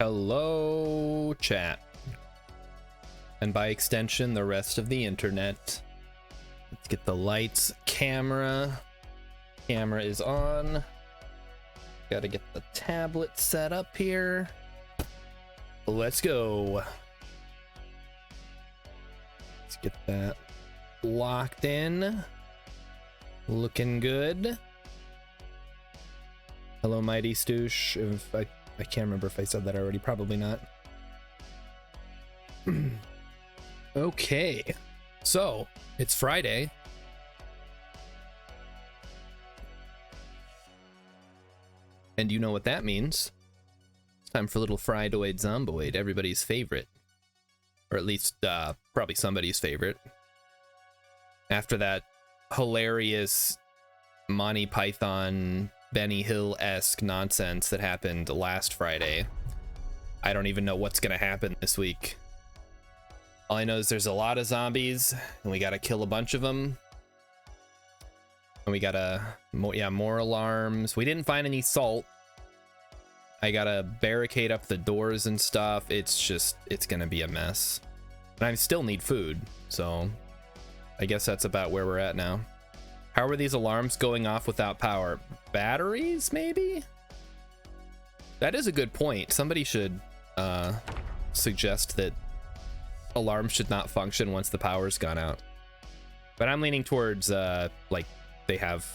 Hello, chat. And by extension, the rest of the internet. Let's get the lights, camera. Camera is on. Gotta get the tablet set up here. Let's go. Let's get that locked in. Looking good. Hello, Mighty Stoosh. If I can't remember if I said that already. Probably not. Okay. So, it's Friday. And you know what that means. It's time for little Fridoid Zomboid, everybody's favorite. Or at least, probably somebody's favorite. After that hilarious Monty Python, Benny Hill-esque nonsense that happened last Friday, I don't even know what's gonna happen this week. All I know is there's a lot of zombies, and we gotta kill a bunch of them. And we gotta, more alarms. We didn't find any salt. I gotta barricade up the doors and stuff. It's gonna be a mess. And I still need food, so I guess that's about where we're at now. How are these alarms going off without power? Batteries, maybe? That is a good point. Somebody should suggest that alarms should not function once the power's gone out. But I'm leaning towards like they have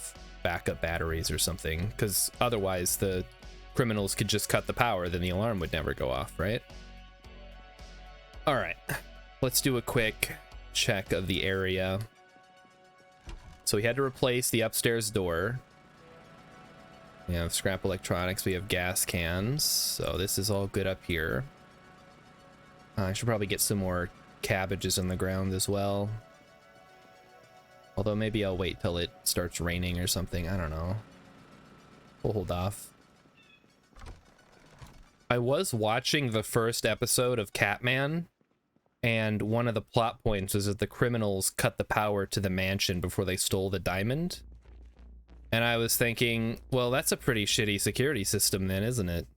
backup batteries or something, because otherwise the criminals could just cut the power, then the alarm would never go off, right? All right, let's do a quick check of the area. So we had to replace the upstairs door. We have scrap electronics, we have gas cans, so this is all good up here. I should probably get some more cabbages in the ground as well. Although maybe I'll wait till it starts raining or something, I don't know. We'll hold off. I was watching the first episode of Catman, and one of the plot points was that the criminals cut the power to the mansion before they stole the diamond. And I was thinking, well, that's a pretty shitty security system then, isn't it?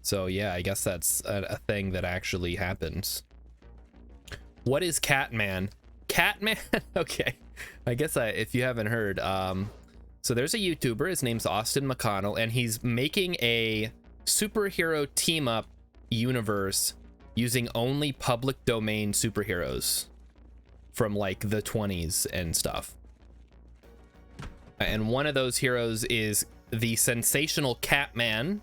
So yeah, I guess that's a thing that actually happens. What is Catman? Catman? Okay. I guess if you haven't heard, so there's a YouTuber, his name's Austin McConnell, and he's making a superhero team-up universe using only public domain superheroes from like the 20s and stuff. And one of those heroes is the sensational Catman.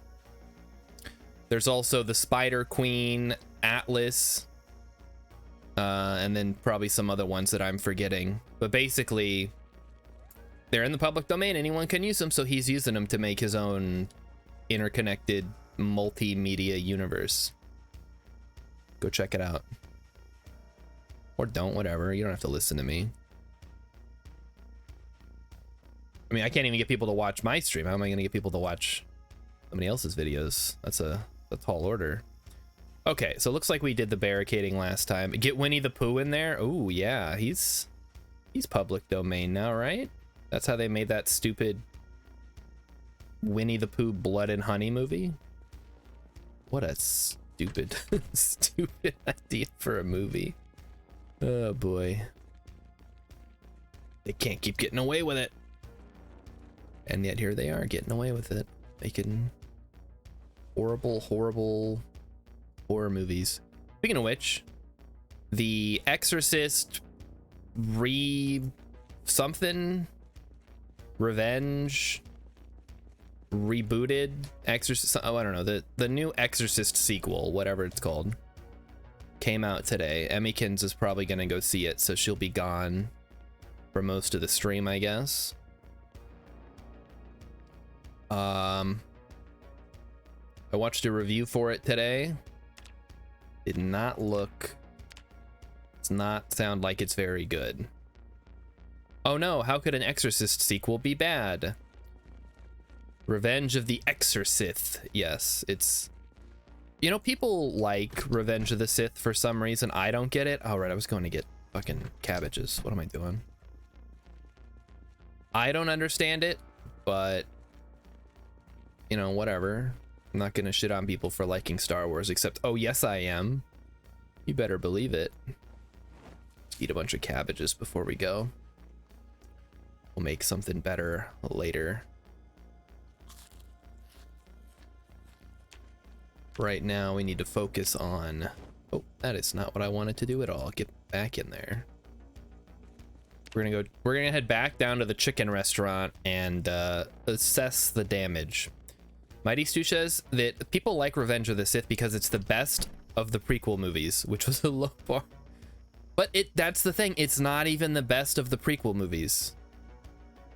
There's also the Spider Queen, Atlas, and then probably some other ones that I'm forgetting. But basically, they're in the public domain. Anyone can use them, so he's using them to make his own interconnected multimedia universe. Go check it out. Or don't, whatever. You don't have to listen to me. I mean, I can't even get people to watch my stream. How am I going to get people to watch somebody else's videos? That's a tall order. Okay, so it looks like we did the barricading last time. Get Winnie the Pooh in there. Oh, yeah. He's public domain now, right? That's how they made that stupid Winnie the Pooh Blood and Honey movie. What a stupid, stupid idea for a movie. Oh, boy. They can't keep getting away with it. And yet here they are getting away with it, making horrible, horrible horror movies. Speaking of which, The Exorcist something Revenge rebooted Exorcist. Oh, I don't know, the new Exorcist sequel, whatever it's called, came out today. Emmykins is probably gonna go see it, so she'll be gone for most of the stream, I guess. I watched a review for it today. Does not sound like it's very good. Oh no, how could an Exorcist sequel be bad? Revenge of the Exorcist. Yes, it's... You know, people like Revenge of the Sith for some reason. I don't get it. Oh, right, I was going to get fucking cabbages. What am I doing? I don't understand it, but... You know, whatever. I'm not gonna shit on people for liking Star Wars, except, oh yes I am. You better believe it. Let's eat a bunch of cabbages before we go. We'll make something better later. Right now we need to focus on, oh, that is not what I wanted to do at all. Get back in there. We're gonna head back down to the chicken restaurant and assess the damage. Mighty Stu says that people like Revenge of the Sith because it's the best of the prequel movies, which was a low bar. But that's the thing, it's not even the best of the prequel movies.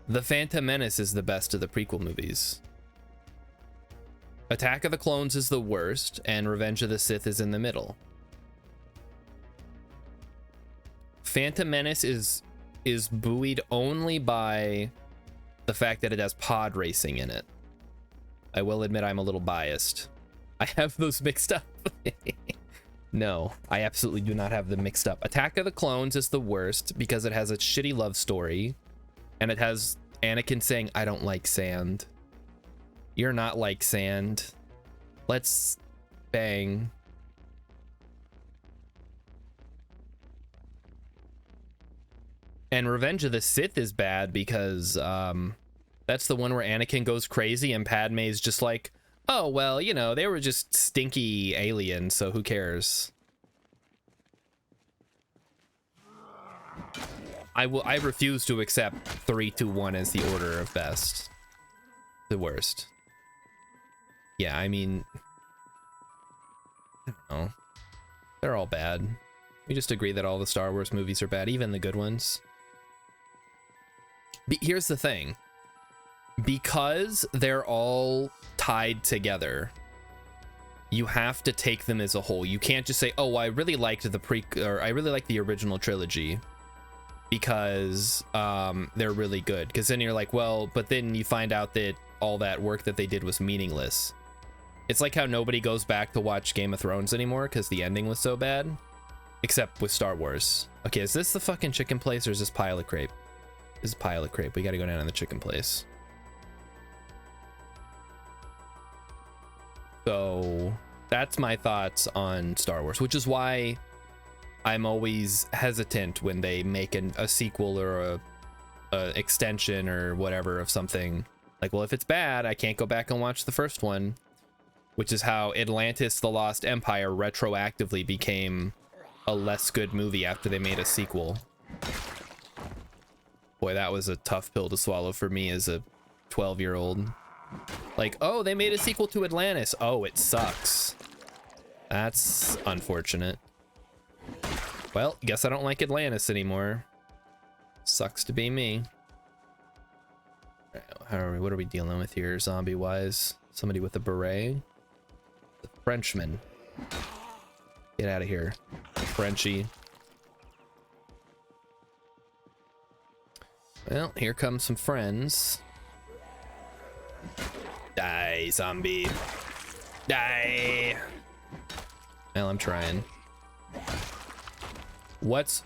The Phantom Menace is the best of the prequel movies. Attack of the Clones is the worst, and Revenge of the Sith is in the middle. Phantom Menace is buoyed only by the fact that it has pod racing in it. I will admit I'm a little biased. I have those mixed up. No, I absolutely do not have them mixed up. Attack of the Clones is the worst because it has a shitty love story, and it has Anakin saying, I don't like sand. You're not like sand. Let's bang. And Revenge of the Sith is bad because that's the one where Anakin goes crazy and Padme's just like, oh, well, you know, they were just stinky aliens, so who cares? I refuse to accept 3, 2, 1 as the order of best. The worst. Yeah, I mean, I don't know. They're all bad. We just agree that all the Star Wars movies are bad, even the good ones. But here's the thing. Because they're all tied together, you have to take them as a whole. You can't just say, oh, I really liked I really like the original trilogy because they're really good. Because then you're like, well, but then you find out that all that work that they did was meaningless. It's like how nobody goes back to watch Game of Thrones anymore because the ending was so bad. Except with Star Wars. Okay, is this the fucking chicken place or is this Pile of Crepe? This is Pile of Crepe. We gotta go down to the chicken place. So that's my thoughts on Star Wars, which is why I'm always hesitant when they make a sequel or a extension or whatever of something. Like, well, if it's bad, I can't go back and watch the first one, which is how Atlantis: The Lost Empire retroactively became a less good movie after they made a sequel. Boy, that was a tough pill to swallow for me as a 12-year-old. Like, oh, they made a sequel to Atlantis. Oh, it sucks. That's unfortunate. Well, guess I don't like Atlantis anymore. Sucks to be me. What are we dealing with here, zombie-wise? Somebody with a beret? The Frenchman. Get out of here, Frenchie. Well, here come some friends. Die, zombie. Die. Well, I'm trying.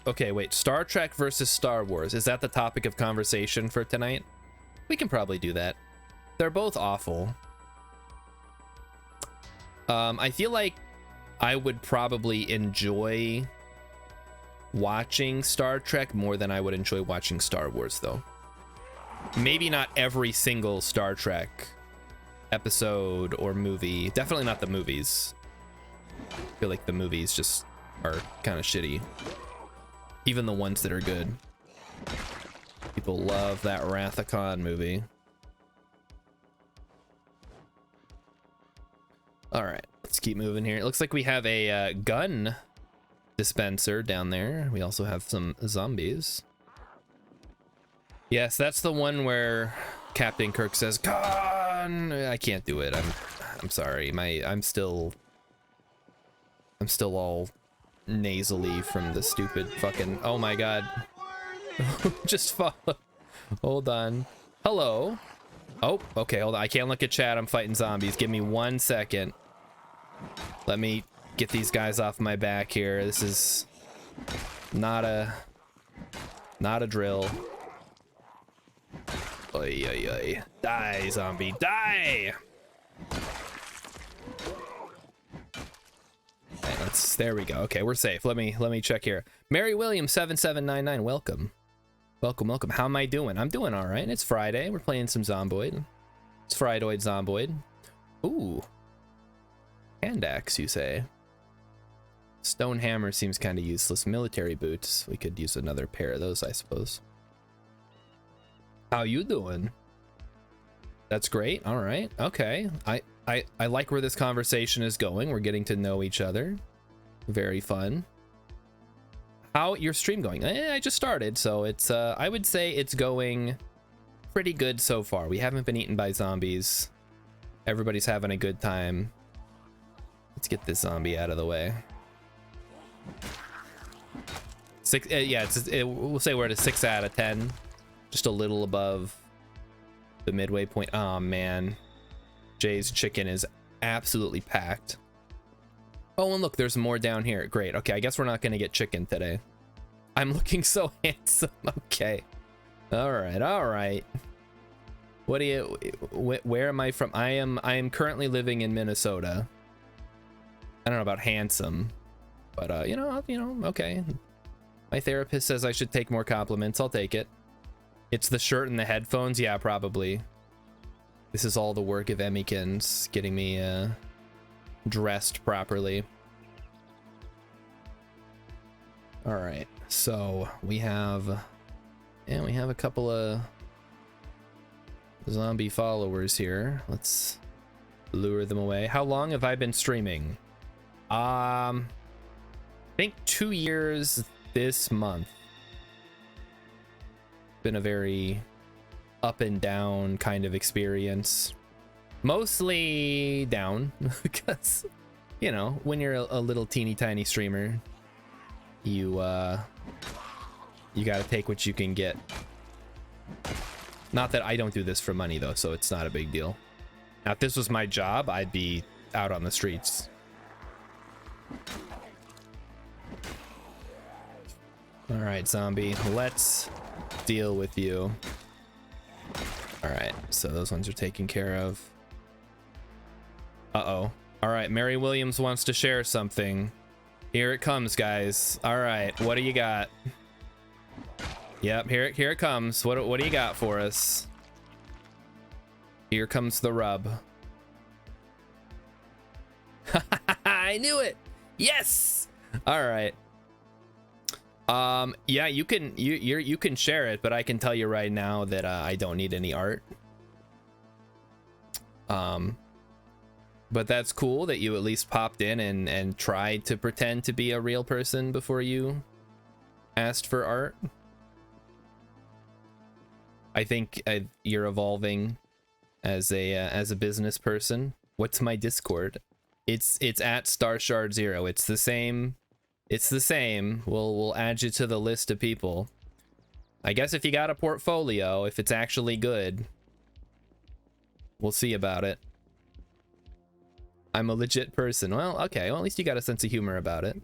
Okay, wait. Star Trek versus Star Wars. Is that the topic of conversation for tonight? We can probably do that. They're both awful. I feel like I would probably enjoy watching Star Trek more than I would enjoy watching Star Wars, though. Maybe not every single Star Trek episode or movie. Definitely not the movies. I feel like the movies just are kind of shitty. Even the ones that are good. People love that Wrath of Khan movie. All right, let's keep moving here. It looks like we have a gun dispenser down there. We also have some zombies. Yes, that's the one where Captain Kirk says, "Khan!" I can't do it. I'm sorry. I'm still all nasally from the stupid fucking. Oh my god. Just follow. Hold on. Hello. Oh, okay, hold on. I can't look at chat. I'm fighting zombies. Give me 1 second. Let me get these guys off my back here. This is not a drill. Oy, oy, oy. Die, zombie. Die! let's, there we go. Okay, we're safe. Let me check here. Mary Williams 7799, welcome. Welcome. How am I doing? I'm doing all right. It's Friday. We're playing some Zomboid. It's Fridoid Zomboid. Ooh. Hand axe, you say? Stone hammer seems kind of useless. Military boots. We could use another pair of those, I suppose. How you doing? That's great. All right. Okay. I like where this conversation is going. We're getting to know each other. Very fun. How your stream going? I just started, so it's I would say it's going pretty good so far. We haven't been eaten by zombies. Everybody's having a good time. Let's get this zombie out of the way. Yeah, we'll say we're at a 6 out of 10. Just a little above the midway point. Oh man, Jay's chicken is absolutely packed. Oh, and look, there's more down here. Great. Okay, I guess we're not gonna get chicken today. I'm looking so handsome. Okay. All right. What do you? Where am I from? I am currently living in Minnesota. I don't know about handsome, but you know, okay. My therapist says I should take more compliments. I'll take it. It's the shirt and the headphones. Yeah, probably. This is all the work of Emmykins getting me dressed properly. All right, so we have a couple of zombie followers here. Let's lure them away. How long have I been streaming? I think 2 years this month. Been a very up and down kind of experience. Mostly down because, you know, when you're a little teeny tiny streamer, you gotta take what you can get. Not that I don't do this for money though, so it's not a big deal. Now if this was my job, I'd be out on the streets. All right, zombie, let's deal with you. All right, so those ones are taken care of. Uh-oh. All right, Mary Williams wants to share something. Here it comes, guys. All right, what do you got? Yep, here it comes. What do you got for us? Here comes the rub. I knew it. Yes. All right. Yeah, you can share it, but I can tell you right now that I don't need any art. But that's cool that you at least popped in and tried to pretend to be a real person before you asked for art. I think you're evolving as a business person. What's my Discord? It's at Starshard0. It's the same. It's the same. We'll add you to the list of people. I guess if you got a portfolio, if it's actually good, we'll see about it. I'm a legit person. Well, okay. Well, at least you got a sense of humor about it.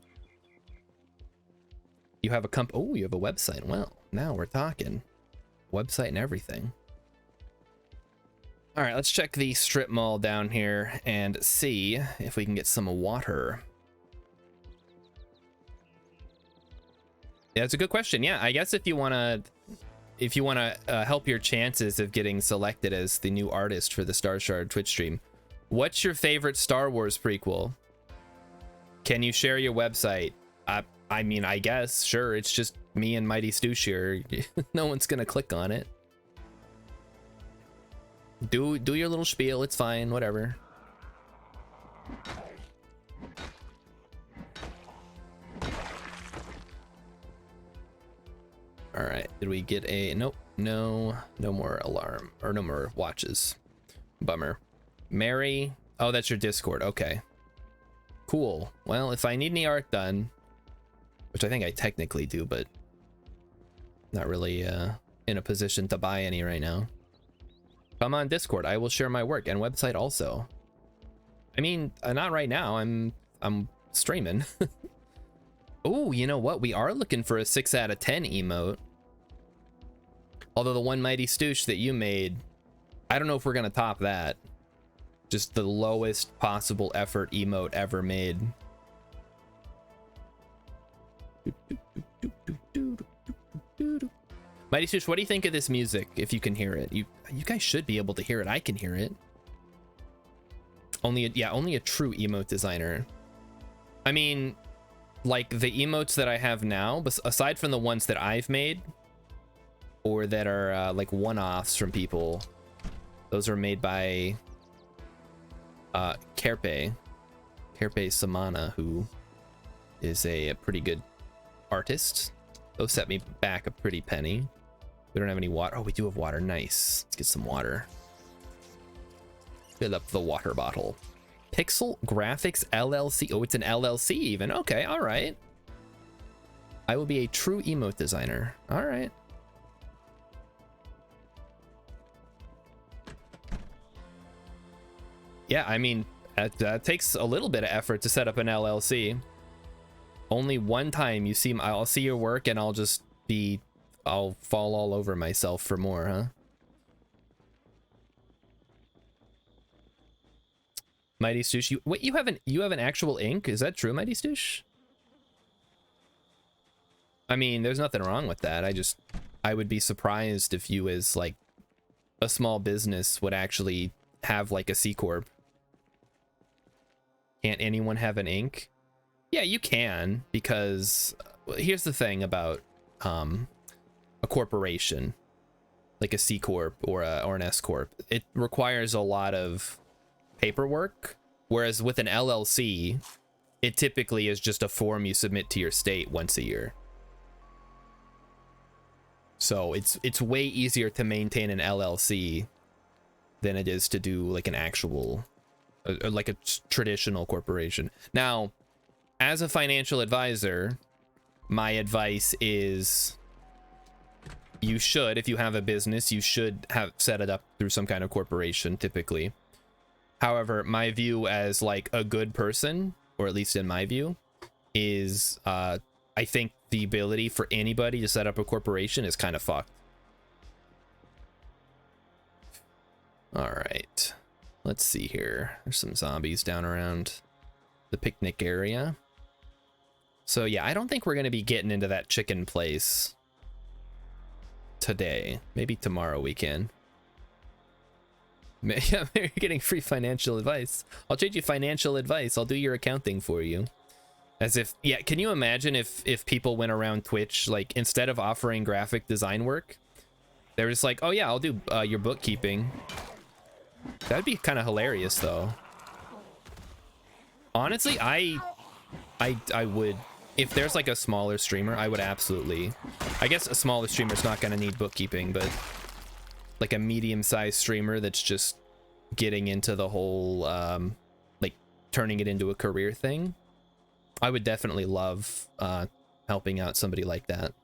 You have a oh, you have a website. Well, now we're talking. Website and everything. All right, let's check the strip mall down here and see if we can get some water. Yeah, that's a good question. Yeah, I guess if you wanna help your chances of getting selected as the new artist for the Starshard Twitch stream, what's your favorite Star Wars prequel? Can you share your website? I mean, I guess, sure, it's just me and Mighty Stoosh here. No one's gonna click on it. Do your little spiel, it's fine, whatever. All right, did we get a nope? No more alarm or no more watches. Bummer. Mary, oh, that's your Discord. Okay, cool. Well, if I need any art done, which I think I technically do, but not really in a position to buy any right now, come on Discord. I will share my work and website also. I mean, not right now. I'm streaming. Oh, you know what? We are looking for a 6 out of 10 emote. Although the one Mighty Stoosh that you made, I don't know if we're gonna top that. Just the lowest possible effort emote ever made. Mighty Sush, what do you think of this music? If you can hear it, you guys should be able to hear it. I can hear it. Only a true emote designer. I mean, like the emotes that I have now, but aside from the ones that I've made or that are like one-offs from people, those are made by Kerpe Samana, who is a pretty good artist. Those set me back a pretty penny. We don't have any water. Oh, we do have water. Nice. Let's get some water. Fill up the water bottle. Pixel Graphics LLC. Oh, it's an LLC even. Okay, all right. I will be a true emote designer. All right. Yeah, I mean, that takes a little bit of effort to set up an LLC. Only one time I'll see your work and I'll fall all over myself for more, huh? Mighty Stoosh, you have an actual ink? Is that true, Mighty Stoosh? I mean, there's nothing wrong with that. I would be surprised if you as like a small business would actually have like a C Corp. Can't anyone have an ink? Yeah, you can, because here's the thing about a corporation, like a C Corp or an S Corp. It requires a lot of paperwork, whereas with an LLC, it typically is just a form you submit to your state once a year. So it's way easier to maintain an LLC than it is to do like an actual, like a traditional corporation. Now, as a financial advisor, my advice is you should, if you have a business, you should have set it up through some kind of corporation typically. However, my view as like a good person, or at least in my view, is I think the ability for anybody to set up a corporation is kind of fucked. All right, let's see here. There's some zombies down around the picnic area. So yeah, I don't think we're going to be getting into that chicken place today. Maybe tomorrow we can. Yeah, you're getting free financial advice. I'll trade you financial advice. I'll do your accounting for you. As if, yeah, can you imagine if people went around Twitch, like instead of offering graphic design work, they're just like, oh yeah, I'll do your bookkeeping. That'd be kind of hilarious though. Honestly, I would, if there's like a smaller streamer, I would absolutely, I guess a smaller streamer's not going to need bookkeeping, but like a medium-sized streamer that's just getting into the whole like turning it into a career thing, I would definitely love helping out somebody like that.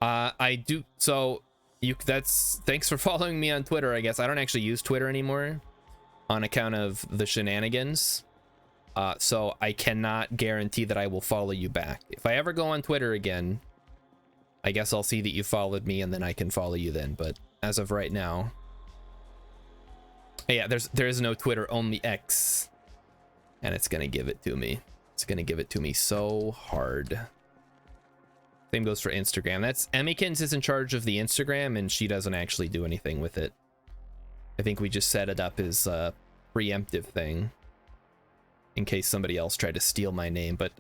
I do, so thanks for following me on Twitter. I guess I don't actually use Twitter anymore on account of the shenanigans, so I cannot guarantee that I will follow you back. If I ever go on Twitter again, I guess I'll see that you followed me and then I can follow you then, but as of right now, yeah, there is no Twitter, only X, and it's gonna give it to me. It's gonna give it to me so hard. Same goes for Instagram. That's Emmykins is in charge of the Instagram, and she doesn't actually do anything with it. I think we just set it up as a preemptive thing in case somebody else tried to steal my name. But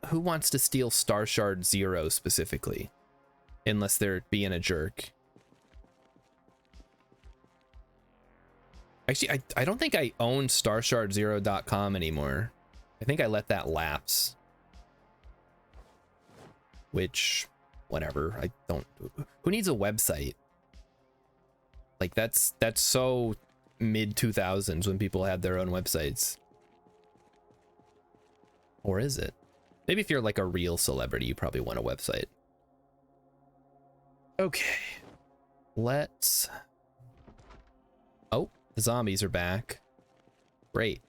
who wants to steal Starshard Zero specifically? Unless they're being a jerk. Actually, I don't think I own StarshardZero.com anymore. I think I let that lapse. Which, whatever. I don't. Who needs a website? Like that's so mid 2000s when people had their own websites. Or is it? Maybe if you're like a real celebrity, you probably want a website. Okay. Let's... Oh, the zombies are back. Great.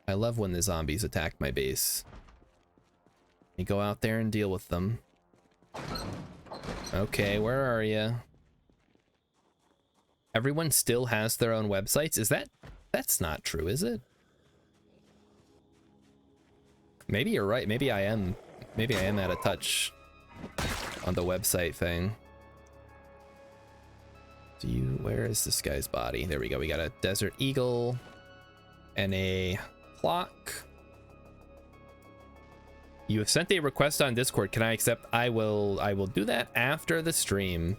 I love when the zombies attack my base. You go out there and deal with them. Okay, where are you? Everyone still has their own websites? Is that... That's not true, is it? Maybe you're right. Maybe I am out of touch. on the website thing. Where is this guy's body? There we go. We got a desert eagle and a clock. You have sent a request on Discord. Can I accept? I will do that after the stream,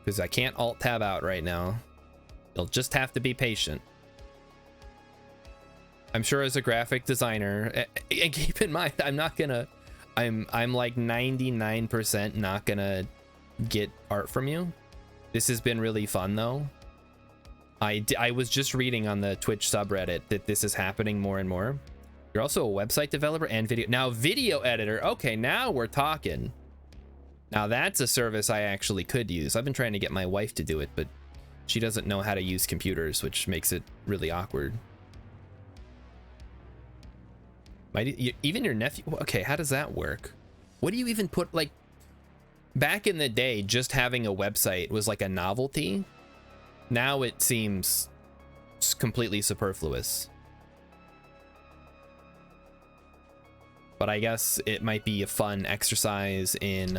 because I can't alt tab out right now. You'll just have to be patient. I'm sure as a graphic designer, and keep in mind, I'm not gonna, I'm like 99% not gonna get art from you. This has been really fun though. I was just reading on the Twitch subreddit that this is happening more and more. You're also a website developer and video editor. Okay, now we're talking. Now that's a service I actually could use. I've been trying to get my wife to do it, but she doesn't know how to use computers, which makes it really awkward. Even your nephew. Okay, how does that work? What do you even put, like, back in the day, just having a website was like a novelty. Now it seems completely superfluous. But I guess it might be a fun exercise in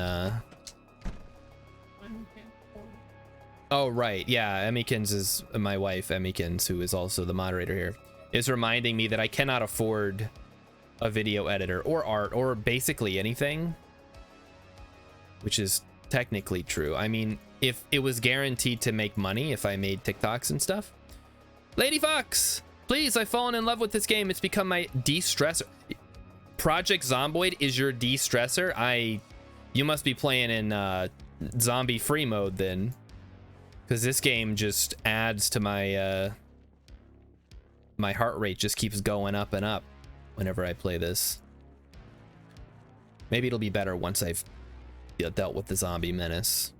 oh right, yeah, Emmykins is my wife. Emmykins, who is also the moderator here, is reminding me that I cannot afford a video editor or art or basically anything, which is technically true. I mean, if it was guaranteed to make money, if I made TikToks and stuff. Lady Fox, please, I've fallen in love with this game. It's become my de-stressor. Project Zomboid is your de-stressor? You must be playing in zombie free mode then, because this game just adds to my my heart rate. Just keeps going up and up whenever I play this. Maybe it'll be better once I've dealt with the zombie menace.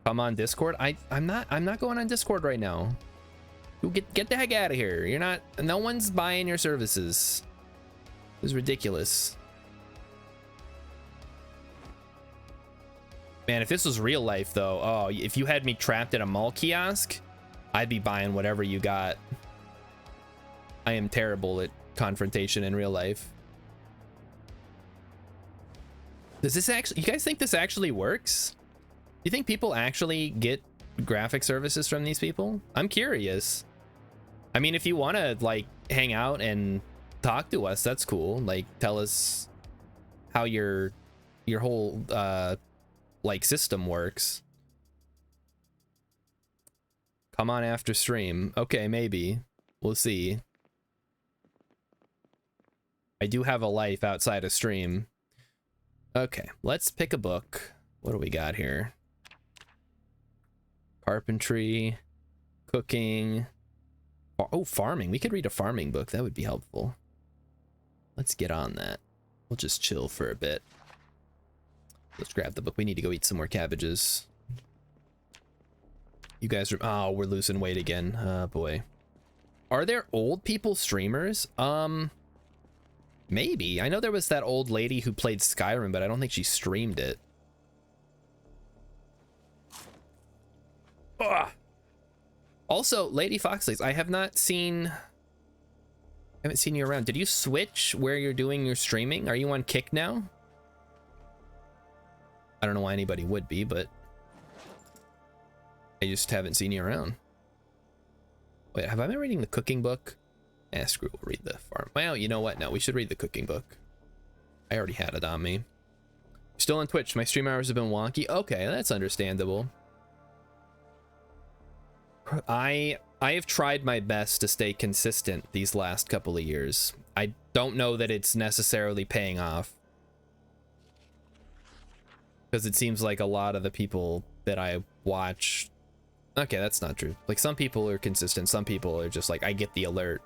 Come on Discord. I'm not going on Discord right now. You get the heck out of here. You're not, no one's buying your services. This is ridiculous. Man, if this was real life though, oh, if you had me trapped in a mall kiosk, I'd be buying whatever you got. I am terrible at confrontation in real life. Does this actually, you guys think this actually works? You think people actually get graphic services from these people? I'm curious. I mean, if you want to like hang out and talk to us, that's cool. Like, tell us how your whole like system works. Come on after stream. Okay, maybe. We'll see. I do have a life outside of stream. Okay, let's pick a book. What do we got here? Carpentry, cooking. Oh, farming. We could read a farming book. That would be helpful. Let's get on that. We'll just chill for a bit. Let's grab the book. We need to go eat some more cabbages. You guys are... Oh, we're losing weight again. Oh, boy. Are there old people streamers? Maybe. I know there was that old lady who played Skyrim, but I don't think she streamed it. Ugh. Also, Lady Foxleys, I haven't seen you around. Did you switch where you're doing your streaming? Are you on Kick now? I don't know why anybody would be, but I just haven't seen you around. Wait, have I been reading the cooking book? Eh, screw it, we'll read the farm. Well, you know what? No, we should read the cooking book. I already had it on me. Still on Twitch. My stream hours have been wonky. Okay, that's understandable. I have tried my best to stay consistent these last couple of years. I don't know that it's necessarily paying off, because it seems like a lot of the people that I watch... Okay, that's not true. Like, some people are consistent. Some people are just like, I get the alert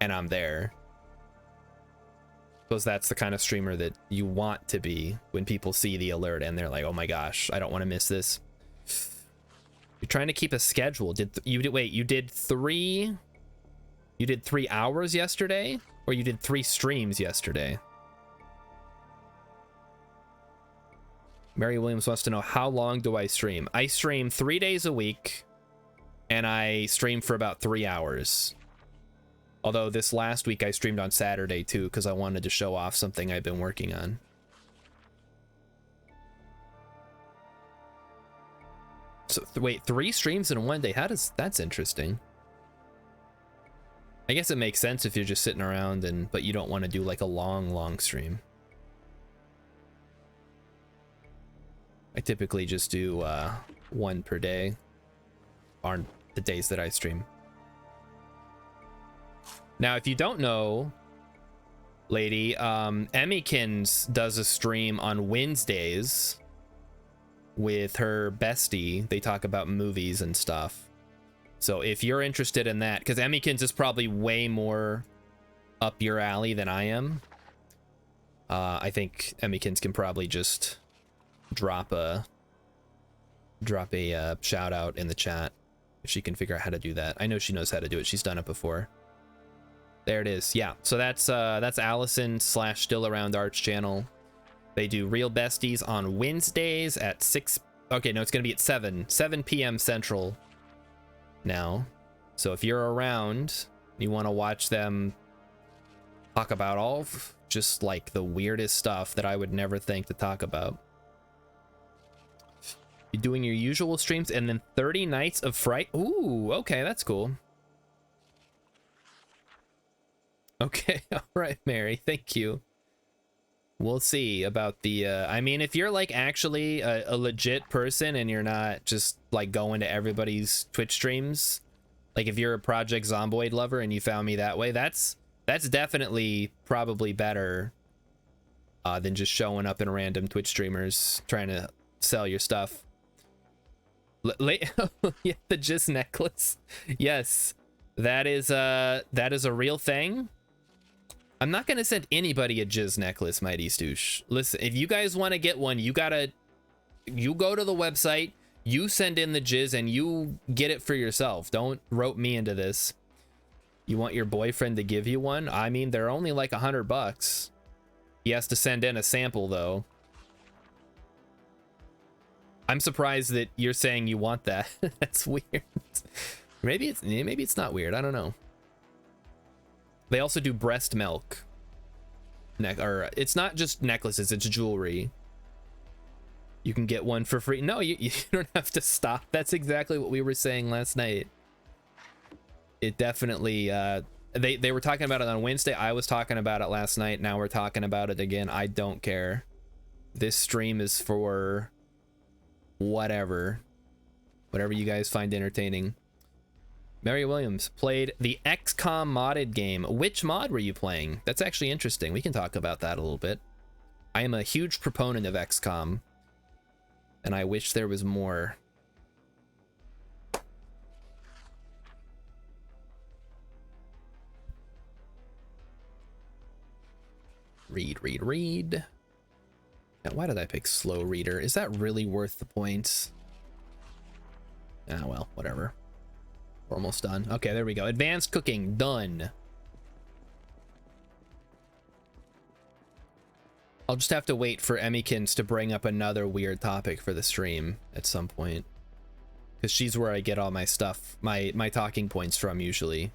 and I'm there. Because that's the kind of streamer that you want to be when people see the alert and they're like, oh my gosh, I don't want to miss this. You're trying to keep a schedule. Wait, you did 3 hours yesterday, or you did 3 streams yesterday? Mary Williams wants to know, how long do I stream? I stream 3 days a week, and I stream for about 3 hours. Although this last week I streamed on Saturday too, because I wanted to show off something I've been working on. So wait, 3 streams in one day. That's interesting. I guess it makes sense if you're just sitting around but you don't want to do like a long stream. I typically just do 1 per day on the days that I stream. Now, if you don't know, lady, Emmykins does a stream on Wednesdays with her bestie. They talk about movies and stuff. So if you're interested in that, because Emmykins is probably way more up your alley than I am. I think Emmykins can probably just drop a shout out in the chat if she can figure out how to do that. I know she knows how to do it. She's done it before. There it is. Yeah. So that's Allison / Still Around Arts channel. They do Real Besties on Wednesdays at 6. Okay, no, it's gonna be at 7 p.m. Central now. So if you're around, you want to watch them talk about all of just like the weirdest stuff that I would never think to talk about. You're doing your usual streams and then 30 nights of fright. Ooh, okay, that's cool. Okay, all right, Mary, thank you. We'll see about the I mean, if you're like actually a legit person and you're not just like going to everybody's Twitch streams, like if you're a Project Zomboid lover and you found me that way, that's definitely probably better than just showing up in random Twitch streamers trying to sell your stuff. Yeah, the Jizz necklace. Yes, that is a real thing. I'm not gonna send anybody a Jizz necklace, Mighty Stoosh. Listen, if you guys want to get one, you go to the website, you send in the Jizz, and you get it for yourself. Don't rope me into this. You want your boyfriend to give you one? I mean, they're only like $100. He has to send in a sample, though. I'm surprised that you're saying you want that. That's weird. Maybe it's not weird. I don't know. They also do breast milk. Or it's not just necklaces, it's jewelry. You can get one for free. No, you don't have to stop. That's exactly what we were saying last night. It definitely they were talking about it on Wednesday. I was talking about it last night. Now we're talking about it again. I don't care. This stream is for whatever you guys find entertaining. Mary Williams played the XCOM modded game. Which mod were you playing? That's actually interesting. We can talk about that a little bit. I am a huge proponent of XCOM, and I wish there was more. Read. Now, why did I pick slow reader? Is that really worth the points? Ah, well, whatever. We're almost done. Okay, there we go. Advanced cooking, done. I'll just have to wait for Emmykins to bring up another weird topic for the stream at some point. Because she's where I get all my stuff, my talking points from usually.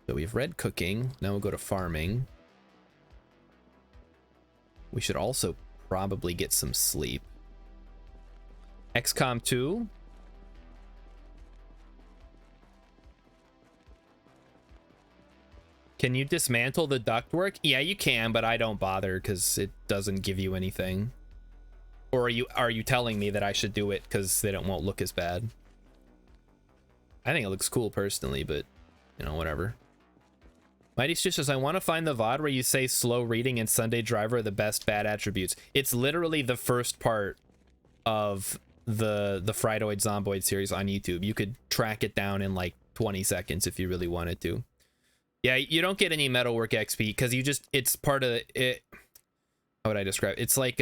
So we've read cooking. Now we'll go to farming. We should also probably get some sleep. XCOM 2. Can you dismantle the ductwork? Yeah, you can, but I don't bother because it doesn't give you anything. Or are you telling me that I should do it because then it won't look as bad? I think it looks cool personally, but you know, whatever. Mighty Stitch says, I want to find the VOD where you say slow reading and Sunday Driver are the best bad attributes. It's literally the first part of the Fridoid Zomboid series on YouTube. You could track it down in like 20 seconds if you really wanted to. Yeah, you don't get any metalwork XP because it's part of it. How would I describe it? It's like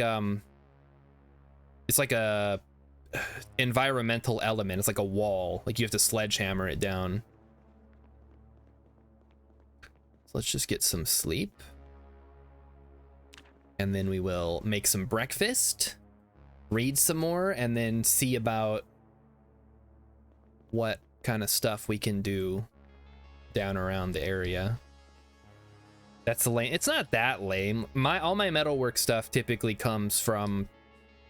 a environmental element. It's like a wall. Like you have to sledgehammer it down. So let's just get some sleep. And then we will make some breakfast, read some more, and then see about what kind of stuff we can do down around the area. That's lame. It's not that lame. All my metalwork stuff typically comes from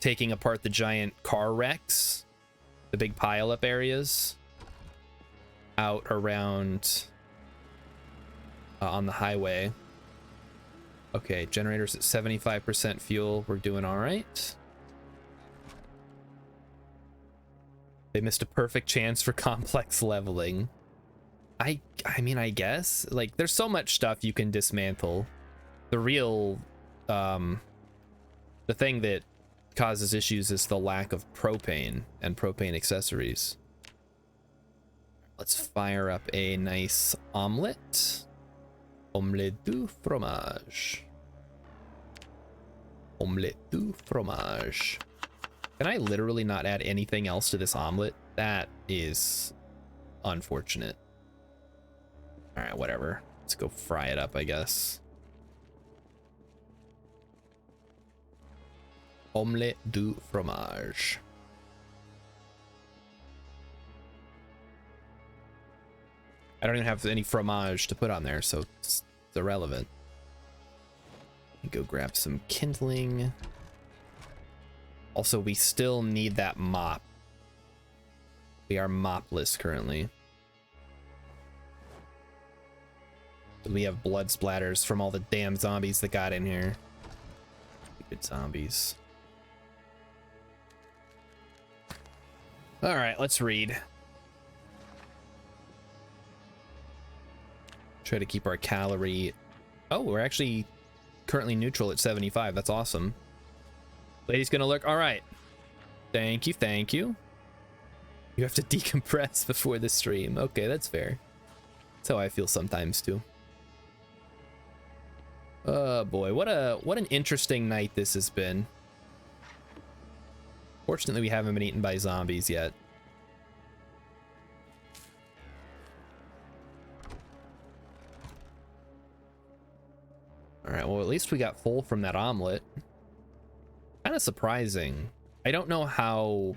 taking apart the giant car wrecks the big pile up areas out around on the highway. Okay, generators at 75% fuel. We're doing all right. They missed a perfect chance for complex leveling. I mean, I guess, like, there's so much stuff you can dismantle. The real, the thing that causes issues is the lack of propane and propane accessories. Let's fire up a nice omelet. Omelette du fromage. Omelette du fromage. Can I literally not add anything else to this omelet? That is unfortunate. All right, whatever. Let's go fry it up, I guess. Omelette du fromage. I don't even have any fromage to put on there, so it's irrelevant. Go grab some kindling. Also, we still need that mop. We are mopless currently. We have blood splatters from all the damn zombies that got in here. Stupid zombies. All right, let's read. Try to keep our calorie. Oh, we're actually currently neutral at 75. That's awesome. Lady's gonna look. All right. Thank you. Thank you. You have to decompress before the stream. Okay, that's fair. That's how I feel sometimes too. Oh boy, what an interesting night this has been. Fortunately, we haven't been eaten by zombies yet. All right, well, at least we got full from that omelet. Kind of surprising. I don't know how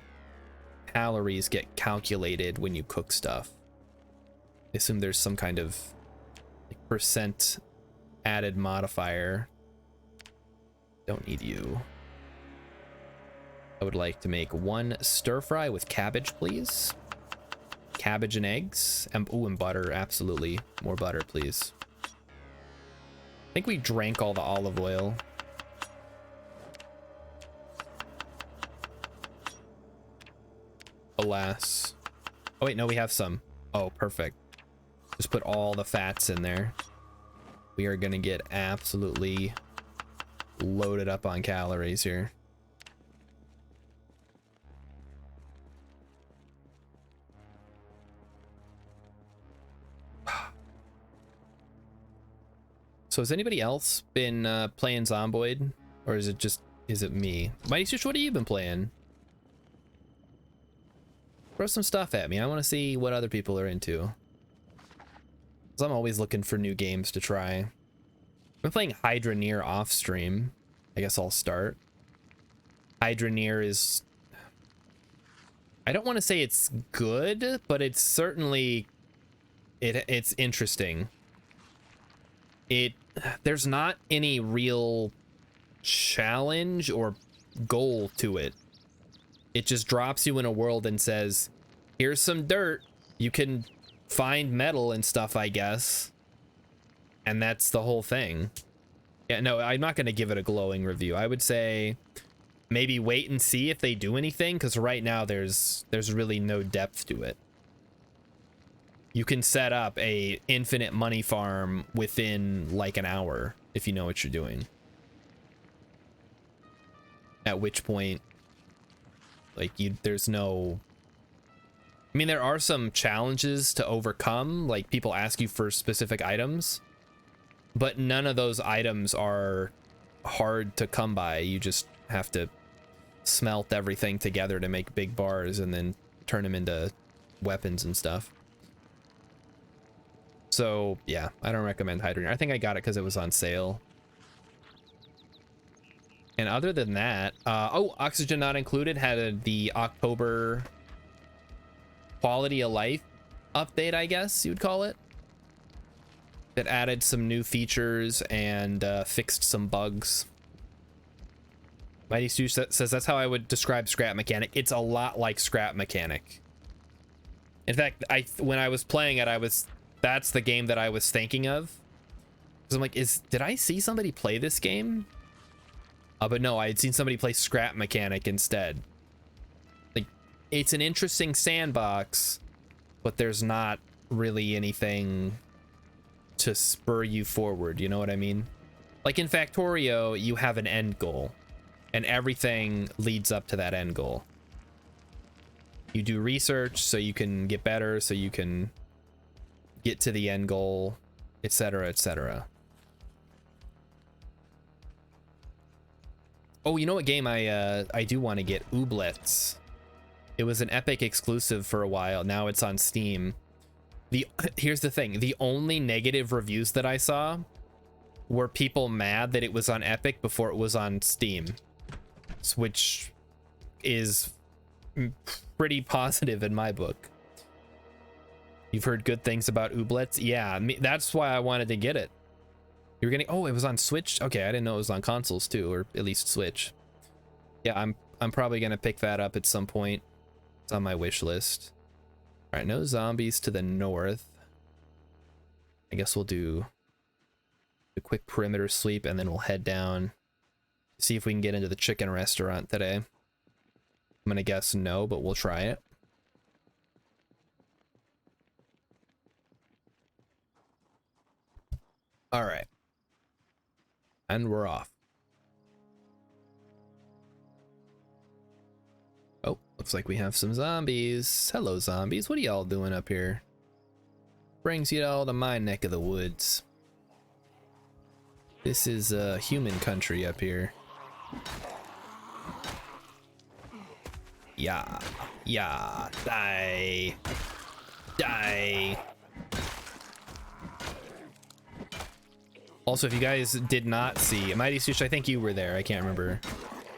calories get calculated when you cook stuff. I assume there's some kind of like, percent added modifier. Don't need you. I would like to make one stir fry with cabbage, please. Cabbage and eggs. Ooh, and butter, absolutely. More butter, please. I think we drank all the olive oil. Alas. Oh wait, no, we have some. Oh, perfect. Just put all the fats in there. We are gonna get absolutely loaded up on calories here. So has anybody else been playing Zomboid? Or is it me? Mighty Switch, what have you been playing? Throw some stuff at me. I want to see what other people are into. Because I'm always looking for new games to try. I've been playing Hydroneer off stream. I guess I'll start. Hydroneer is... I don't want to say it's good, but it's certainly... It's interesting. There's not any real challenge or goal to it. It just drops you in a world and says, here's some dirt. You can find metal and stuff, I guess. And that's the whole thing. Yeah, no, I'm not going to give it a glowing review. I would say maybe wait and see if they do anything, because right now there's really no depth to it. You can set up a infinite money farm within like an hour if you know what you're doing. At which point, like, there's no... I mean, there are some challenges to overcome, like people ask you for specific items, but none of those items are hard to come by. You just have to smelt everything together to make big bars and then turn them into weapons and stuff. So yeah, I don't recommend Hydrogen. I think I got it because it was on sale. And other than that, oh, Oxygen Not Included had the October quality of life update, I guess you'd call it. That added some new features and fixed some bugs. Mighty Stu says that's how I would describe Scrap Mechanic. It's a lot like Scrap Mechanic. In fact, when I was playing it, that's the game that I was thinking of. Because I'm like, did I see somebody play this game? But no, I had seen somebody play Scrap Mechanic instead. Like, it's an interesting sandbox, but there's not really anything to spur you forward, you know what I mean? Like in Factorio, you have an end goal, and everything leads up to that end goal. You do research so you can get better, so you can get to the end goal, etc., etc. Oh, you know what game I do want to get? Ooblets. It was an Epic exclusive for a while. Now it's on Steam. Here's the thing. The only negative reviews that I saw were people mad that it was on Epic before it was on Steam, which is pretty positive in my book. You've heard good things about Ooblets? Yeah, that's why I wanted to get it. You were getting... Oh, it was on Switch? Okay, I didn't know it was on consoles too, or at least Switch. Yeah, I'm probably gonna pick that up at some point. It's on my wish list. All right, no zombies to the north. I guess we'll do a quick perimeter sweep, and then we'll head down, see if we can get into the chicken restaurant today. I'm gonna guess no, but we'll try it. All right. And we're off. Oh, looks like we have some zombies. Hello, zombies. What are y'all doing up here? Brings you all to my neck of the woods. This is human country up here. Yeah. Yeah. Die. Die. Also, if you guys did not see, Mighty Sush, I think you were there. I can't remember.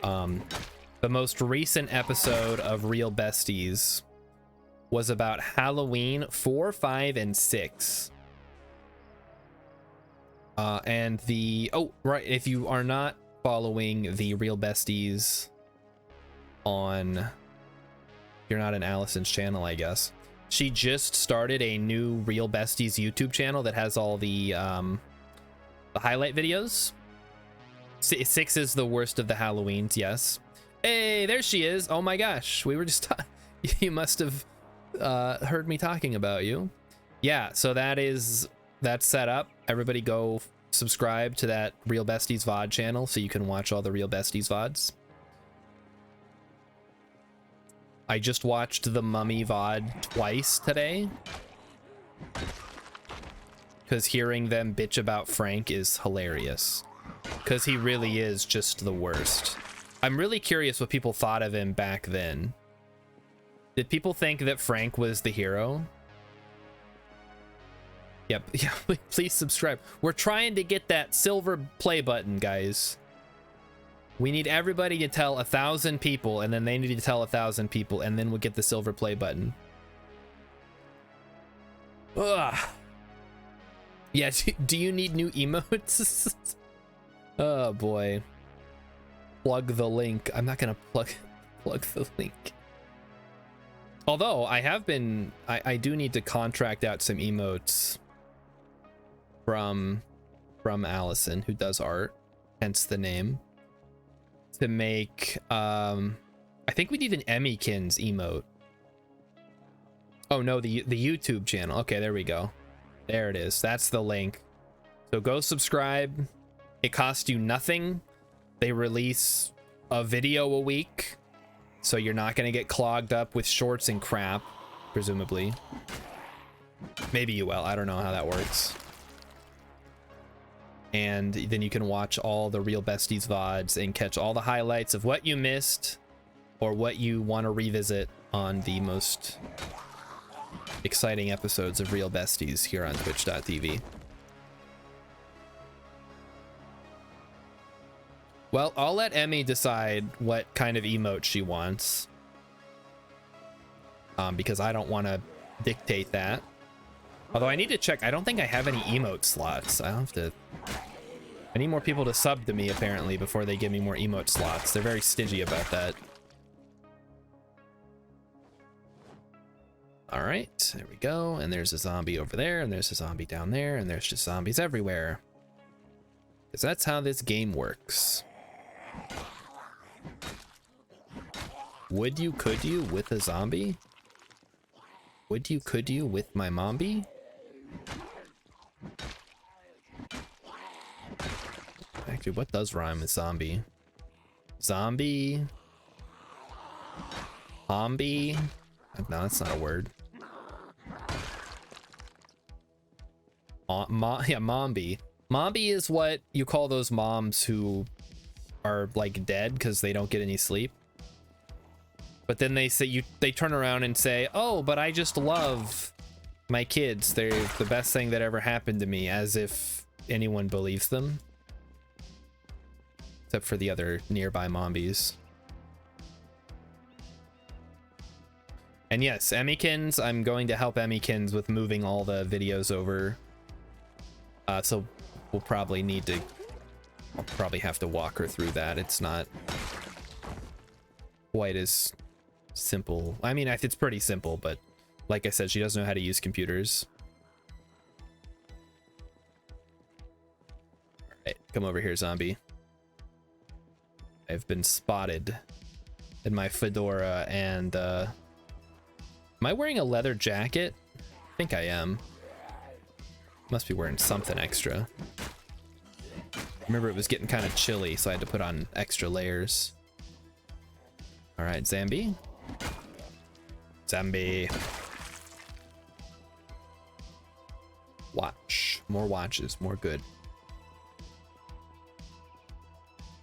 The most recent episode of Real Besties was about Halloween 4, 5, and 6. And the... Oh, right. If you are not following the Real Besties on... You're not in Allison's channel, I guess. She just started a new Real Besties YouTube channel that has all the highlight videos. 6 is the worst of the Halloweens, yes. Hey, there she is. Oh my gosh, we were just you must have heard me talking about you. Yeah, so that's set up. Everybody go subscribe to that Real Besties VOD channel so you can watch all the Real Besties VODs. I just watched the Mummy VOD twice today, because hearing them bitch about Frank is hilarious, because he really is just the worst. I'm really curious what people thought of him back then. Did people think that Frank was the hero? Yep. Yeah, please subscribe. We're trying to get that silver play button, guys. We need everybody to tell 1,000 people, and then they need to tell 1,000 people, and then we'll get the silver play button. Ugh. Yeah, do you need new emotes? Oh boy. Plug the link. I'm not gonna plug the link. Although I do need to contract out some emotes from Allison, who does art, hence the name, to make I think we need an Emmykins emote. Oh no, the YouTube channel. Okay, there we go. There it is. That's the link. So go subscribe. It costs you nothing. They release a video a week, so you're not going to get clogged up with shorts and crap, presumably. Maybe you will. I don't know how that works. And then you can watch all the Real Besties VODs and catch all the highlights of what you missed or what you want to revisit on the most exciting episodes of Real Besties here on twitch.tv. Well, I'll let Emmy decide what kind of emote she wants, because I don't want to dictate that. Although I need to check. I don't think I have any emote slots. I'll have to I need more people to sub to me, apparently, before they give me more emote slots. They're very stingy about that. Alright, there we go. And there's a zombie over there, and there's a zombie down there, and there's just zombies everywhere. Because that's how this game works. Would you, could you, with a zombie? Would you, could you, with my mombi? Actually, what does rhyme with zombie? Zombie? Zombie? No, that's not a word. Yeah, mombi. Mombi is what you call those moms who are like dead because they don't get any sleep. But then they say they turn around and say, "Oh, but I just love my kids. They're the best thing that ever happened to me," as if anyone believes them. Except for the other nearby mombies. And yes, Emmykins, I'm going to help Emmykins with moving all the videos over. So we'll probably need to, I'll probably have to walk her through that. It's not quite as simple. I mean, it's pretty simple, but like I said, she doesn't know how to use computers. All right, come over here, zombie. I've been spotted in my fedora and, am I wearing a leather jacket? I think I am. Must be wearing something extra. Remember, it was getting kind of chilly, so I had to put on extra layers. All right, Zambi. Zambi. Watch. More watches. More good.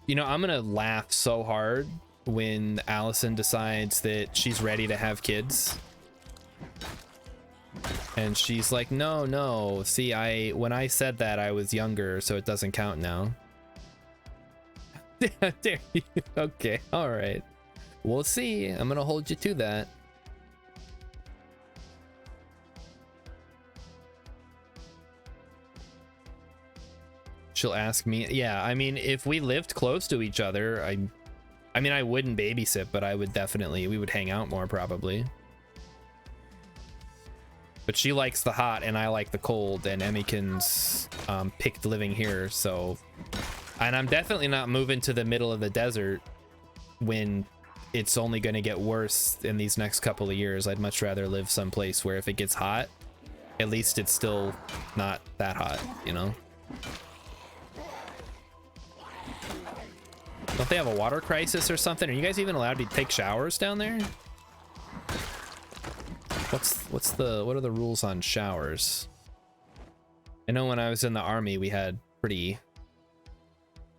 You know, I'm gonna laugh so hard when Allison decides that she's ready to have kids. And she's like, no, no. See, when I said that, I was younger, so it doesn't count now. There you. Okay, all right. We'll see. I'm gonna hold you to that. She'll ask me. Yeah, I mean, if we lived close to each other, I mean, I wouldn't babysit, but I would definitely, we would hang out more probably. But she likes the hot and I like the cold, and Emmykins picked living here, so. And I'm definitely not moving to the middle of the desert when it's only going to get worse in these next couple of years. I'd much rather live someplace where if it gets hot, at least it's still not that hot, you know? Don't they have a water crisis or something? Are you guys even allowed to take showers down there? What are the rules on showers? I know when I was in the army, we had pretty,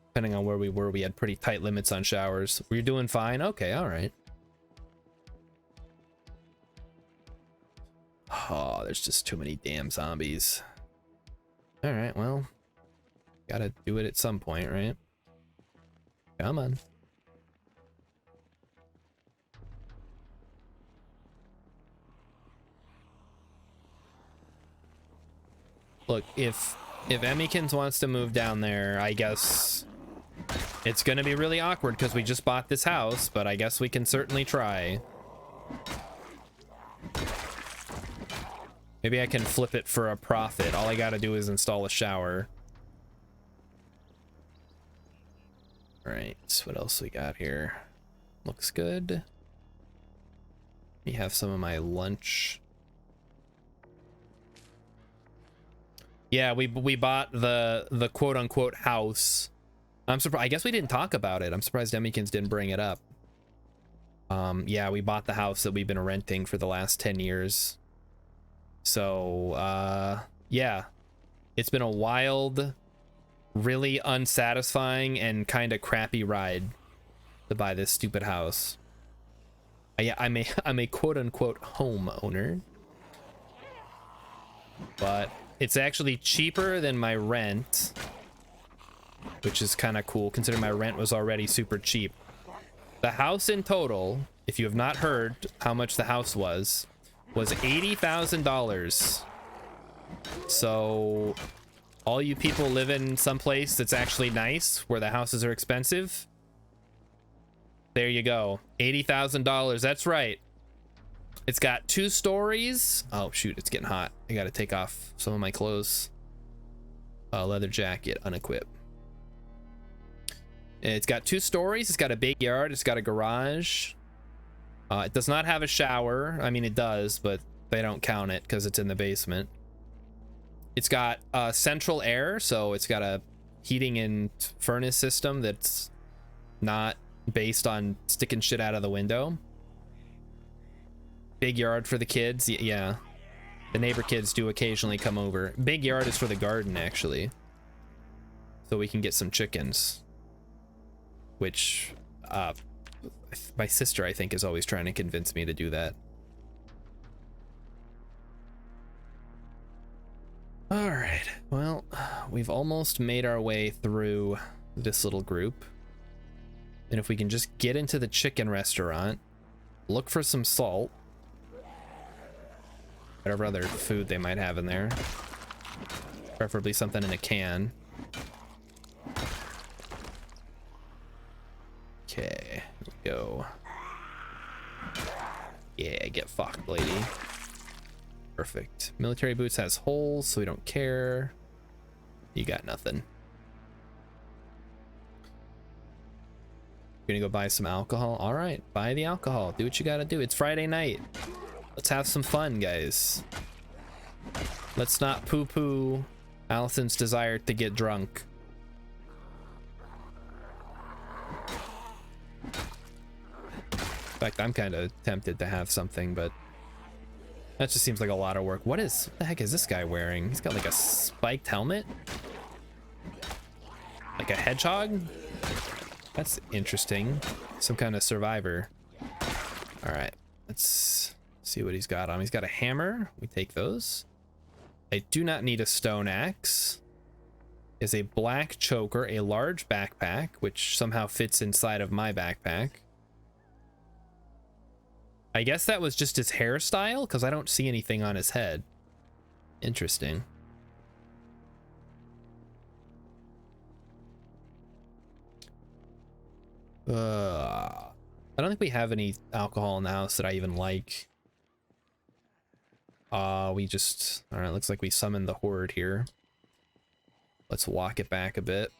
depending on where we were, we had pretty tight limits on showers. Were you doing fine? Okay, all right. Oh, there's just too many damn zombies. All right, well, gotta do it at some point, right? Come on. Look, if Emmykins wants to move down there, I guess it's gonna be really awkward because we just bought this house, but I guess we can certainly try. Maybe I can flip it for a profit. All I gotta do is install a shower. All right, what else we got here? Looks good. Let me have some of my lunch. Yeah, we bought the quote unquote house. I'm surprised. I guess we didn't talk about it. I'm surprised Emmykins didn't bring it up. Yeah, we bought the house that we've been renting for the last 10 years. So, yeah, it's been a wild, really unsatisfying and kind of crappy ride to buy this stupid house. Yeah, I'm a quote unquote homeowner, but it's actually cheaper than my rent, which is kind of cool considering my rent was already super cheap. The house in total, if you have not heard how much the house was $80,000. So All you people live in some place that's actually nice, where the houses are expensive. There you go. $80,000. That's right. It's got 2 stories. Oh, shoot. It's getting hot. I got to take off some of my clothes. Leather jacket, unequip. It's got 2 stories. It's got a big yard. It's got a garage. It does not have a shower. I mean, it does, but they don't count it because it's in the basement. It's got central air, so it's got a heating and furnace system that's not based on sticking shit out of the window. Big yard for the kids. Yeah, the neighbor kids do occasionally come over. Big yard is for the garden, actually, so we can get some chickens, which my sister, I think, is always trying to convince me to do that. All right, well, we've almost made our way through this little group. And if we can just get into the chicken restaurant, look for some salt, whatever other food they might have in there, preferably something in a can. Okay, here we go. Yeah, get fucked, lady. Perfect. Military boots has holes, so we don't care. You got nothing. You're gonna go buy some alcohol? All right, buy the alcohol. Do what you gotta do. It's Friday night. Let's have some fun, guys. Let's not poo-poo Allison's desire to get drunk. In fact, I'm kind of tempted to have something, but that just seems like a lot of work. What the heck is this guy wearing? He's got like a spiked helmet? Like a hedgehog? That's interesting. Some kind of survivor. All right, let's see what he's got on. He's got a hammer. We take those. I do not need a stone axe. Is a black choker, a large backpack, which somehow fits inside of my backpack. I guess that was just his hairstyle, because I don't see anything on his head. Interesting. I don't think we have any alcohol in the house that I even like. We just... Alright, looks like we summoned the horde here. Let's walk it back a bit.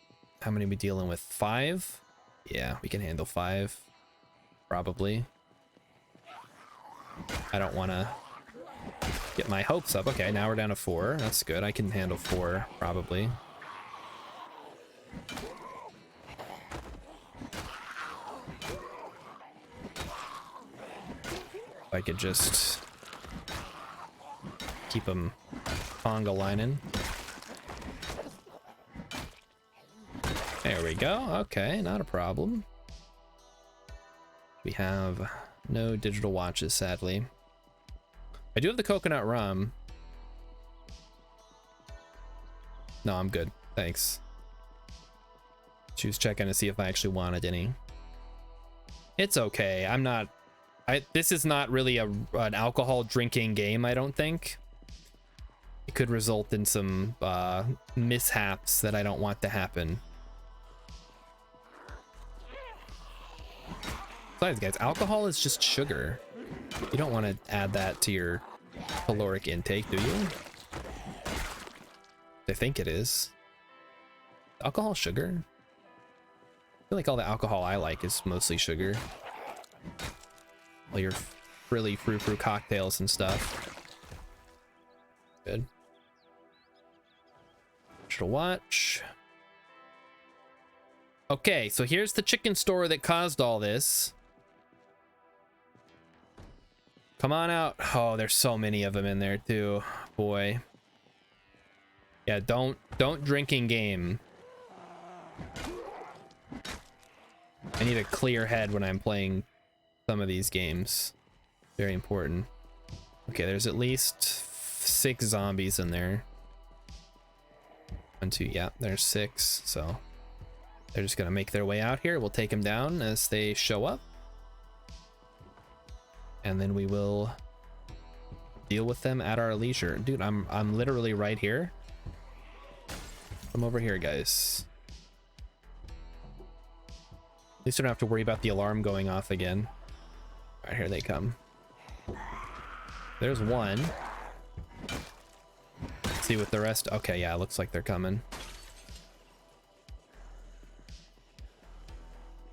How many are we dealing with? 5? Yeah, we can handle 5. Probably. I don't want to get my hopes up. Okay, now we're down to 4. That's good. I can handle 4, probably. If I could just keep them conga lining. There we go. Okay, not a problem. We have no digital watches, sadly. I do have the coconut rum. No, I'm good. Thanks. She was checking to see if I actually wanted any. It's okay. I'm not... this is not really an alcohol drinking game, I don't think. It could result in some mishaps that I don't want to happen. Besides, guys, alcohol is just sugar. You don't want to add that to your caloric intake, do you? I think it is. Alcohol, sugar? I feel like all the alcohol I like is mostly sugar. All your frilly frou-frou cocktails and stuff. Good. Should watch. Okay, so here's the chicken store that caused all this. Come on out. Oh, there's so many of them in there too. Boy. Yeah, don't drinking game. I need a clear head when I'm playing some of these games. Very important. Okay, there's at least 6 zombies in there. 1, 2, yeah, there's 6. So they're just gonna make their way out here. We'll take them down as they show up. And then we will deal with them at our leisure. Dude, I'm literally right here. Come over here, guys. At least I don't have to worry about the alarm going off again. All right, here they come. There's one. Let's see what the rest... Okay, yeah, it looks like they're coming.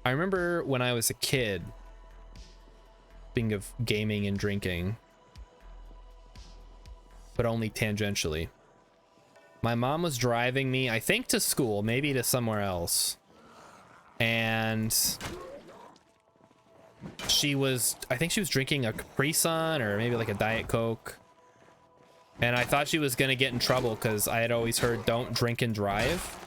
I remember when I was a kid, speaking of gaming and drinking, but only tangentially. My mom was driving me, I think to school, maybe to somewhere else. And she was, I think she was drinking a Capri Sun or maybe like a Diet Coke. And I thought she was gonna get in trouble because I had always heard don't drink and drive.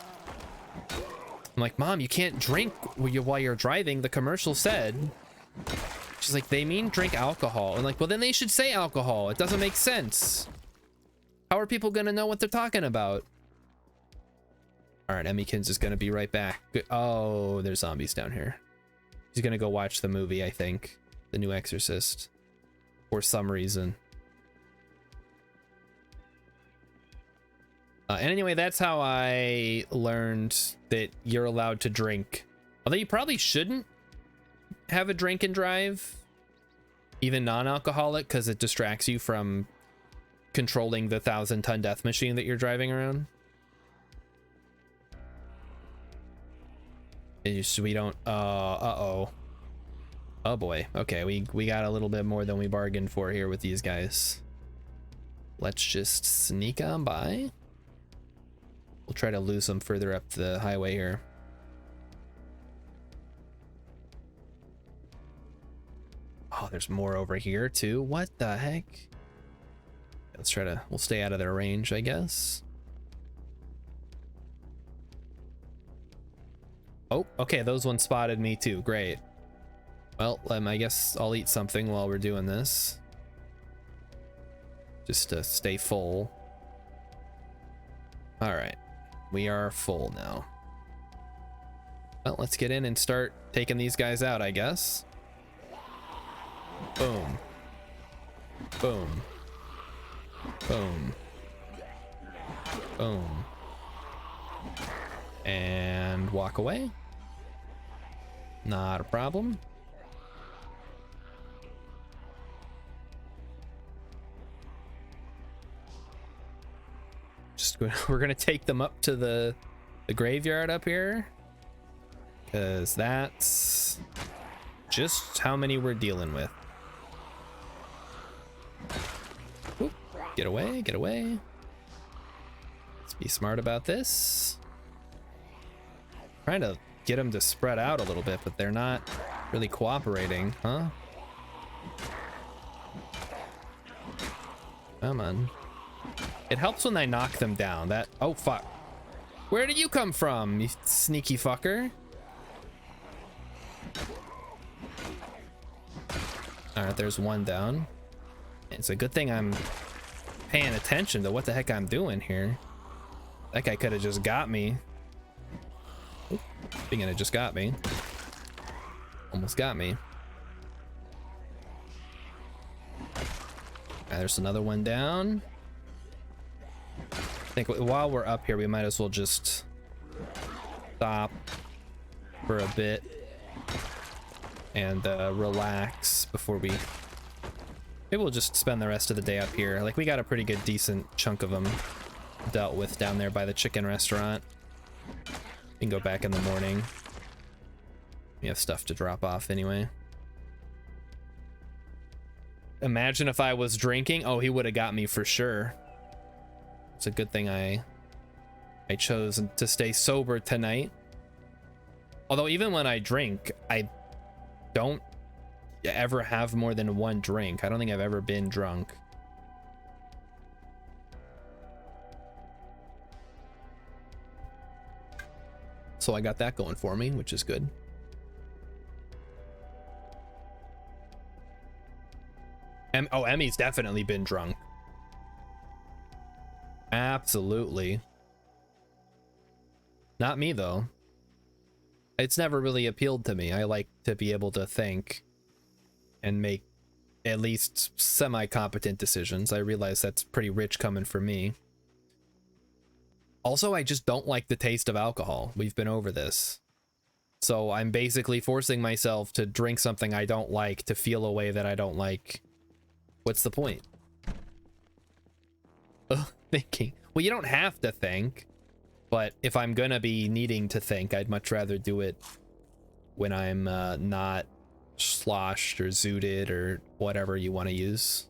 I'm like, Mom, you can't drink while you're driving. The commercial said. She's like, they mean drink alcohol. And like, well, then they should say alcohol. It doesn't make sense. How are people gonna know what they're talking about? All right, Emmykins is gonna be right back. Oh, there's zombies down here. He's gonna go watch the movie, I think. The new Exorcist. For some reason. And anyway, that's how I learned that you're allowed to drink. Although you probably shouldn't have a drink and drive. Even non-alcoholic, because it distracts you from controlling the 1,000-ton death machine that you're driving around. We don't... uh-oh. Oh boy. Okay, we got a little bit more than we bargained for here with these guys. Let's just sneak on by. We'll try to lose them further up the highway here. Oh, there's more over here too. What the heck? Let's try to... We'll stay out of their range, I guess. Oh, okay, those ones spotted me too. Great. Well, I guess I'll eat something while we're doing this. Just to stay full. All right. We are full now. Well, let's get in and start taking these guys out, I guess. Boom. Boom. Boom. Boom. And walk away. Not a problem. Just we're gonna take them up to the graveyard up here, because that's just how many we're dealing with. Whoop. Get away, get away. Let's be smart about this. Trying to get them to spread out a little bit, but they're not really cooperating, huh? Come on. It helps when I knock them down. That... Oh, fuck. Where did you come from, you sneaky fucker? Alright, there's one down. It's a good thing I'm paying attention to what the heck I'm doing here. That guy could have just got me. Speaking of just got me. Almost got me. There's another one down. I think while we're up here, we might as well just stop for a bit and relax before we... Maybe we'll just spend the rest of the day up here. Like, we got a pretty good, decent chunk of them dealt with down there by the chicken restaurant. We can go back in the morning. We have stuff to drop off anyway. Imagine if I was drinking. Oh, he would have got me for sure. It's a good thing I chose to stay sober tonight. Although even when I drink, I don't ever have more than one drink. I don't think I've ever been drunk. So I got that going for me, which is good. Oh, Emmy's definitely been drunk. Absolutely. Not me, though. It's never really appealed to me. I like to be able to think and make at least semi-competent decisions. I realize that's pretty rich coming from me. Also, I just don't like the taste of alcohol. We've been over this. So I'm basically forcing myself to drink something I don't like to feel a way that I don't like. What's the point? Ugh, thinking. Well, you don't have to think. But if I'm gonna be needing to think, I'd much rather do it when I'm not sloshed or zooted or whatever you want to use.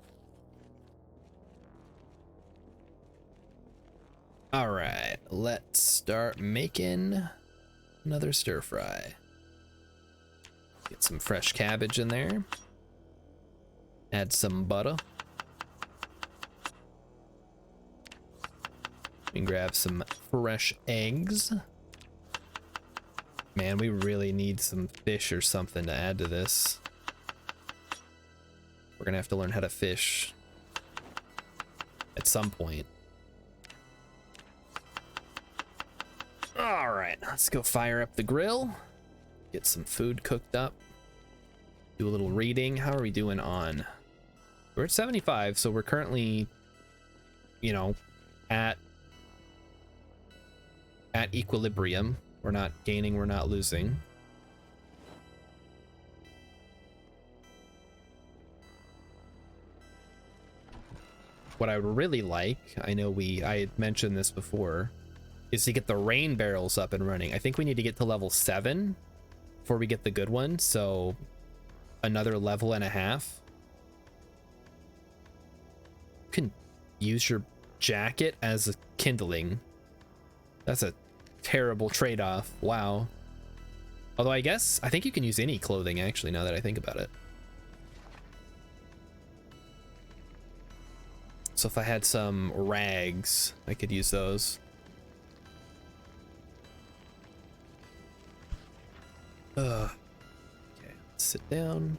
All right, let's start making another stir fry. Get some fresh cabbage in there. Add some butter. And grab some fresh eggs. Man, we really need some fish or something to add to this. We're gonna have to learn how to fish at some point. All right, let's go fire up the grill. Get some food cooked up. Do a little reading. How are we doing on? We're at 75, so we're currently, you know, at equilibrium. We're not gaining, we're not losing. What I would really like, I know I had mentioned this before, is to get the rain barrels up and running. I think we need to get to level 7 before we get the good one, so another level and a half. You can use your jacket as a kindling. That's a terrible trade-off. Wow. Although I think you can use any clothing, actually, now that I think about it. So if I had some rags, I could use those. Okay, let's sit down.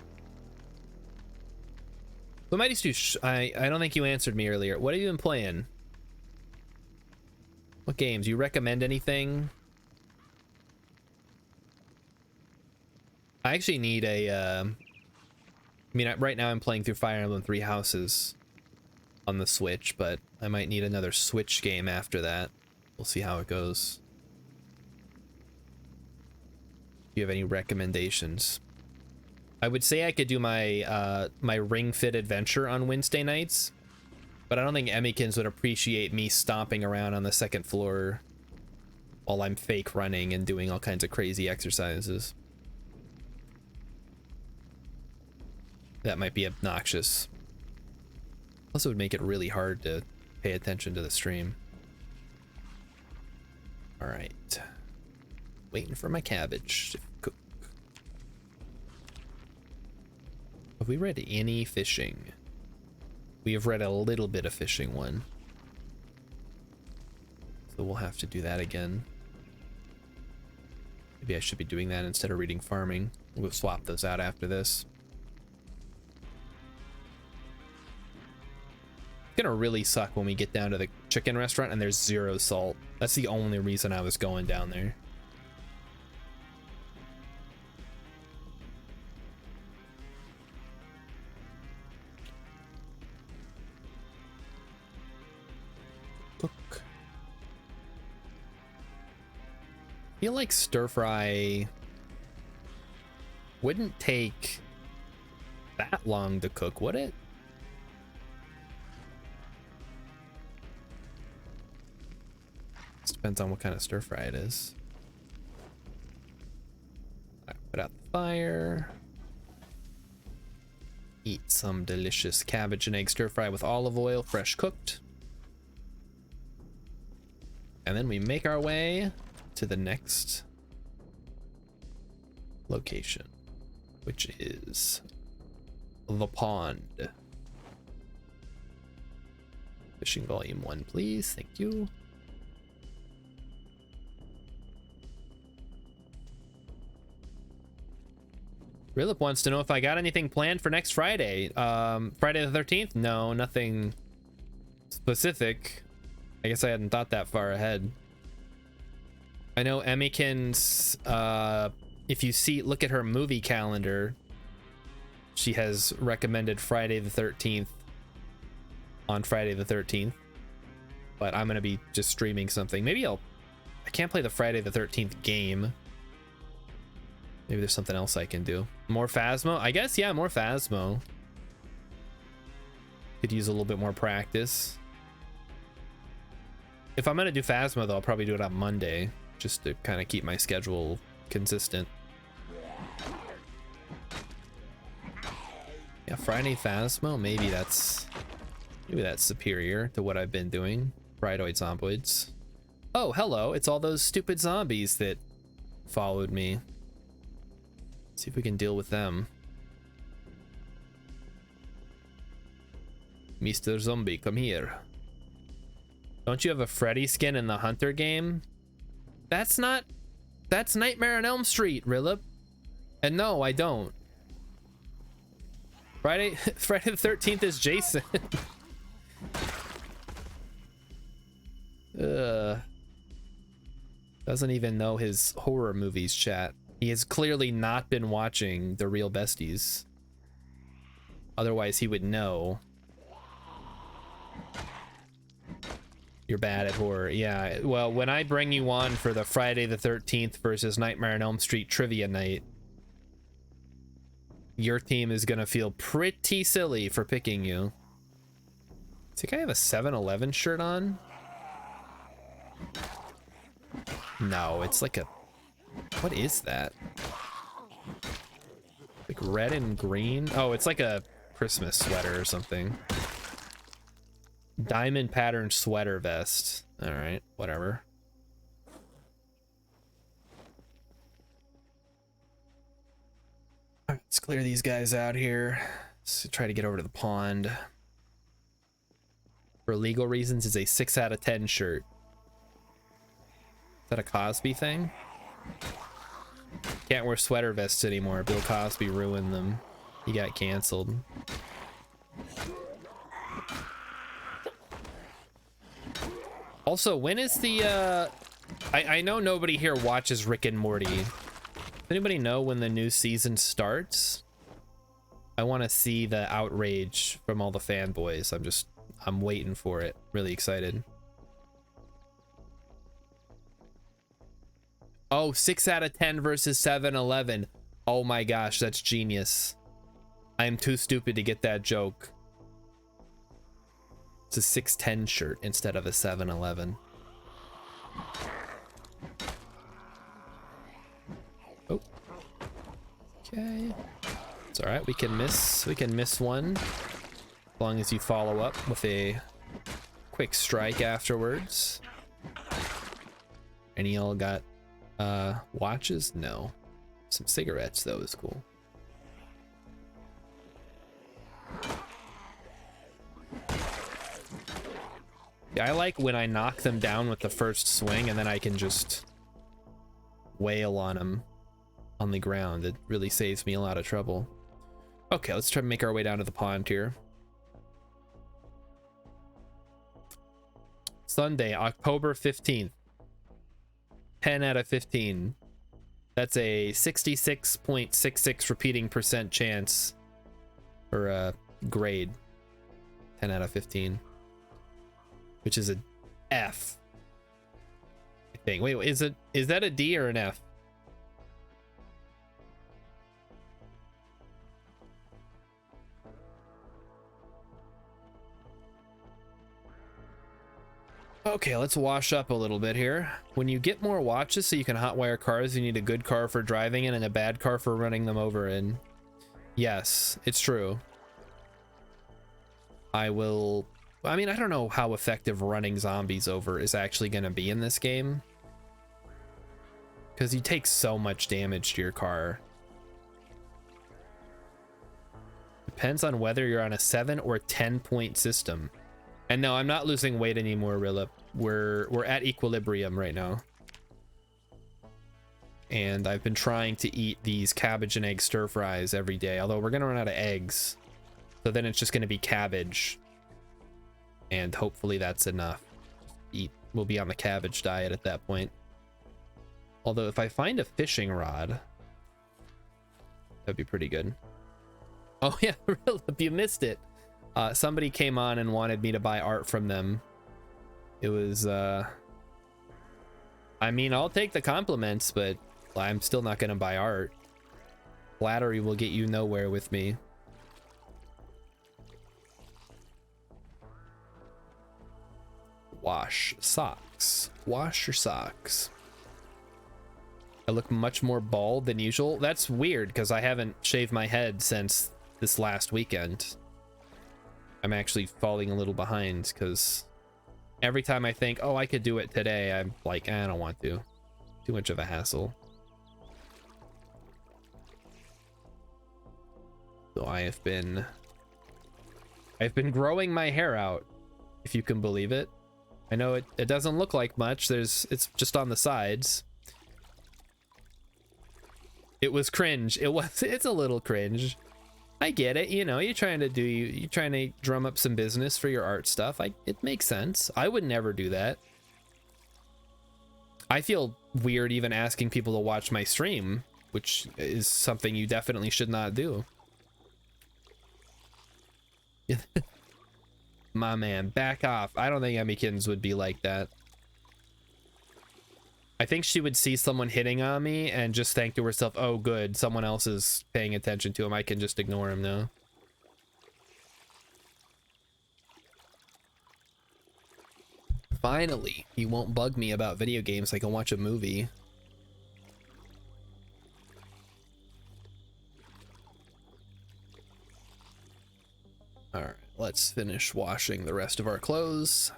So Mighty Stoosh, I don't think you answered me earlier. What have you been playing? What games? You recommend anything? I actually need a, I mean, right now I'm playing through Fire Emblem Three Houses on the Switch, but I might need another Switch game after that. We'll see how it goes. Do you have any recommendations? I would say I could do my, my Ring Fit Adventure on Wednesday nights. But I don't think Emmykins would appreciate me stomping around on the second floor while I'm fake running and doing all kinds of crazy exercises. That might be obnoxious. Plus, it would make it really hard to pay attention to the stream. All right. Waiting for my cabbage to cook. Have we read any fishing? We have read a little bit of fishing one. So we'll have to do that again. Maybe I should be doing that instead of reading farming. We'll swap those out after this. It's gonna really suck when we get down to the chicken restaurant and there's 0 salt. That's the only reason I was going down there. Cook. I feel like stir fry wouldn't take that long to cook, would it? This depends on what kind of stir fry it is. All right, put out the fire. Eat some delicious cabbage and egg stir fry with olive oil, fresh cooked. And then we make our way to the next location, which is the pond. Fishing volume 1, please. Thank you. Rilip wants to know if I got anything planned for next Friday. Friday the 13th? No, nothing specific. I guess I hadn't thought that far ahead. I know Emmykins, if you look at her movie calendar, she has recommended Friday the 13th on Friday the 13th. but I'm gonna be just streaming something. Maybe I can't play the Friday the 13th game. Maybe there's something else I can do. More Phasmo? I guess, yeah, more Phasmo. Could use a little bit more practice. If I'm gonna do Phasmo though, I'll probably do it on Monday, just to kind of keep my schedule consistent. Yeah, Friday Phasmo, maybe that's superior to what I've been doing. Fridoid Zomboids. Oh, hello, it's all those stupid zombies that followed me. Let's see if we can deal with them. Mr. Zombie, come here. Don't you have a Freddy skin in the Hunter game? That's Nightmare on Elm Street, Rillip. And no, I don't. Friday the 13th is Jason. Doesn't even know his horror movies, chat. He has clearly not been watching The Real Besties. Otherwise, he would know. You're bad at horror. Yeah, well, when I bring you on for the Friday the 13th versus Nightmare on Elm Street trivia night, your team is gonna feel pretty silly for picking you. I think I have a 7-Eleven shirt on. No, it's like a... What is that? Like red and green? Oh, it's like a Christmas sweater or something. Diamond patterned sweater vest. All right, whatever. All right, let's clear these guys out here. Let's try to get over to the pond. For legal reasons, it's a 6 out of 10 shirt. Is that a Cosby thing? Can't wear sweater vests anymore. Bill Cosby ruined them. He got canceled. Also, when is the I know nobody here watches Rick and Morty. Does anybody know when the new season starts? I want to see the outrage from all the fanboys. I'm waiting for it. Really excited. Oh, 6 out of 10 versus 7-Eleven. Oh my gosh, that's genius. I'm too stupid to get that joke. It's a 610 shirt instead of a 7-Eleven. Oh. Okay. It's all right. We can miss one as long as you follow up with a quick strike afterwards. Any y'all got watches? No. Some cigarettes though is cool. Yeah, I like when I knock them down with the first swing and then I can just wail on them on the ground. It really saves me a lot of trouble. Okay, let's try to make our way down to the pond here. Sunday, October 15th. 10 out of 15. That's a 66.66 repeating percent chance for a grade. 10 out of 15. Which is a F. I think. Wait, is that a D or an F? Okay, let's wash up a little bit here. When you get more watches so you can hotwire cars, you need a good car for driving in and a bad car for running them over in. Yes, it's true. I mean, I don't know how effective running zombies over is actually going to be in this game. Because you take so much damage to your car. Depends on whether you're on a 7 or 10 point system. And no, I'm not losing weight anymore, Rilla. We're at equilibrium right now. And I've been trying to eat these cabbage and egg stir fries every day. Although we're going to run out of eggs. So then it's just going to be cabbage. And hopefully that's enough. We'll be on the cabbage diet at that point. Although if I find a fishing rod, that'd be pretty good. Oh yeah, you missed it. Somebody came on and wanted me to buy art from them It was, I mean, I'll take the compliments, but I'm still not gonna buy art. Flattery will get you nowhere with me. Wash socks. Wash your socks. I look much more bald than usual. That's weird because I haven't shaved my head since this last weekend. I'm actually falling a little behind because every time I think, oh, I could do it today, I'm like, I don't want to. Too much of a hassle. So I've been growing my hair out, if you can believe it. I know it doesn't look like much. It's just on the sides. It was cringe. It's a little cringe. I get it, you know, you're trying to drum up some business for your art stuff. It makes sense. I would never do that. I feel weird even asking people to watch my stream, which is something you definitely should not do. My man, back off. I don't think Emmykins would be like that. I think she would see someone hitting on me and just think to herself, oh good, someone else is paying attention to him. I can just ignore him now. Finally, he won't bug me about video games. I can watch a movie. All right, let's finish washing the rest of our clothes.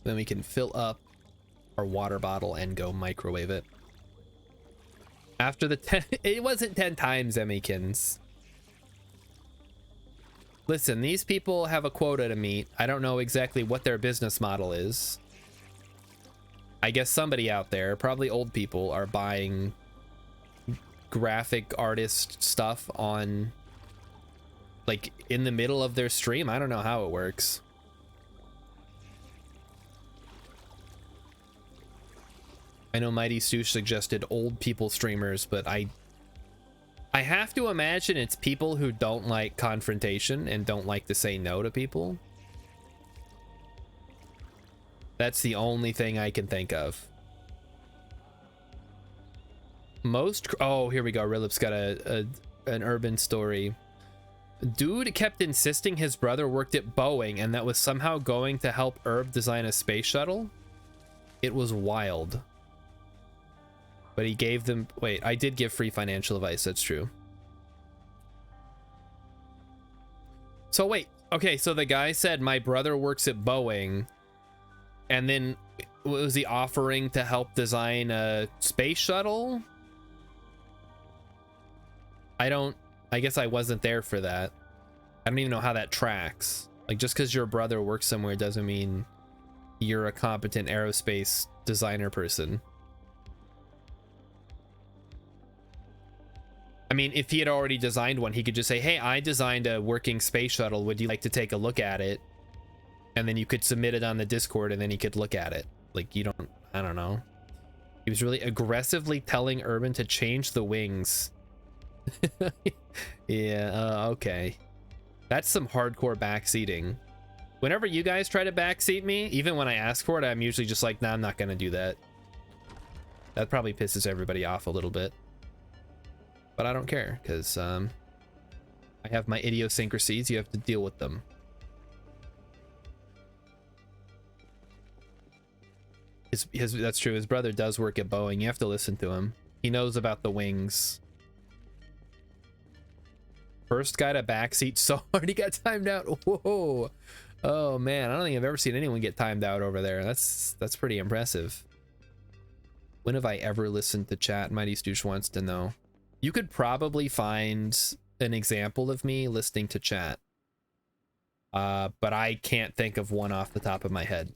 Then we can fill up our water bottle and go microwave it. After the 10, it wasn't 10 times, Emmykins. Listen, these people have a quota to meet. I don't know exactly what their business model is. I guess somebody out there, probably old people, are buying graphic artist stuff on, like, in the middle of their stream. I don't know how it works. I know Mighty Stoosh suggested old people streamers, but I have to imagine it's people who don't like confrontation and don't like to say no to people. That's the only thing I can think of. Most, oh, here we go. Rilip's got an urban story. Dude kept insisting his brother worked at Boeing and that was somehow going to help Herb design a space shuttle. It was wild. But he gave them, wait, I did give free financial advice, that's true. So wait, okay, so the guy said my brother works at Boeing, and then was he offering to help design a space shuttle? I guess I wasn't there for that. I don't even know how that tracks. Like, just because your brother works somewhere doesn't mean you're a competent aerospace designer person. I mean, if he had already designed one, he could just say, hey, I designed a working space shuttle. Would you like to take a look at it? And then you could submit it on the Discord and then he could look at it. Like, you don't, I don't know. He was really aggressively telling Urban to change the wings. Yeah, okay. That's some hardcore backseating. Whenever you guys try to backseat me, even when I ask for it, I'm usually just like, nah, I'm not gonna do that. That probably pisses everybody off a little bit. But I don't care, because I have my idiosyncrasies. You have to deal with them. That's true. His brother does work at Boeing. You have to listen to him. He knows about the wings. First guy to backseat so hard he got timed out. Whoa. Oh, man. I don't think I've ever seen anyone get timed out over there. That's pretty impressive. When have I ever listened to chat? Mighty Stoosh wants to know. You could probably find an example of me listening to chat. But I can't think of one off the top of my head.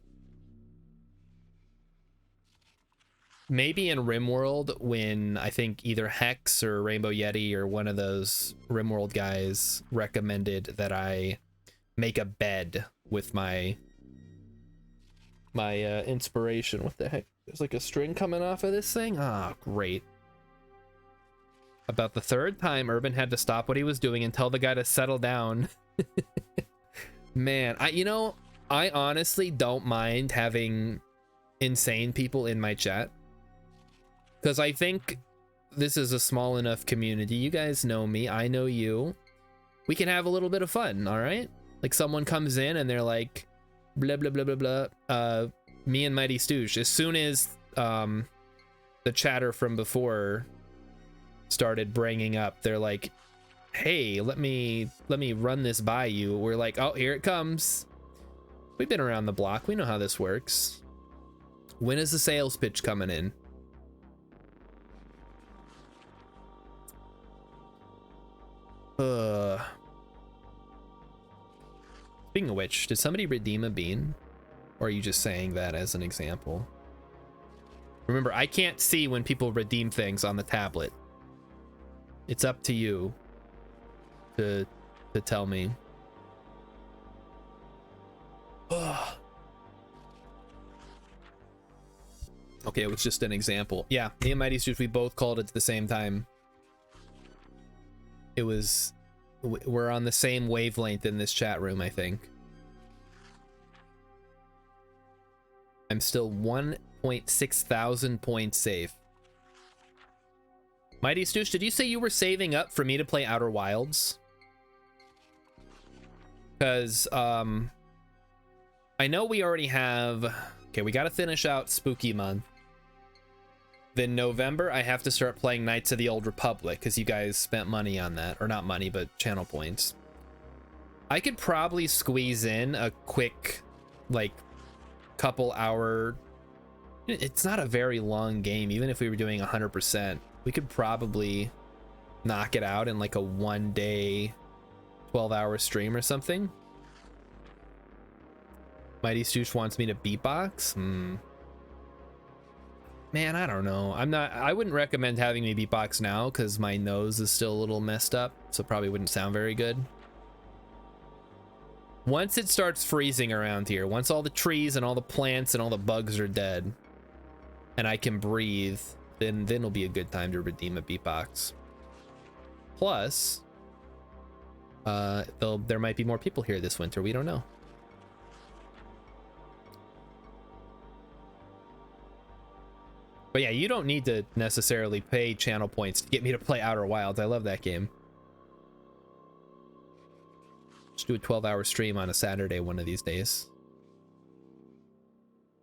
Maybe in RimWorld when I think either Hex or Rainbow Yeti or one of those RimWorld guys recommended that I make a bed with my inspiration. What the heck? There's like a string coming off of this thing? Ah, great. About the third time, Urban had to stop what he was doing and tell the guy to settle down. Man, you know, I honestly don't mind having insane people in my chat, because I think this is a small enough community. You guys know me, I know you. We can have a little bit of fun, all right? Like someone comes in and they're like, blah, blah, blah, blah, blah. Me and Mighty Stooge, as soon as the chatter from before started bringing up, they're like, hey, let me run this by you. We're like, oh, here it comes. We've been around the block. We know how this works. When is the sales pitch coming in? Speaking of which, did somebody redeem a bean? Or are you just saying that as an example? Remember, I can't see when people redeem things on the tablet. It's up to you to tell me. Okay, it was just an example. Yeah, me and Mighty Stooge, we both called it at the same time. It was, we're on the same wavelength in this chat room, I think. I'm still 1.6 thousand points safe. Mighty Stooge, did you say you were saving up for me to play Outer Wilds? Because, I know we already have... Okay, we gotta finish out Spooky Month. Then November, I have to start playing Knights of the Old Republic, because you guys spent money on that. Or not money, but channel points. I could probably squeeze in a quick, like, couple hour... It's not a very long game, even if we were doing 100%. We could probably knock it out in like a 1 day, 12-hour stream or something. Mighty Stooge wants me to beatbox? Man, I don't know. I wouldn't recommend having me beatbox now because my nose is still a little messed up, so probably wouldn't sound very good. Once it starts freezing around here, once all the trees and all the plants and all the bugs are dead and I can breathe, then it'll be a good time to redeem a beatbox. Plus, there might be more people here this winter. We don't know. But yeah, you don't need to necessarily pay channel points to get me to play Outer Wilds. I love that game. Just do a 12-hour stream on a Saturday one of these days.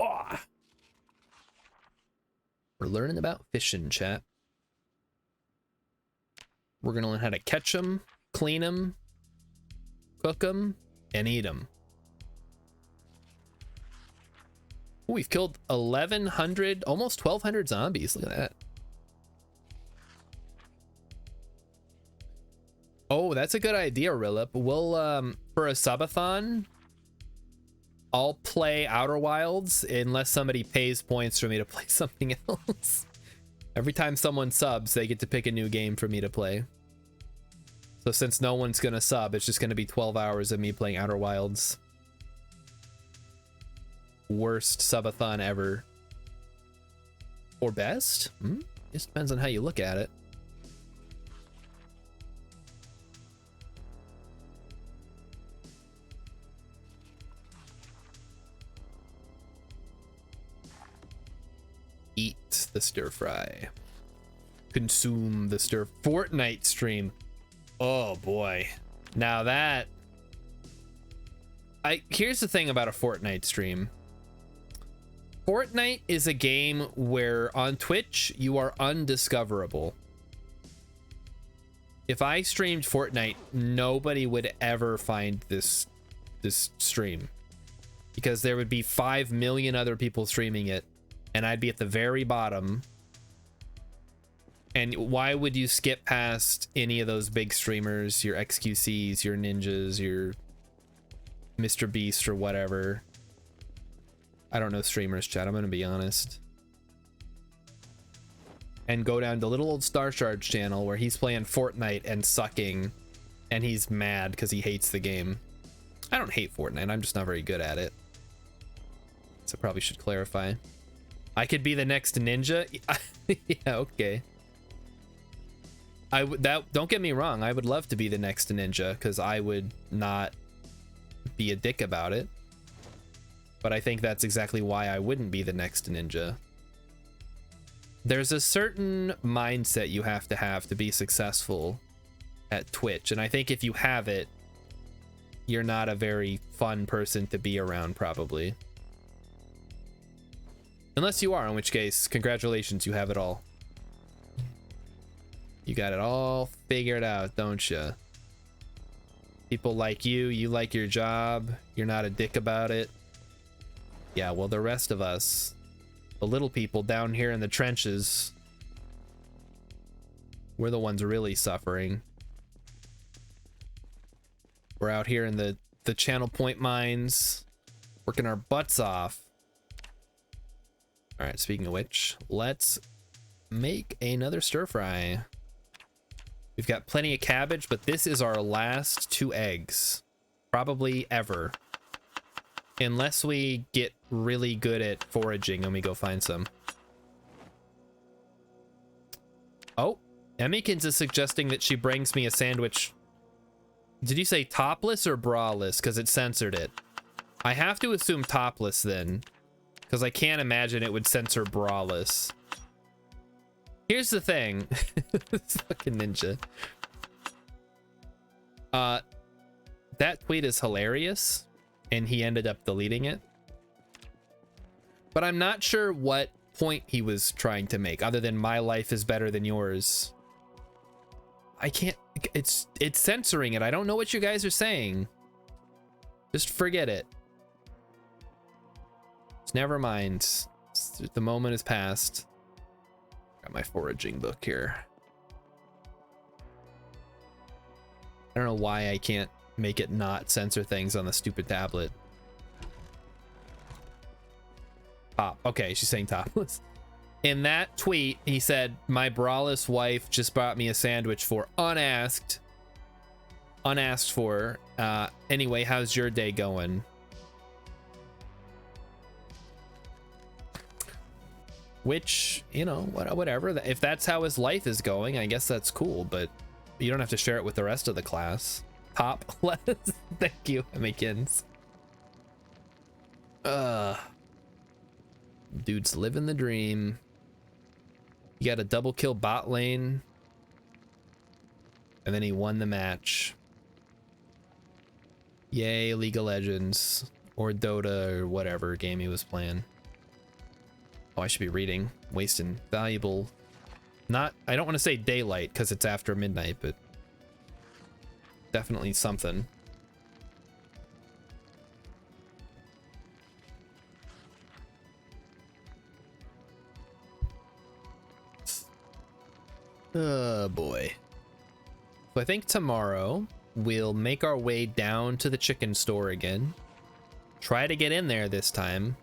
Oh. We're learning about fishing, chat. We're gonna learn how to catch them, clean them, cook them, and eat them. Ooh, we've killed 1,100, almost 1,200 zombies. Look at that. Oh, that's a good idea, Rillip. We'll, for a subathon, I'll play Outer Wilds unless somebody pays points for me to play something else. Every time someone subs, they get to pick a new game for me to play. So since no one's gonna sub, it's just gonna be 12 hours of me playing Outer Wilds. Worst subathon ever. Or best? Just depends on how you look at it. Eat the stir fry. Consume the stir. Fortnite stream. Oh boy. Now that... Here's the thing about a Fortnite stream. Fortnite is a game where on Twitch you are undiscoverable. If I streamed Fortnite, nobody would ever find this stream because there would be 5 million other people streaming it and I'd be at the very bottom. And why would you skip past any of those big streamers, your XQCs, your Ninjas, your Mr. Beast or whatever? I don't know streamers, chat. I'm gonna be honest. And go down to little old Star Shard's channel where he's playing Fortnite and sucking, and he's mad because he hates the game. I don't hate Fortnite. I'm just not very good at it. So I probably should clarify. I could be the next ninja. Yeah, okay. Don't get me wrong. I would love to be the next ninja because I would not be a dick about it. but I think that's exactly why I wouldn't be the next ninja. There's a certain mindset you have to be successful at Twitch, and I think if you have it, you're not a very fun person to be around, probably. Unless you are, in which case, congratulations, you have it all. You got it all figured out, don't you? People like you like your job, you're not a dick about it. Yeah, well, the rest of us, the little people down here in the trenches, we're the ones really suffering. We're out here in the channel point mines, working our butts off. All right, speaking of which, let's make another stir fry. We've got plenty of cabbage, but this is our last 2 eggs, probably ever. Unless we get really good at foraging and we go find some. Oh, Emmykins is suggesting that she brings me a sandwich. Did you say topless or braless? Because it censored it. I have to assume topless then, because I can't imagine it would censor braless. Here's the thing. This fucking ninja. That tweet is hilarious, and he ended up deleting it. But I'm not sure what point he was trying to make, other than my life is better than yours. I can't, it's censoring it. I don't know what you guys are saying. Just forget it. Just never mind. The moment is past. Got my foraging book here. I don't know why I can't make it not censor things on the stupid tablet. Top. Okay, she's saying topless. In that tweet, he said, my braless wife just brought me a sandwich for unasked for. Anyway, how's your day going? Which, you know, whatever. If that's how his life is going, I guess that's cool, but you don't have to share it with the rest of the class. Topless. Thank you, Emmykins. Dude's living the dream. He got a double kill bot lane, and then he won the match. Yay, League of Legends or Dota or whatever game he was playing. Oh, I should be reading. Wasting valuable, I don't want to say daylight because it's after midnight, but definitely something. Oh boy. So I think tomorrow we'll make our way down to the chicken store again. Try to get in there this time.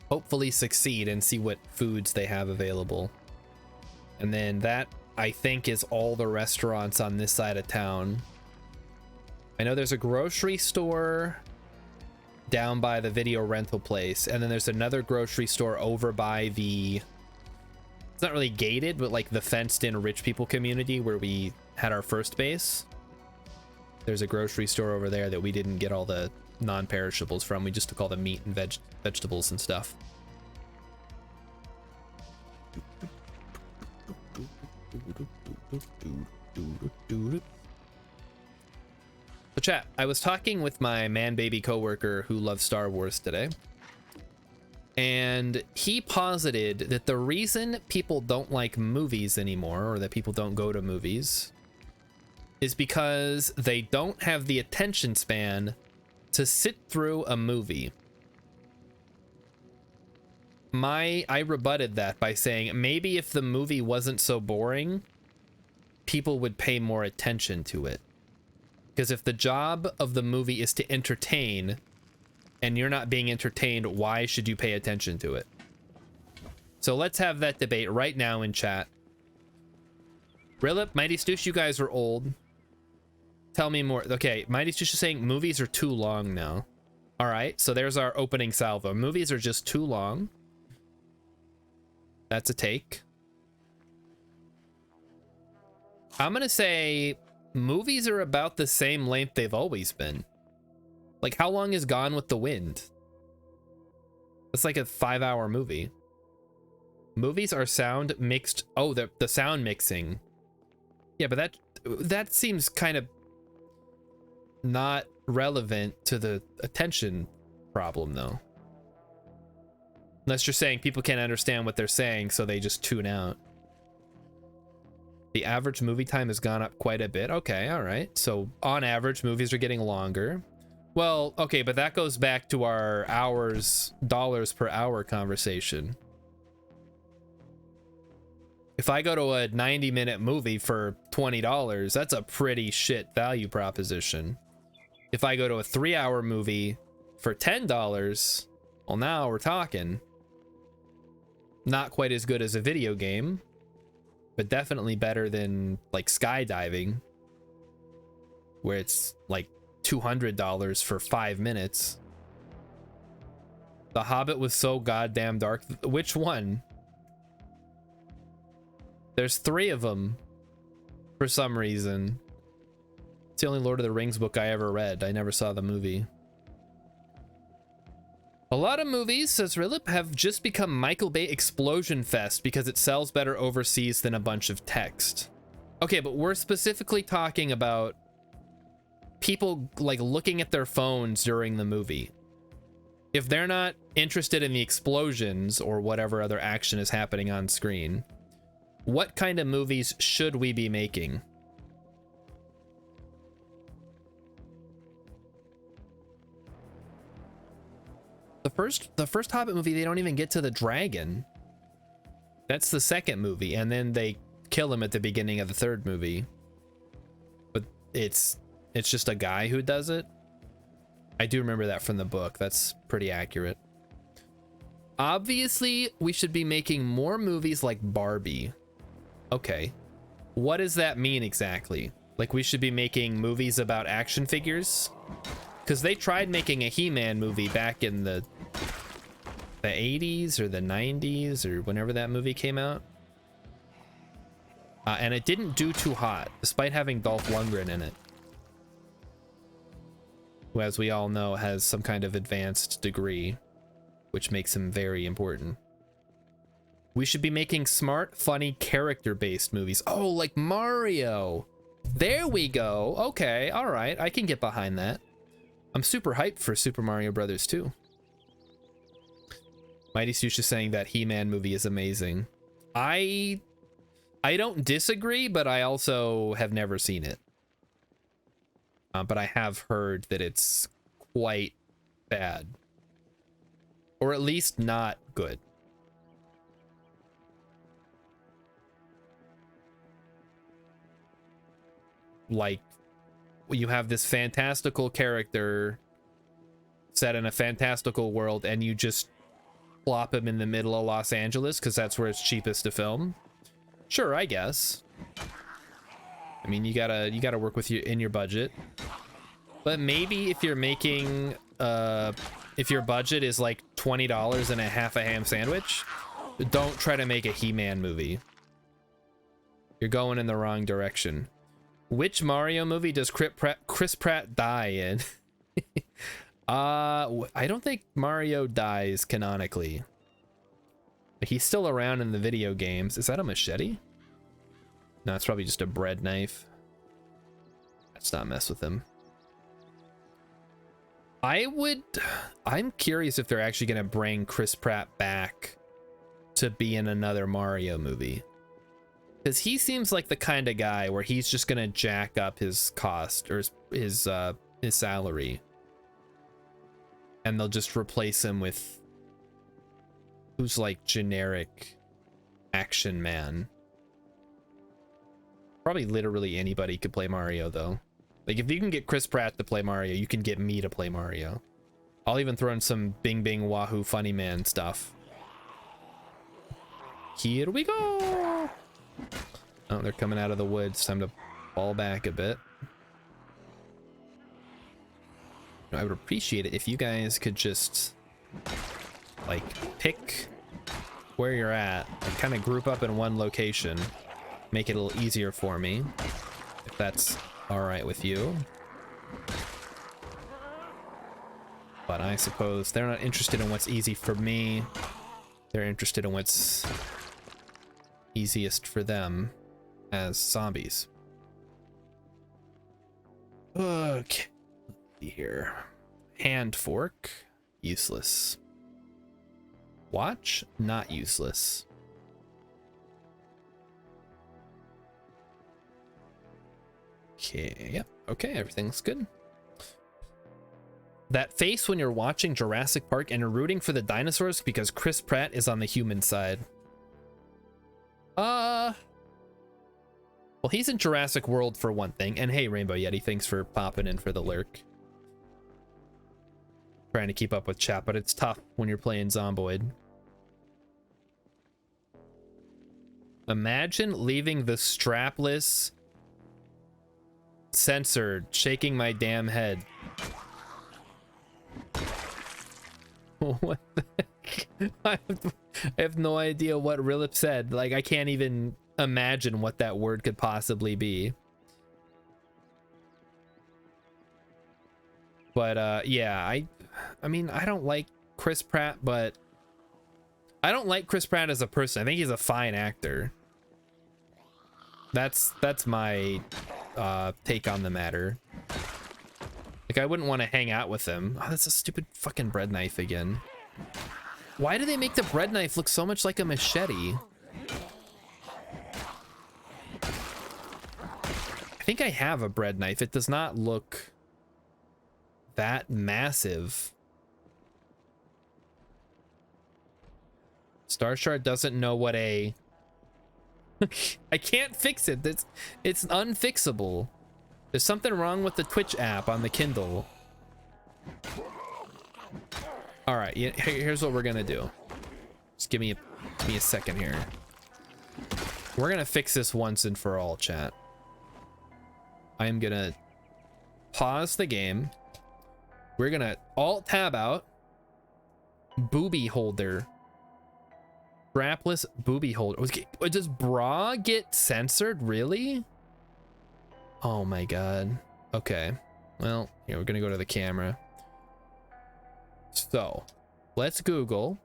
Hopefully succeed and see what foods they have available. And then that, I think, is all the restaurants on this side of town. I know there's a grocery store down by the video rental place, and then there's another grocery store over by the, it's not really gated, but like the fenced in rich people community where we had our first base. There's a grocery store over there that we didn't get all the non-perishables from. We just took all the meat and vegetables and stuff. So chat, I was talking with my man-baby coworker who loves Star Wars today, and he posited that the reason people don't like movies anymore, or that people don't go to movies, is because they don't have the attention span to sit through a movie. I rebutted that by saying maybe if the movie wasn't so boring, people would pay more attention to it. Because if the job of the movie is to entertain, and you're not being entertained, why should you pay attention to it? So let's have that debate right now in chat. Rilip, Mighty Stoosh, you guys are old. Tell me more. Okay, Mighty Stoosh is saying movies are too long now. All right, so there's our opening salvo. Movies are just too long. That's a take. I'm gonna say movies are about the same length they've always been. Like, how long is Gone with the Wind? It's like a 5-hour movie. Movies are sound mixed. Oh, the sound mixing. Yeah, but that seems kind of not relevant to the attention problem, though. Unless you're saying people can't understand what they're saying, so they just tune out. The average movie time has gone up quite a bit. Okay, all right. So on average, movies are getting longer. Well, okay, but that goes back to our dollars per hour conversation. If I go to a 90-minute movie for $20, that's a pretty shit value proposition. If I go to a 3-hour movie for $10, well, now we're talking. Not quite as good as a video game, but definitely better than like skydiving, where it's like $200 for 5 minutes. The Hobbit was so goddamn dark. Which one? There's 3 of them for some reason. It's the only Lord of the Rings book I ever read. I never saw the movie. A lot of movies, says Rilip, have just become Michael Bay Explosion Fest because it sells better overseas than a bunch of text. Okay, but we're specifically talking about people like looking at their phones during the movie. If they're not interested in the explosions or whatever other action is happening on screen, what kind of movies should we be making? The first Hobbit movie, they don't even get to the dragon. That's the second movie, and then they kill him at the beginning of the third movie. But it's just a guy who does it. I do remember that from the book. That's pretty accurate. Obviously, we should be making more movies like Barbie. Okay. What does that mean exactly? Like, we should be making movies about action figures? Because they tried making a He-Man movie back in the 80s or the 90s or whenever that movie came out. And it didn't do too hot, despite having Dolph Lundgren in it, who, as we all know, has some kind of advanced degree, which makes him very important. We should be making smart, funny, character-based movies. Oh, like Mario. There we go. Okay, all right. I can get behind that. I'm super hyped for Super Mario Brothers 2. Mighty Sush is saying that He-Man movie is amazing. I don't disagree, but I also have never seen it. But I have heard that it's quite bad. Or at least not good. Like, you have this fantastical character set in a fantastical world, and you just plop him in the middle of Los Angeles because that's where it's cheapest to film. Sure, I guess. I mean, you gotta work with in your budget. But maybe if you're making if your budget is like $20 and a half a ham sandwich, don't try to make a He-Man movie. You're going in the wrong direction. Which Mario movie does Chris Pratt die in? I don't think Mario dies canonically. But he's still around in the video games. Is that a machete? No, it's probably just a bread knife. Let's not mess with him. I'm curious if they're actually gonna bring Chris Pratt back to be in another Mario movie. Because he seems like the kind of guy where he's just gonna jack up his cost or his salary, and they'll just replace him with who's like generic action man. Probably literally anybody could play Mario though. Like, if you can get Chris Pratt to play Mario, you can get me to play Mario. I'll even throw in some Bing Bing Wahoo Funny Man stuff. Here we go. Oh, they're coming out of the woods. Time to fall back a bit. I would appreciate it if you guys could just, like, pick where you're at and kind of group up in one location. Make it a little easier for me, if that's all right with you. But I suppose they're not interested in what's easy for me. They're interested in what's easiest for them as zombies. Okay. Let's see here. Hand fork. Useless. Watch. Not useless. Okay. Yep. Okay. Everything's good. That face when you're watching Jurassic Park and you're rooting for the dinosaurs because Chris Pratt is on the human side. Well, he's in Jurassic World for one thing. And hey, Rainbow Yeti, thanks for popping in for the lurk. Trying to keep up with chat, but it's tough when you're playing Zomboid. Imagine leaving the strapless censored, shaking my damn head. What the heck? I have no idea what Rilip said. Like, I can't even imagine what that word could possibly be. But yeah, I mean, I don't like Chris Pratt, but I don't like Chris Pratt as a person. I think he's a fine actor. That's my take on the matter. Like, I wouldn't want to hang out with him. Oh, that's a stupid fucking bread knife again. Why do they make the bread knife look so much like a machete? I think I have a bread knife. It does not look that massive. Starshard doesn't know what a... I can't fix it. It's unfixable. There's something wrong with the Twitch app on the Kindle. All right, here's what we're gonna do. Just give me a second here. We're gonna fix this once and for all, chat. I am gonna pause the game. We're gonna alt tab out. Booby holder. Strapless booby holder. Does bra get censored? Really? Oh my god. Okay. Well, here, we're gonna go to the camera. So, let's Google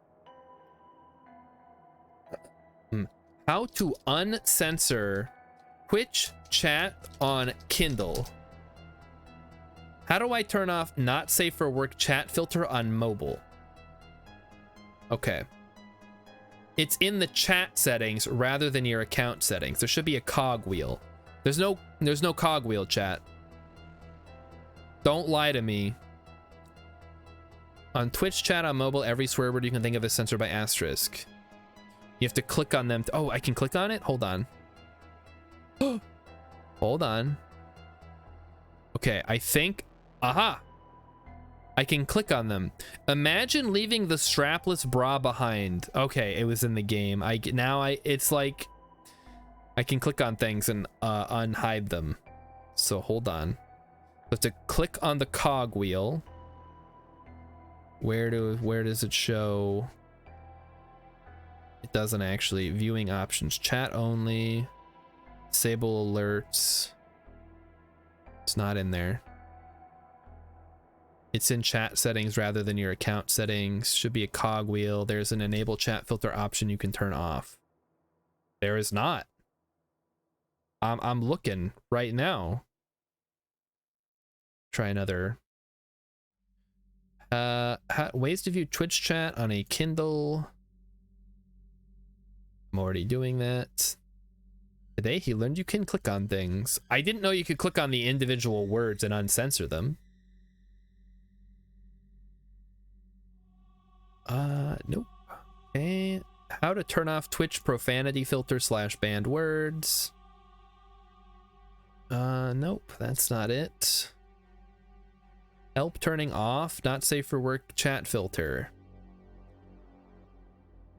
how to uncensor Twitch chat on Kindle. How do I turn off not safe for work chat filter on mobile? Okay. It's in the chat settings rather than your account settings. There should be a cog wheel. There's no cogwheel, chat. Don't lie to me. On Twitch chat on mobile, every swear word you can think of is censored by asterisk. You have to click on them. Oh, I can click on it? Hold on. Hold on. Okay, I think... Aha! I can click on them. Imagine leaving the strapless bra behind. Okay, it was in the game. It's like... I can click on things and unhide them. So hold on. I have to click on the cog wheel. Where does it show? It doesn't actually. Viewing options. Chat only. Disable alerts. It's not in there. It's in chat settings rather than your account settings. Should be a cog wheel. There's an enable chat filter option you can turn off. There is not. I'm looking right now. Try another. Ways to view Twitch chat on a Kindle. I'm already doing that. Today he learned you can click on things. I didn't know you could click on the individual words and uncensor them. Nope. Okay. How to turn off Twitch profanity filter / banned words. Nope, that's not it. Help turning off not safe for work chat filter.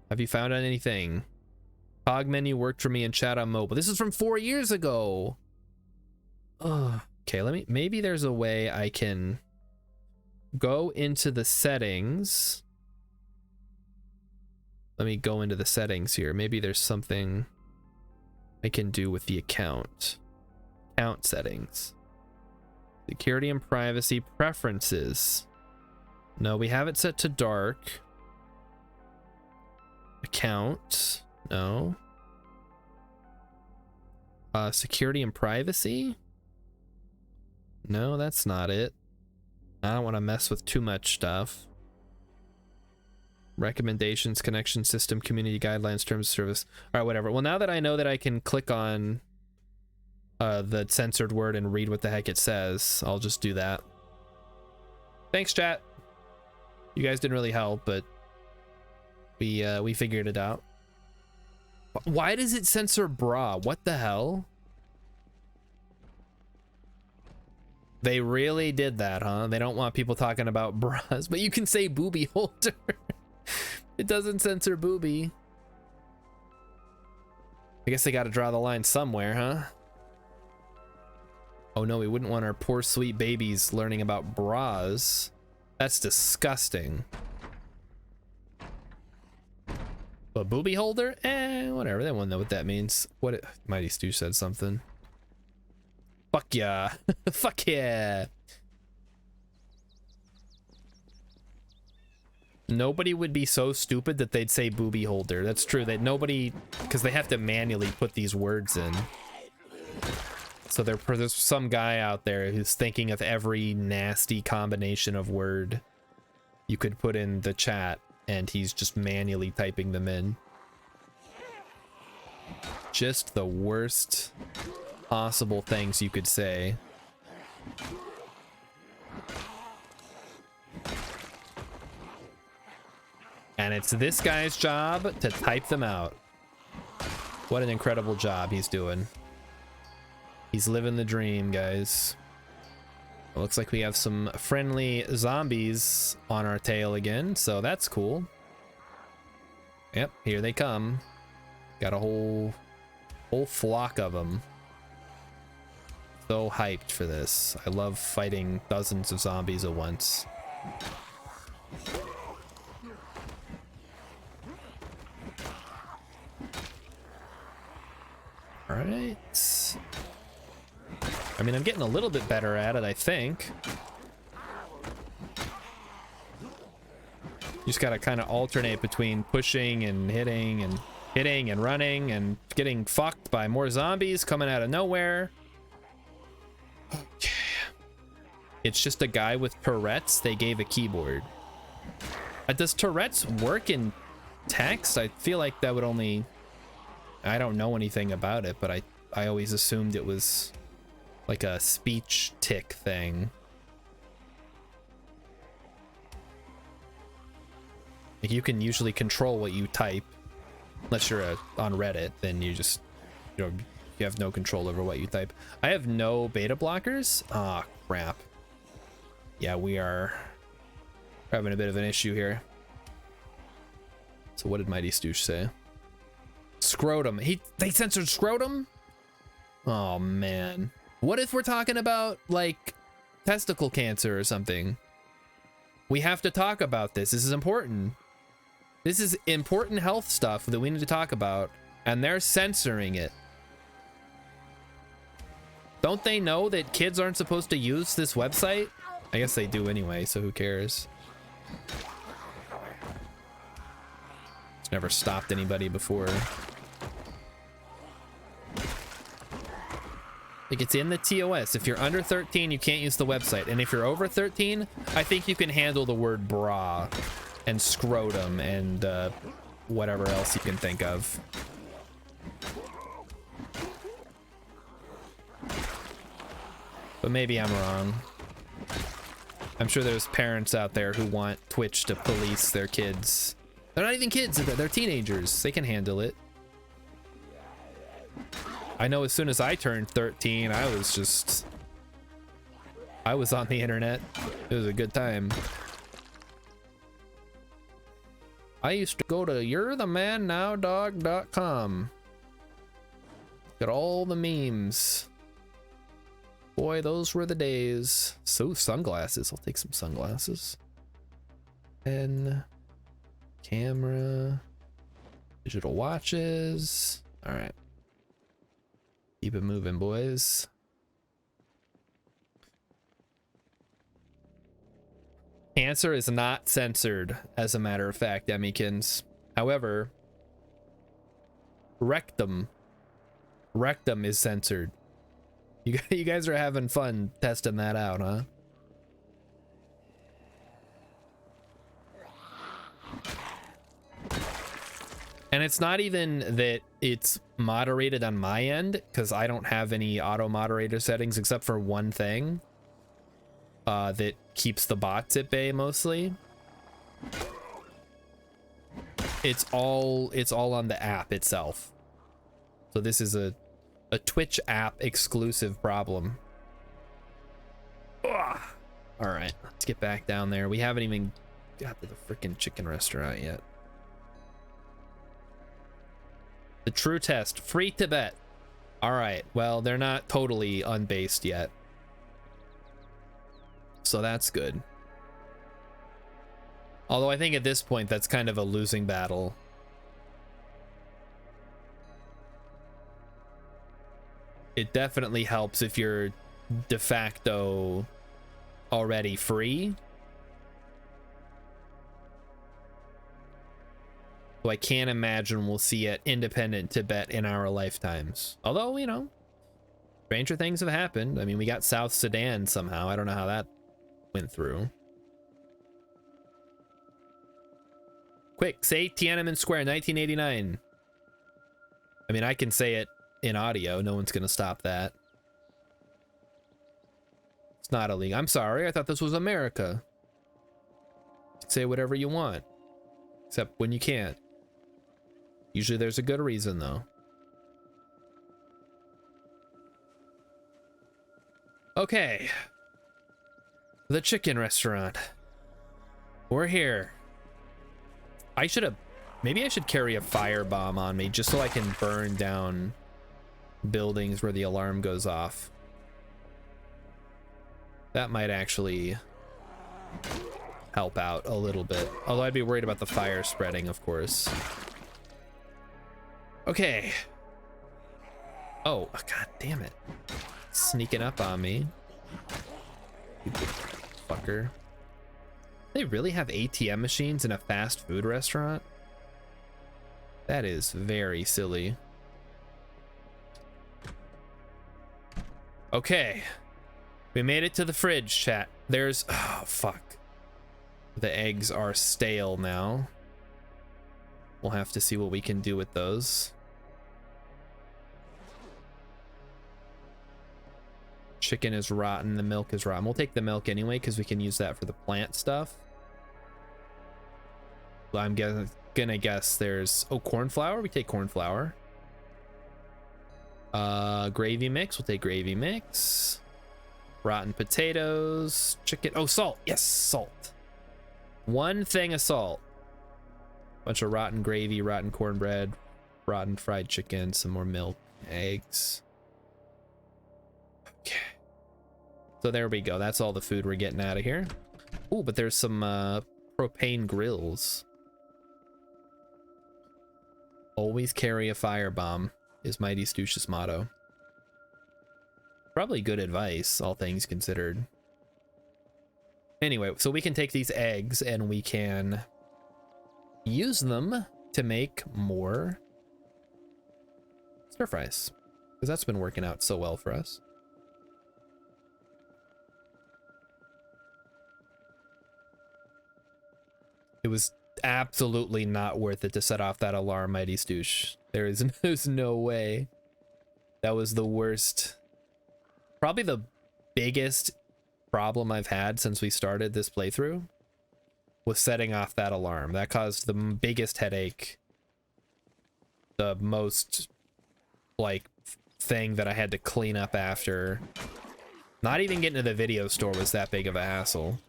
Have you found out anything? Cog menu worked for me in chat on mobile. This is from 4 years ago. Ugh. Okay, maybe there's a way I can go into the settings. Let me go into the settings here. Maybe there's something I can do with the account. Account settings. Security and privacy preferences. No, we have it set to dark. Account. No. Security and privacy? No, that's not it. I don't want to mess with too much stuff. Recommendations, connection system, community guidelines, terms of service. All right, whatever. Well, now that I know that I can click on the censored word and read what the heck it says, I'll just do that. Thanks, chat. You guys didn't really help, but we figured it out. Why does it censor bra? What the hell? They really did that, huh? They don't want people talking about bras, but you can say booby holder. It doesn't censor booby. I guess they got to draw the line somewhere, huh? Oh no, we wouldn't want our poor sweet babies learning about bras. That's disgusting. A booby holder? Whatever. They won't know what that means. What? Mighty Stu said something. Fuck yeah. Fuck yeah. Nobody would be so stupid that they'd say booby holder. That's true. That nobody, because they have to manually put these words in. So there's some guy out there who's thinking of every nasty combination of word you could put in the chat, and he's just manually typing them in. Just the worst possible things you could say. And it's this guy's job to type them out. What an incredible job he's doing. He's living the dream, guys. It looks like we have some friendly zombies on our tail again, so that's cool. Yep, here they come. Got a whole flock of them. So hyped for this. I love fighting dozens of zombies at once. All right. I mean, I'm getting a little bit better at it, I think. You just gotta kind of alternate between pushing and hitting and running and getting fucked by more zombies coming out of nowhere. Okay. It's just a guy with Tourette's. They gave a keyboard. Does Tourette's work in text? I feel like that would only... I don't know anything about it, but I always assumed it was like a speech tick thing. Like you can usually control what you type, unless you're on Reddit, then you just, you have no control over what you type. I have no beta blockers. Ah, crap. Yeah, we are having a bit of an issue here. So what did Mighty Stoosh say? Scrotum. They censored scrotum? Oh man. What if we're talking about like testicle cancer or something? We have to talk about this. This is important. This is important health stuff that we need to talk about, and they're censoring it. Don't they know that kids aren't supposed to use this website? I guess they do anyway, so who cares? It's never stopped anybody before. Like, it's in the TOS. If you're under 13, you can't use the website. And if you're over 13, I think you can handle the word bra and scrotum and whatever else you can think of. But maybe I'm wrong. I'm sure there's parents out there who want Twitch to police their kids. They're not even kids, they're teenagers. They can handle it. I know as soon as I turned 13, I was on the internet. It was a good time. I used to go to you'rethemannowdog.com. Got all the memes. Boy, those were the days. So sunglasses. I'll take some sunglasses. Pen, camera, digital watches. All right. Keep it moving, boys. Answer is not censored, as a matter of fact, Emmykins. However, rectum is censored. You guys are having fun testing that out, huh? And it's not even that it's moderated on my end, because I don't have any auto moderator settings except for one thing that keeps the bots at bay mostly. It's all on the app itself. So this is a Twitch app exclusive problem. Ugh. All right, let's get back down there. We haven't even got to the freaking chicken restaurant yet. The true test, free Tibet. All right, well, they're not totally unbased yet, so that's good. Although I think at this point that's kind of a losing battle. It definitely helps if you're de facto already free. So I can't imagine we'll see an independent Tibet in our lifetimes. Although, you know, stranger things have happened. I mean, we got South Sudan somehow. I don't know how that went through. Quick, say Tiananmen Square, 1989. I mean, I can say it in audio. No one's going to stop that. It's not illegal. I'm sorry. I thought this was America. You can say whatever you want. Except when you can't. Usually there's a good reason, though. Okay. The chicken restaurant. We're here. I should have... Maybe I should carry a firebomb on me just so I can burn down buildings where the alarm goes off. That might actually help out a little bit. Although I'd be worried about the fire spreading, of course. Okay. Oh, god damn it. Sneaking up on me. You fucker. They really have ATM machines in a fast food restaurant? That is very silly. Okay. We made it to the fridge, chat. There's... Oh, fuck. The eggs are stale now. We'll have to see what we can do with those. Chicken is rotten. The milk is rotten. We'll take the milk anyway because we can use that for the plant stuff. I'm gonna guess there's... Oh, corn flour? We take corn flour. Gravy mix. We'll take gravy mix. Rotten potatoes. Chicken. Oh, salt. Yes, salt. One thing of salt. Bunch of rotten gravy, rotten cornbread, rotten fried chicken, some more milk, eggs. Okay. So there we go. That's all the food we're getting out of here. Oh, but there's some propane grills. Always carry a firebomb is Mighty Stoosh's motto. Probably good advice, all things considered. Anyway, so we can take these eggs and we can use them to make more stir fries, because that's been working out so well for us. It was absolutely not worth it to set off that alarm, Mighty Stoosh. There's no way. That was the worst, probably the biggest problem I've had since we started this playthrough, was setting off that alarm. That caused the biggest headache, the most like thing that I had to clean up after. Not even getting to the video store was that big of a hassle.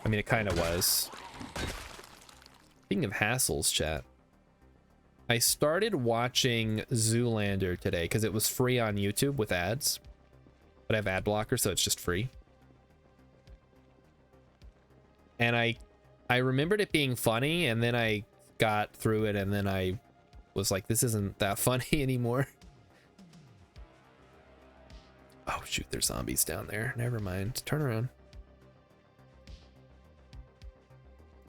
I mean, it kind of was. Speaking of hassles, chat, I started watching Zoolander today because it was free on YouTube with ads, but I have ad blocker, so it's just free. And I remembered it being funny, and then I got through it, and then I was like, this isn't that funny anymore. Oh, shoot, there's zombies down there. Never mind. Turn around.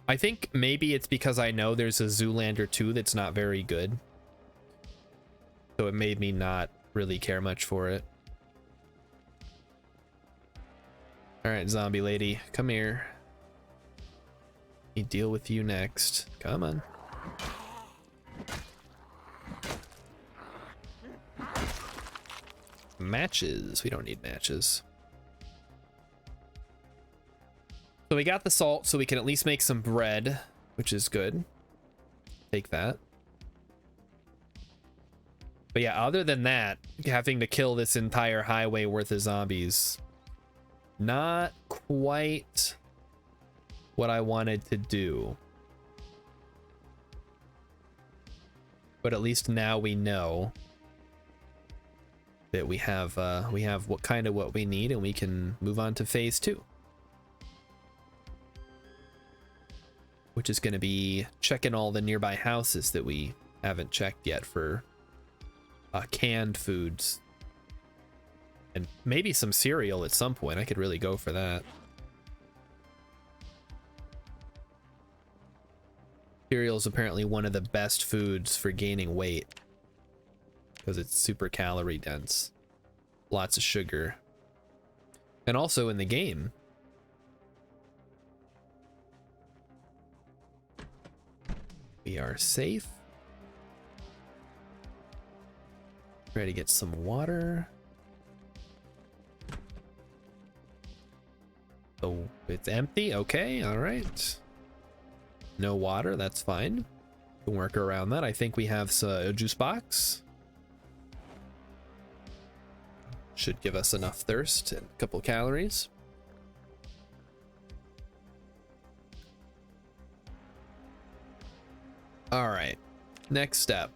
I think maybe it's because I know there's a Zoolander 2 that's not very good. So it made me not really care much for it. Alright, zombie lady, come here. Let me deal with you next. Come on. Matches. We don't need matches. So we got the salt, so we can at least make some bread, which is good. Take that. But yeah, other than that, having to kill this entire highway worth of zombies, not quite what I wanted to do. But at least now we know that we have what we need, and we can move on to phase 2. Which is going to be checking all the nearby houses that we haven't checked yet for canned foods. And maybe some cereal at some point. I could really go for that. Cereal is apparently one of the best foods for gaining weight, because it's super calorie dense. Lots of sugar. And also in the game, we are safe. Ready to get some water. Oh, it's empty? Okay, alright. No water, that's fine. Can work around that. I think we have a juice box. Should give us enough thirst and a couple calories. Alright, next step.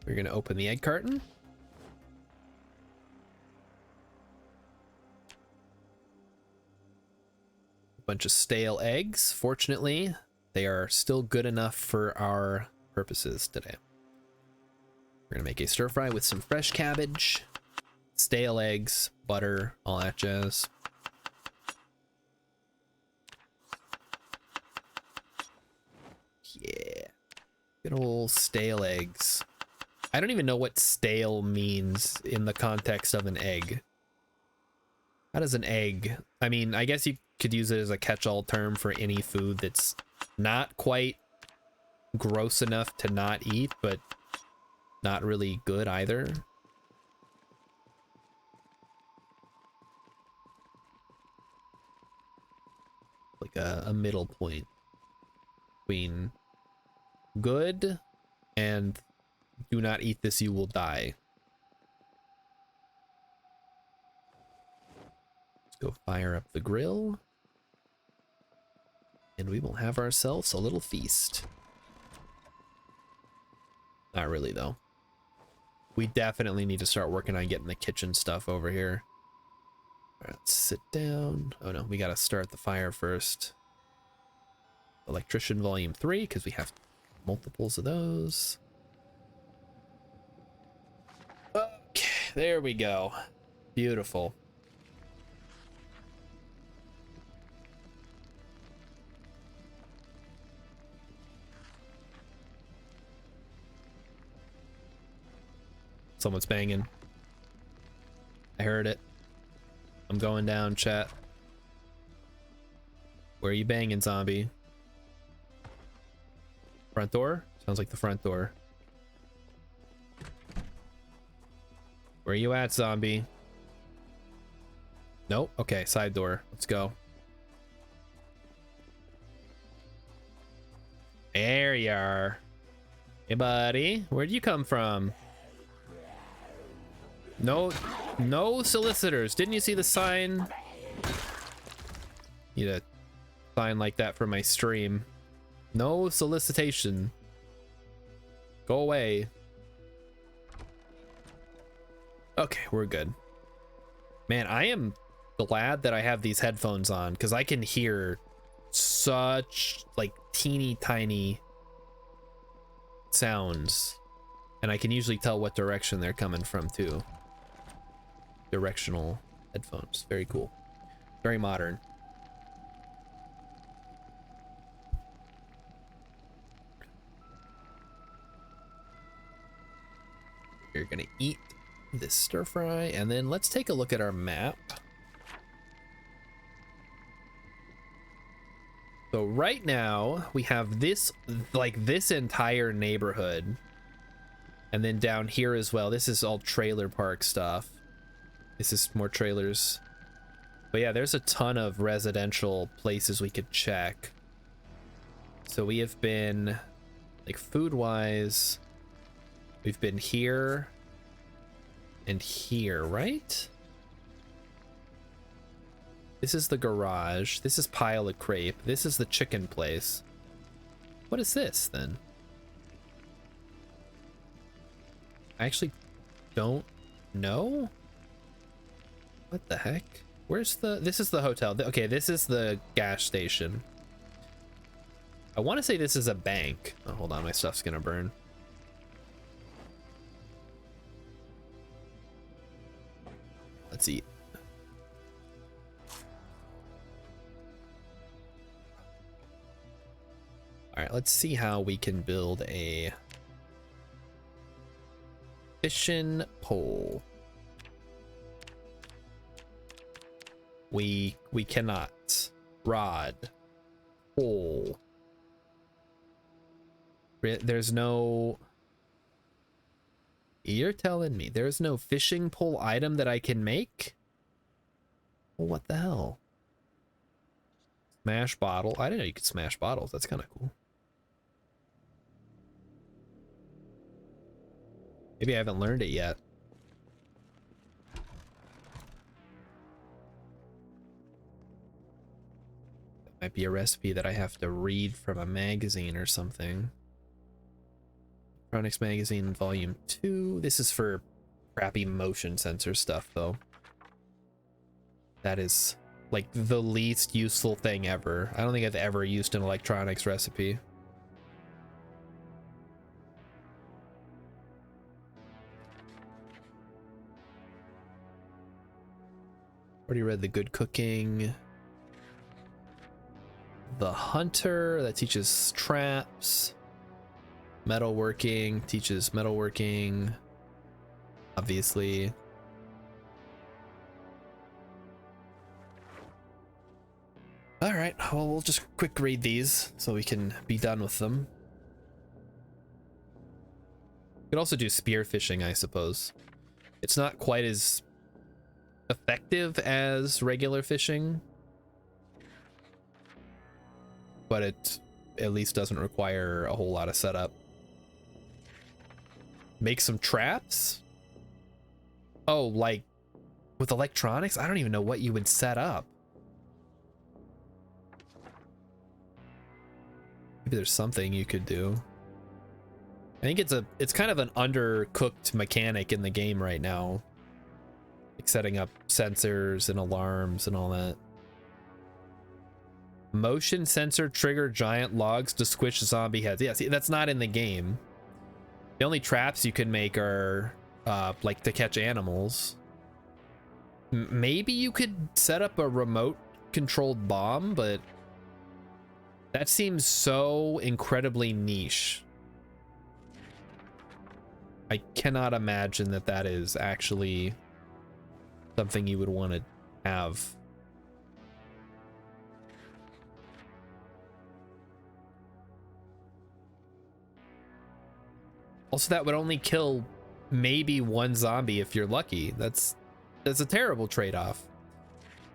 We're gonna open the egg carton. Bunch of stale eggs. Fortunately, they are still good enough for our purposes today. We're gonna make a stir fry with some fresh cabbage, stale eggs, butter, all that jazz. Yeah, good old stale eggs. I don't even know what stale means in the context of an egg. How does an egg... I mean, I guess you could use it as a catch-all term for any food that's not quite gross enough to not eat, but not really good either. Like a middle point between good and do not eat this, you will die. Let's go fire up the grill. And we will have ourselves a little feast. Not really, though. We definitely need to start working on getting the kitchen stuff over here. All right, let's sit down. Oh no, we gotta start the fire first. Electrician volume 3, because we have multiples of those. Okay, there we go. Beautiful. Someone's banging. I heard it. I'm going down, chat. Where are you banging, zombie? Front door? Sounds like the front door. Where are you at, zombie? Nope. Okay, side door. Let's go. There you are. Hey, buddy. Where'd you come from? No solicitors. Didn't you see the sign? Need a sign like that for my stream. No solicitation. Go away. Okay, we're good. Man, I am glad that I have these headphones on, because I can hear such like teeny tiny sounds And I can usually tell what direction they're coming from too. Directional headphones. Very cool. Very modern. We're gonna eat this stir fry, and then let's take a look at our map. So right now we have this, like this entire neighborhood, and then down here as well. This is all trailer park stuff. This is more trailers. But yeah, there's a ton of residential places we could check. So we have been, like food-wise, we've been here and here, right? This is the garage. This is Pile of Crepe. This is the chicken place. What is this then? I actually don't know. What the heck? Where's the... This is the hotel. Okay, this is the gas station. I want to say this is a bank. Oh, hold on, my stuff's gonna burn. Let's eat. All right, let's see how we can build a fishing pole. We cannot. Rod. Pole. There's no... You're telling me there's no fishing pole item that I can make? Well, what the hell? Smash bottle. I didn't know you could smash bottles. That's kind of cool. Maybe I haven't learned it yet. That might be a recipe that I have to read from a magazine or something. Electronics Magazine Volume 2. This is for crappy motion sensor stuff, though. That is, like, the least useful thing ever. I don't think I've ever used an electronics recipe. Already read The Good Cooking. The Hunter, that teaches traps. Metalworking, teaches metalworking. Obviously. Alright, well, we'll just quick read these so we can be done with them. You could also do spearfishing, I suppose. It's not quite as effective as regular fishing, but it at least doesn't require a whole lot of setup. Make some traps? Oh, like with electronics? I don't even know what you would set up. Maybe there's something you could do. I think it's kind of an undercooked mechanic in the game right now. Like setting up sensors and alarms and all that. Motion sensor trigger giant logs to squish zombie heads. Yeah, see, that's not in the game. The only traps you can make are like to catch animals. Maybe you could set up a remote controlled bomb, but that seems so incredibly niche. I cannot imagine that that is actually something you would want to have. Also, that would only kill maybe one zombie if you're lucky. That's a terrible trade-off.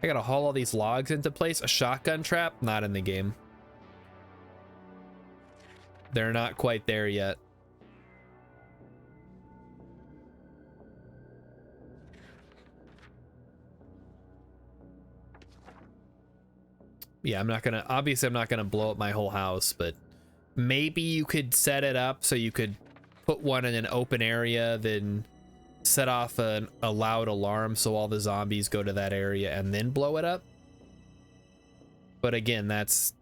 I gotta haul all these logs into place. A shotgun trap? Not in the game. They're not quite there yet. Yeah, I'm not gonna, obviously I'm not gonna blow up my whole house, but maybe you could set it up so you could put one in an open area, then set off a loud alarm so all the zombies go to that area and then blow it up. But again, that's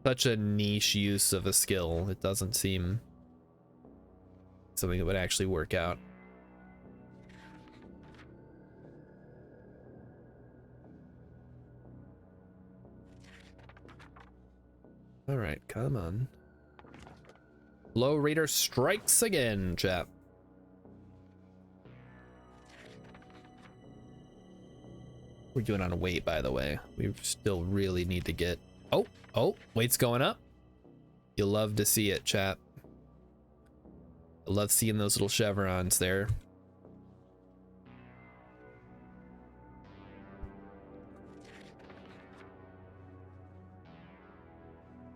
such a niche use of a skill. It doesn't seem something that would actually work out. All right, come on. Low Raider strikes again, chap. We're doing on a weight, by the way. We still really need to get... Oh, weight's going up. You'll love to see it, chap. I love seeing those little chevrons there.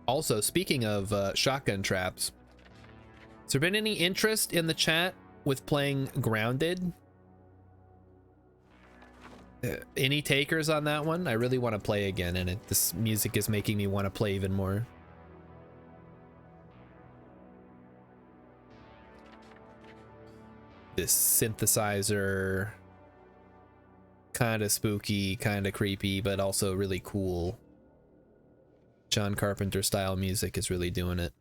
Also, speaking of shotgun traps, has there been any interest in the chat with playing Grounded? Any takers on that one? I really want to play again, and this music is making me want to play even more. This synthesizer, kind of spooky, kind of creepy, but also really cool. John Carpenter style music is really doing it.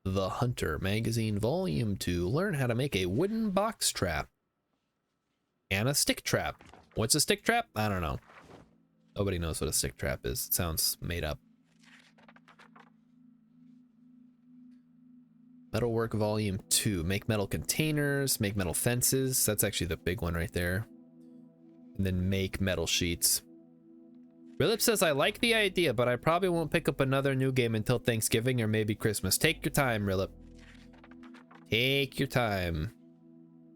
The Hunter Magazine Volume 2. Learn how to make a wooden box trap. And a stick trap. What's a stick trap? I don't know. Nobody knows what a stick trap is. It sounds made up. Metalwork Volume 2. Make metal containers, make metal fences. That's actually the big one right there. And then make metal sheets. Rilip says, I like the idea, but I probably won't pick up another new game until Thanksgiving or maybe Christmas. Take your time, Rilip. Take your time.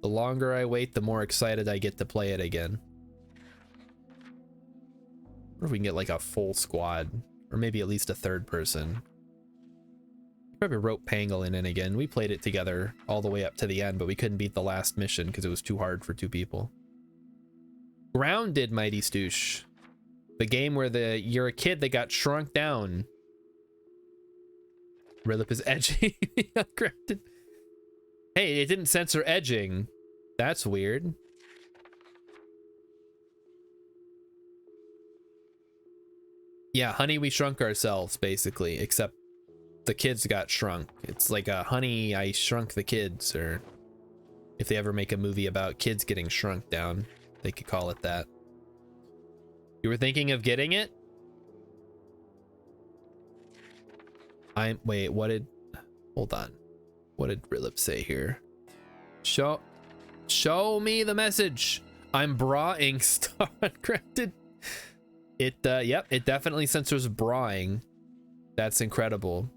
The longer I wait, the more excited I get to play it again. I wonder if we can get like a full squad, or maybe at least a third person. Probably rope Pangolin in again. We played it together all the way up to the end, but we couldn't beat the last mission because it was too hard for 2 people. Grounded, Mighty Stoosh. The game where you're a kid that got shrunk down. Rilip is edging. Grounded. Hey, it didn't censor edging. That's weird. Yeah, Honey, we shrunk ourselves, basically, except the kids got shrunk. It's like a Honey, I Shrunk the Kids, or if they ever make a movie about kids getting shrunk down, they could call it that. You were thinking of getting it? Wait, what did... Hold on. What did Rilip say here? Show me the message. I'm brawing Star Uncrafted. Yep, it definitely censors brawing. That's incredible.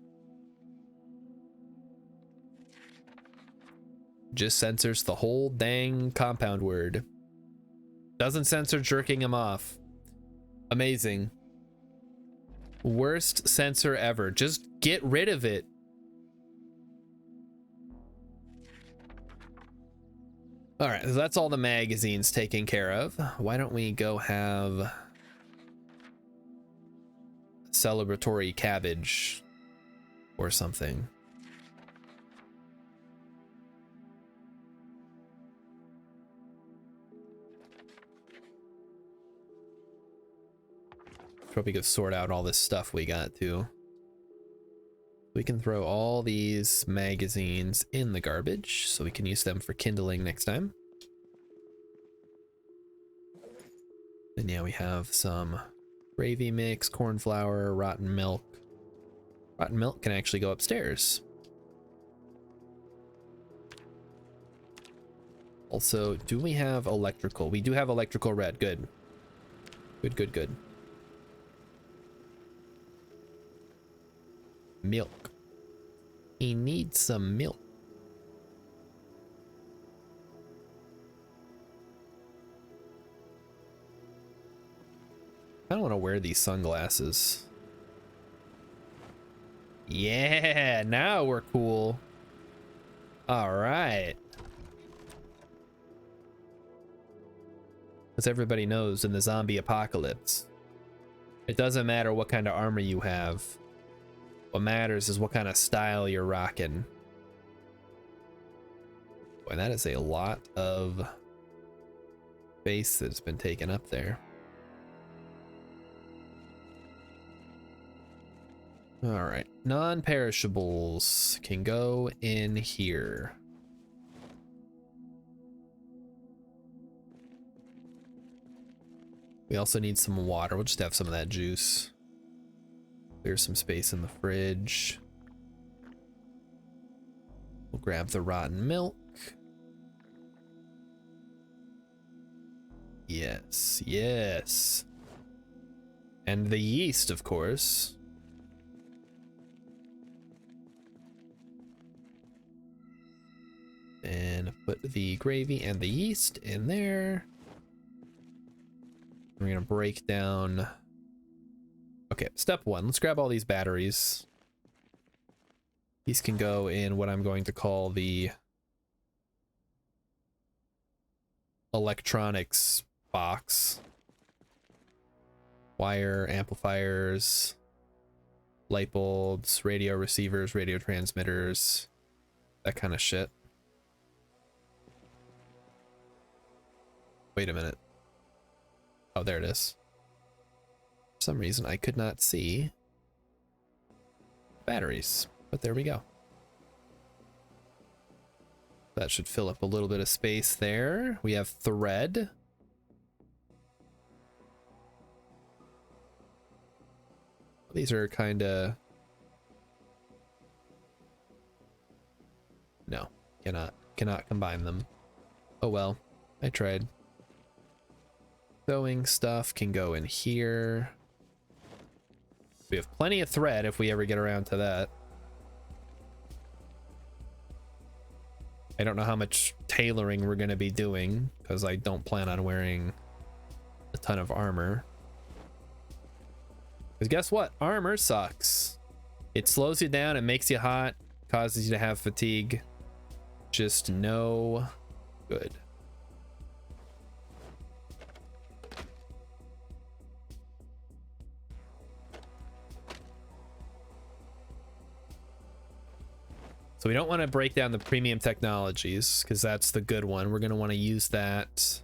Just censors the whole dang compound word. Doesn't censor jerking him off. Amazing. Worst censor ever. Just get rid of it. All right, so that's all the magazines taken care of. Why don't we go have celebratory cabbage or something? Probably go sort out all this stuff we got too. We can throw all these magazines in the garbage so we can use them for kindling next time. And yeah, we have some gravy mix, corn flour, rotten milk. Rotten milk can actually go upstairs. Also, do we have electrical? We do have electrical red. Good. Good. Milk. He needs some milk. I don't want to wear these sunglasses. Yeah, now we're cool. All right. As everybody knows, in the zombie apocalypse, it doesn't matter what kind of armor you have. What matters is what kind of style you're rocking. Boy, that is a lot of space that's been taken up there. All right, non-perishables can go in here. We also need some water. We'll just have some of that juice. There's some space in the fridge. We'll grab the rotten milk. Yes, yes. And the yeast, of course. And put the gravy and the yeast in there. We're gonna break down. Okay, step one, let's grab all these batteries. These can go in what I'm going to call the electronics box. Wire, amplifiers, light bulbs, radio receivers, radio transmitters, that kind of shit. Wait a minute. Oh, there it is. For some reason, I could not see batteries, but there we go. That should fill up a little bit of space there. We have thread. These are kind of... No, cannot combine them. Oh well, I tried. Sewing stuff can go in here. We have plenty of thread if we ever get around to that. I don't know how much tailoring we're going to be doing because I don't plan on wearing a ton of armor. Because guess what? Armor sucks. It slows you down, it makes you hot, causes you to have fatigue. Just no good. So we don't want to break down the premium technologies because that's the good one. We're going to want to use that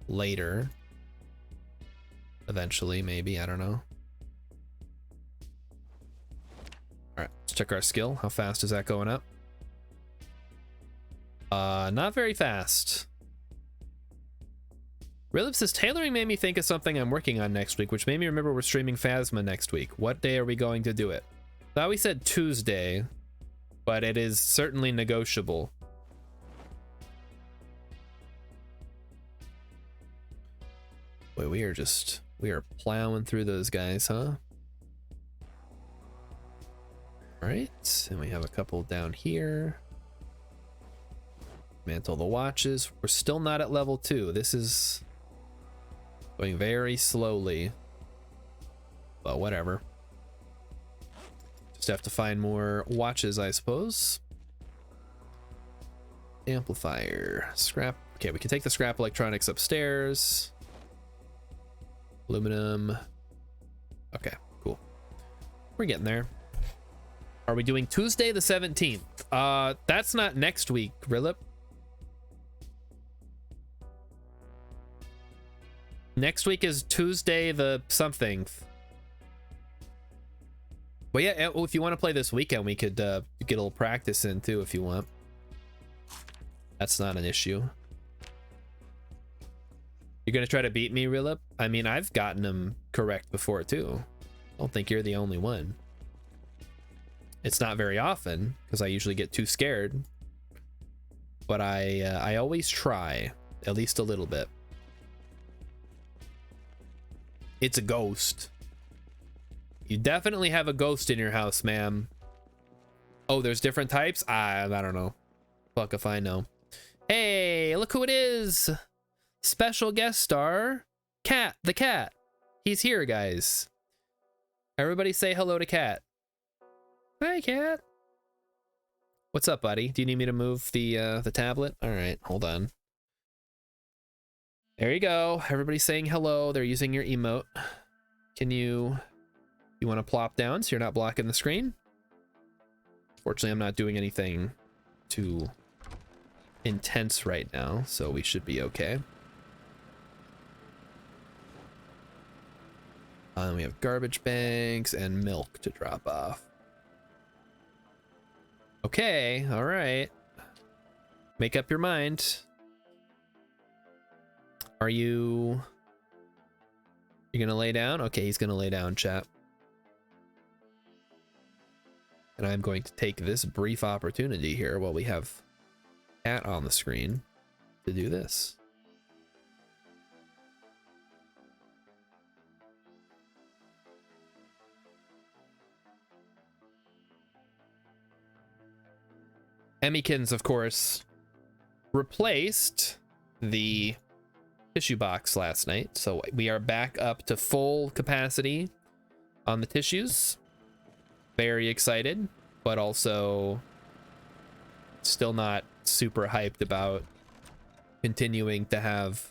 later. Eventually, maybe. I don't know. Alright, let's check our skill. How fast is that going up? Not very fast. Rilip says, tailoring made me think of something I'm working on next week, which made me remember we're streaming Phasma next week. What day are we going to do it? Thought we said Tuesday, but it is certainly negotiable. Boy, we are plowing through those guys, huh? All right, and we have a couple down here. Mantle the watches. We're still not at level 2. This is going very slowly, but whatever. Just have to find more watches, I suppose. Amplifier, scrap. Okay, we can take the scrap electronics upstairs. Aluminum. Okay, cool. We're getting there. Are we doing Tuesday the 17th? That's not next week, Rilip. Next week is Tuesday the something. But yeah, if you want to play this weekend, we could get a little practice in too if you want. That's not an issue. You're gonna try to beat me, Rilip? I mean, I've gotten them correct before too. I don't think you're the only one. It's not very often because I usually get too scared. But I always try, at least a little bit. It's a ghost. You definitely have a ghost in your house, ma'am. Oh, there's different types? I don't know. Fuck if I know. Hey, look who it is. Special guest star, Cat, the cat. He's here, guys. Everybody say hello to Cat. Hi, Cat. What's up, buddy? Do you need me to move the tablet? All right, hold on. There you go. Everybody's saying hello. They're using your emote. Can you want to plop down so you're not blocking the screen? Fortunately, I'm not doing anything too intense right now, so we should be okay. We have garbage bags and milk to drop off. Okay, all right. Make up your mind. Are you gonna lay down? Okay, he's gonna lay down, chat. And I'm going to take this brief opportunity here while we have Cat on the screen to do this. Emmykins, of course, replaced the tissue box last night, so we are back up to full capacity on the tissues. Very excited, but also still not super hyped about continuing to have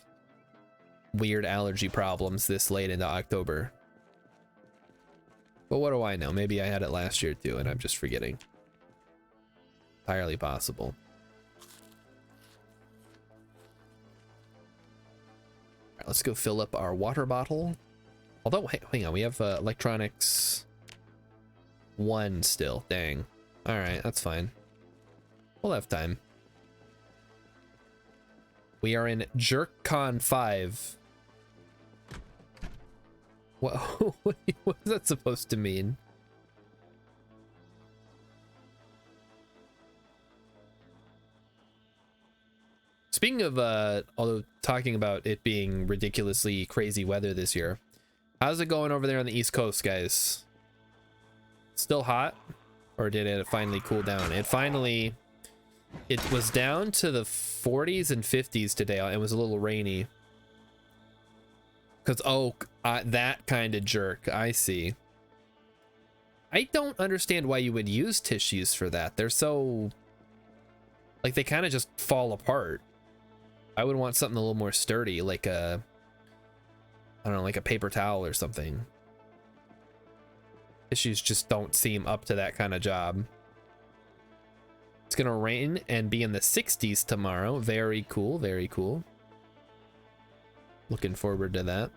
weird allergy problems this late into October. But what do I know? Maybe I had it last year too, and I'm just forgetting. Entirely possible. All right, let's go fill up our water bottle. Although, hey, hang on, we have electronics 1 still. Dang. All right, that's fine. We'll have time. We are in JerkCon 5. What, what is that supposed to mean? Speaking of, although talking about it being ridiculously crazy weather this year, how's it going over there on the East Coast, guys? Still hot? Or did it finally cool down? It was down to the 40s and 50s today. It was a little rainy. Because, that kind of jerk. I see. I don't understand why you would use tissues for that. They're so... like, they kind of just fall apart. I would want something a little more sturdy, like a... I don't know, like a paper towel or something. Tissues just don't seem up to that kind of job. It's gonna rain and be in the 60s tomorrow. Very cool, very cool. Looking forward to that.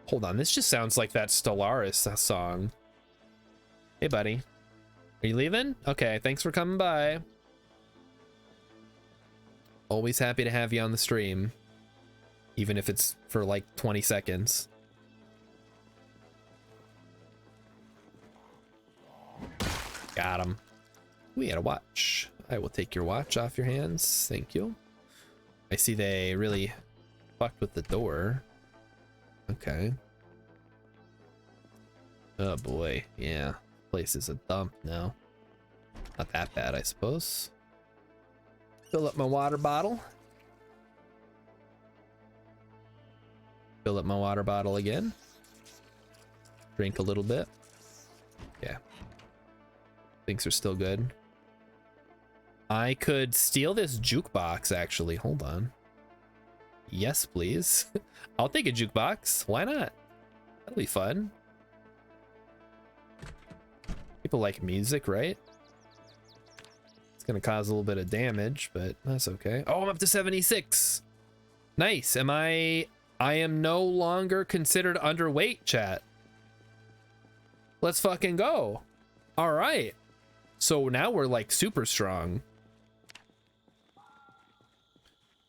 Hold on, this just sounds like that Stellaris song. Hey, buddy. Are you leaving? Okay, thanks for coming by. Always happy to have you on the stream. Even if it's for like 20 seconds. Got him. We had a watch. I will take your watch off your hands. Thank you. I see they really fucked with the door. Okay. Oh boy. Yeah. Place is a dump now. Not that bad, I suppose. Fill up my water bottle. Fill up my water bottle again. Drink a little bit. Yeah. Things are still good. I could steal this jukebox, actually. Hold on. Yes, please. I'll take a jukebox. Why not? That'll be fun. People like music, right? It's gonna cause a little bit of damage, but that's okay. Oh, I'm up to 76. Nice. I am no longer considered underweight, chat. Let's fucking go. All right. So now we're like super strong.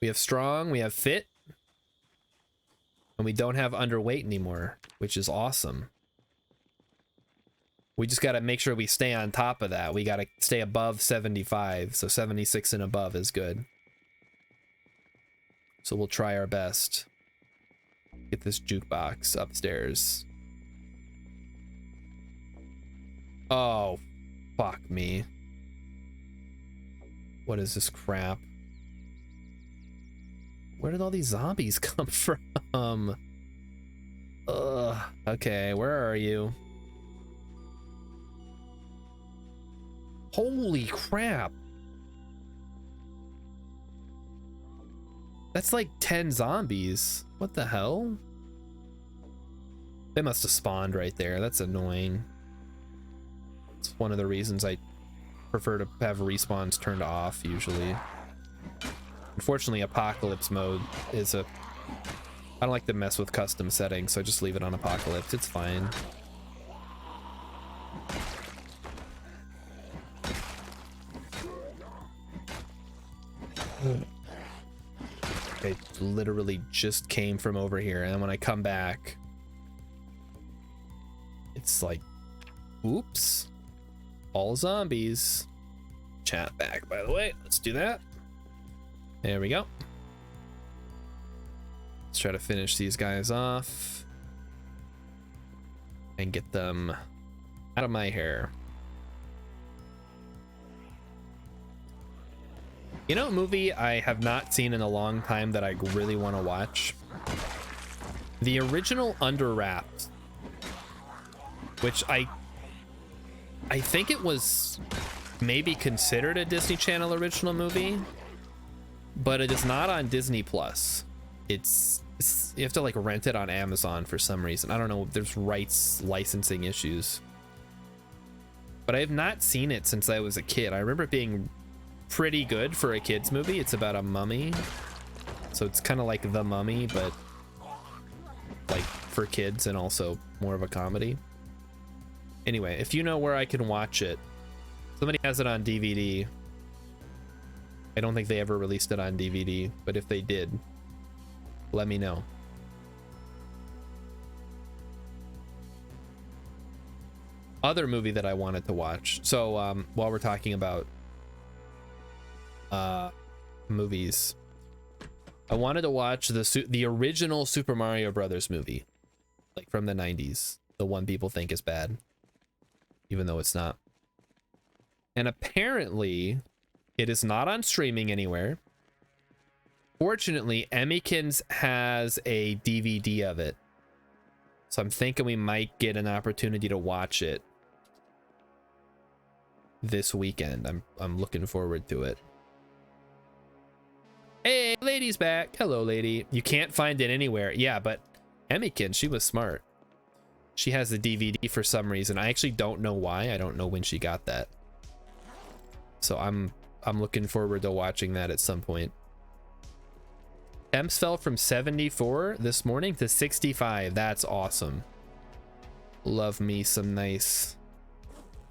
We have strong, we have fit, and we don't have underweight anymore, which is awesome. We just got to make sure we stay on top of that. We got to stay above 75, so 76 and above is good. So we'll try our best. Get this jukebox upstairs. Oh, fuck me. What is this crap? Where did all these zombies come from? Ugh. Okay, where are you? Holy crap. That's like 10 zombies. What the hell? They must have spawned right there. That's annoying. It's one of the reasons I prefer to have respawns turned off usually. Unfortunately, apocalypse mode is a I don't like to mess with custom settings, so I just leave it on Apocalypse. It's fine. I literally just came from over here, and then when I come back, it's like, oops, all zombies. Chat back, by the way. Let's do that. There we go. Let's try to finish these guys off and get them out of my hair. You know, a movie I have not seen in a long time that I really want to watch? The original Under Wraps, which I think it was maybe considered a Disney Channel original movie, but it is not on Disney Plus. It's you have to like rent it on Amazon for some reason. I don't know, there's rights licensing issues. But I have not seen it since I was a kid. I remember it being pretty good for a kids movie. It's about a mummy, so it's kind of like The Mummy, but like for kids and also more of a comedy. Anyway, if you know where I can watch it, somebody has it on DVD. I don't think they ever released it on DVD, but if they did, let me know. Other movie that I wanted to watch. So while we're talking about movies, I wanted to watch the original Super Mario Brothers movie, like from the 90s, the one people think is bad, even though it's not. And apparently it is not on streaming anywhere. Fortunately, Emmykins has a DVD of it, so I'm thinking we might get an opportunity to watch it this weekend. I'm looking forward to it. Hey, lady's back. Hello, lady. You can't find it anywhere. Yeah, but Emmykin, she was smart. She has the DVD for some reason. I actually don't know why. I don't know when she got that. So I'm looking forward to watching that at some point. Temps fell from 74 this morning to 65. That's awesome. Love me some nice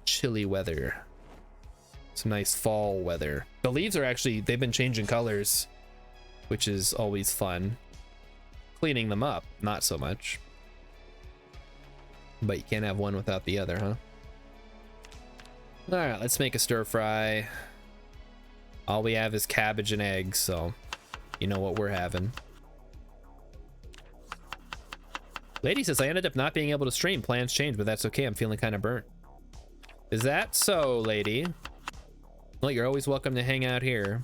chilly weather. Some nice fall weather. The leaves are actually, they've been changing colors, which is always fun. Cleaning them up, not so much. But you can't have one without the other, huh? All right, let's make a stir fry. All we have is cabbage and eggs, so you know what we're having. Lady says, I ended up not being able to stream. Plans changed, but that's okay. I'm feeling kind of burnt. Is that so, lady? Well, you're always welcome to hang out here.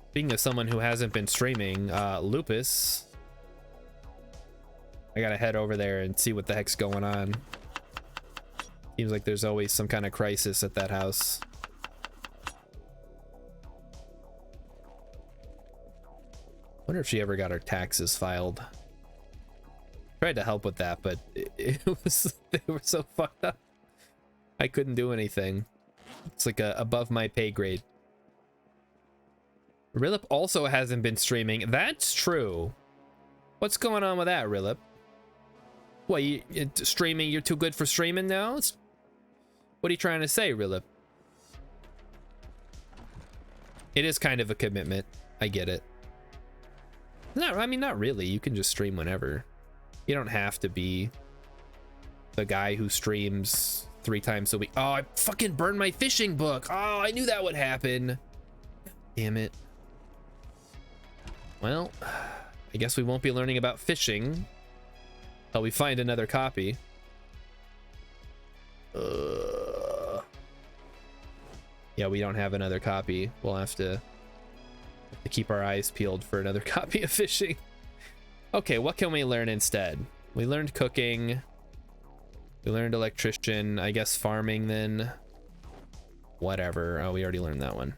Speaking of someone who hasn't been streaming, Lupus. I gotta head over there and see what the heck's going on. Seems like there's always some kind of crisis at that house. Wonder if she ever got her taxes filed. Tried to help with that, but it was, they were so fucked up. I couldn't do anything. It's like above my pay grade. Rilip also hasn't been streaming. That's true. What's going on with that, Rilip? What, you streaming? You're too good for streaming now? What are you trying to say, Rilip? It is kind of a commitment. I get it. No, I mean, not really. You can just stream whenever. You don't have to be the guy who streams 3 times a week. Oh, I fucking burned my fishing book. Oh, I knew that would happen. Damn it. Well, I guess we won't be learning about fishing until we find another copy. Yeah, we don't have another copy. We'll have to keep our eyes peeled for another copy of fishing. Okay, what can we learn instead? We learned cooking. We learned electrician. I guess farming then. Whatever. Oh, we already learned that one.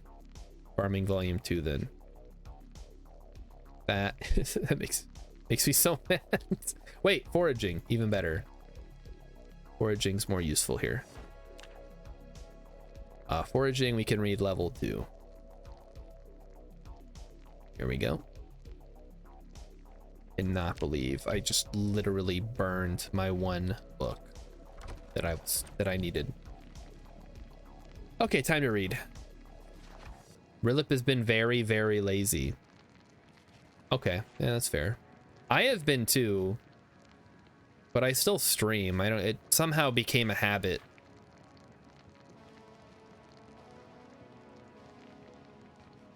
Farming volume 2 then. That makes me so mad. Wait, foraging, even better. Foraging's more useful here. Foraging, we can read level 2. Here we go. Cannot believe I just literally burned my one book that I needed. Okay, time to read. Rilip has been very, very lazy. Okay, yeah, that's fair. I have been too, but I still stream. It somehow became a habit.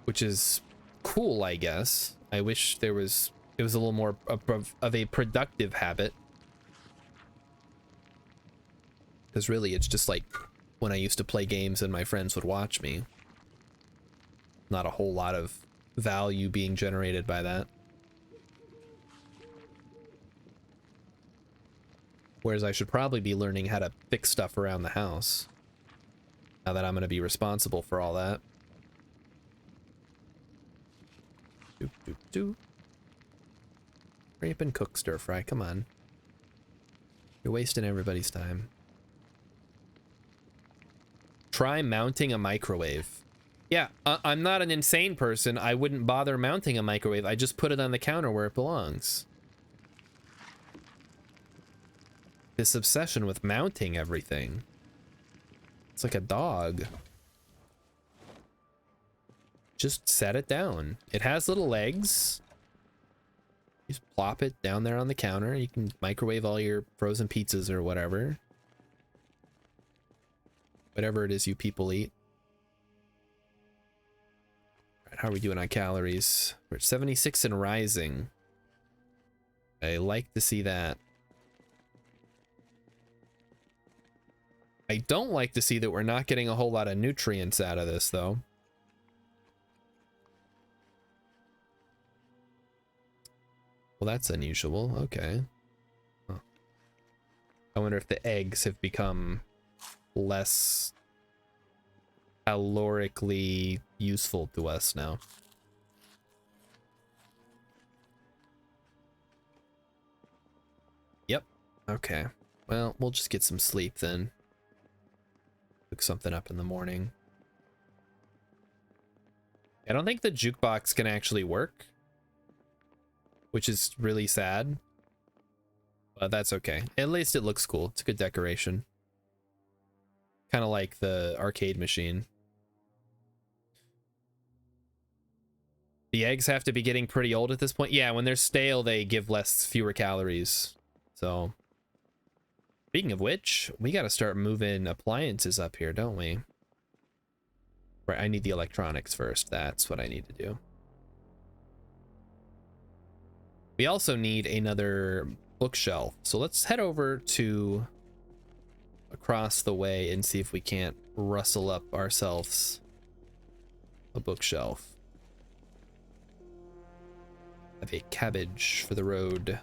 Which is cool, I guess. I wish it was a little more of a productive habit. Because really, it's just like when I used to play games and my friends would watch me. Not a whole lot of value being generated by that. Whereas I should probably be learning how to fix stuff around the house. Now that I'm going to be responsible for all that. Doop, doop, doop. Hurry up and cook stir fry, come on. You're wasting everybody's time. Try mounting a microwave. Yeah, I'm not an insane person. I wouldn't bother mounting a microwave. I just put it on the counter where it belongs. This obsession with mounting everything. It's like a dog. Just set it down. It has little legs. You just plop it down there on the counter. You can microwave all your frozen pizzas or whatever. Whatever it is you people eat. All right, how are we doing on calories? We're at 76 and rising. I like to see that. I don't like to see that we're not getting a whole lot of nutrients out of this, though. Well, that's unusual. Okay. Huh. I wonder if the eggs have become less calorically useful to us now. Yep. Okay. Well, we'll just get some sleep then. Cook something up in the morning. I don't think the jukebox can actually work, which is really sad. But that's okay. At least it looks cool. It's a good decoration. Kind of like the arcade machine. The eggs have to be getting pretty old at this point. Yeah, when they're stale, they give fewer calories. So, speaking of which, we got to start moving appliances up here, don't we? Right, I need the electronics first. That's what I need to do. We also need another bookshelf. So let's head over to across the way and see if we can't rustle up ourselves a bookshelf. I have a cabbage for the road.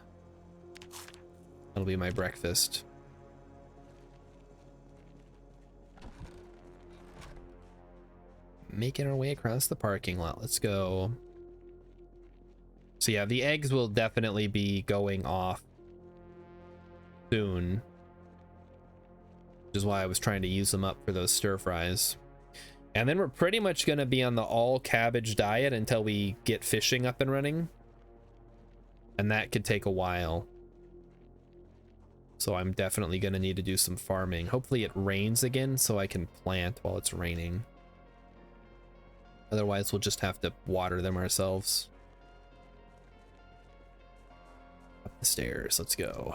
That'll be my breakfast. Making our way across the parking lot. Let's go. So yeah, the eggs will definitely be going off soon. Which is why I was trying to use them up for those stir fries. And then we're pretty much going to be on the all cabbage diet until we get fishing up and running. And that could take a while. So I'm definitely going to need to do some farming. Hopefully it rains again so I can plant while it's raining. Otherwise we'll just have to water them ourselves. Up the stairs, let's go.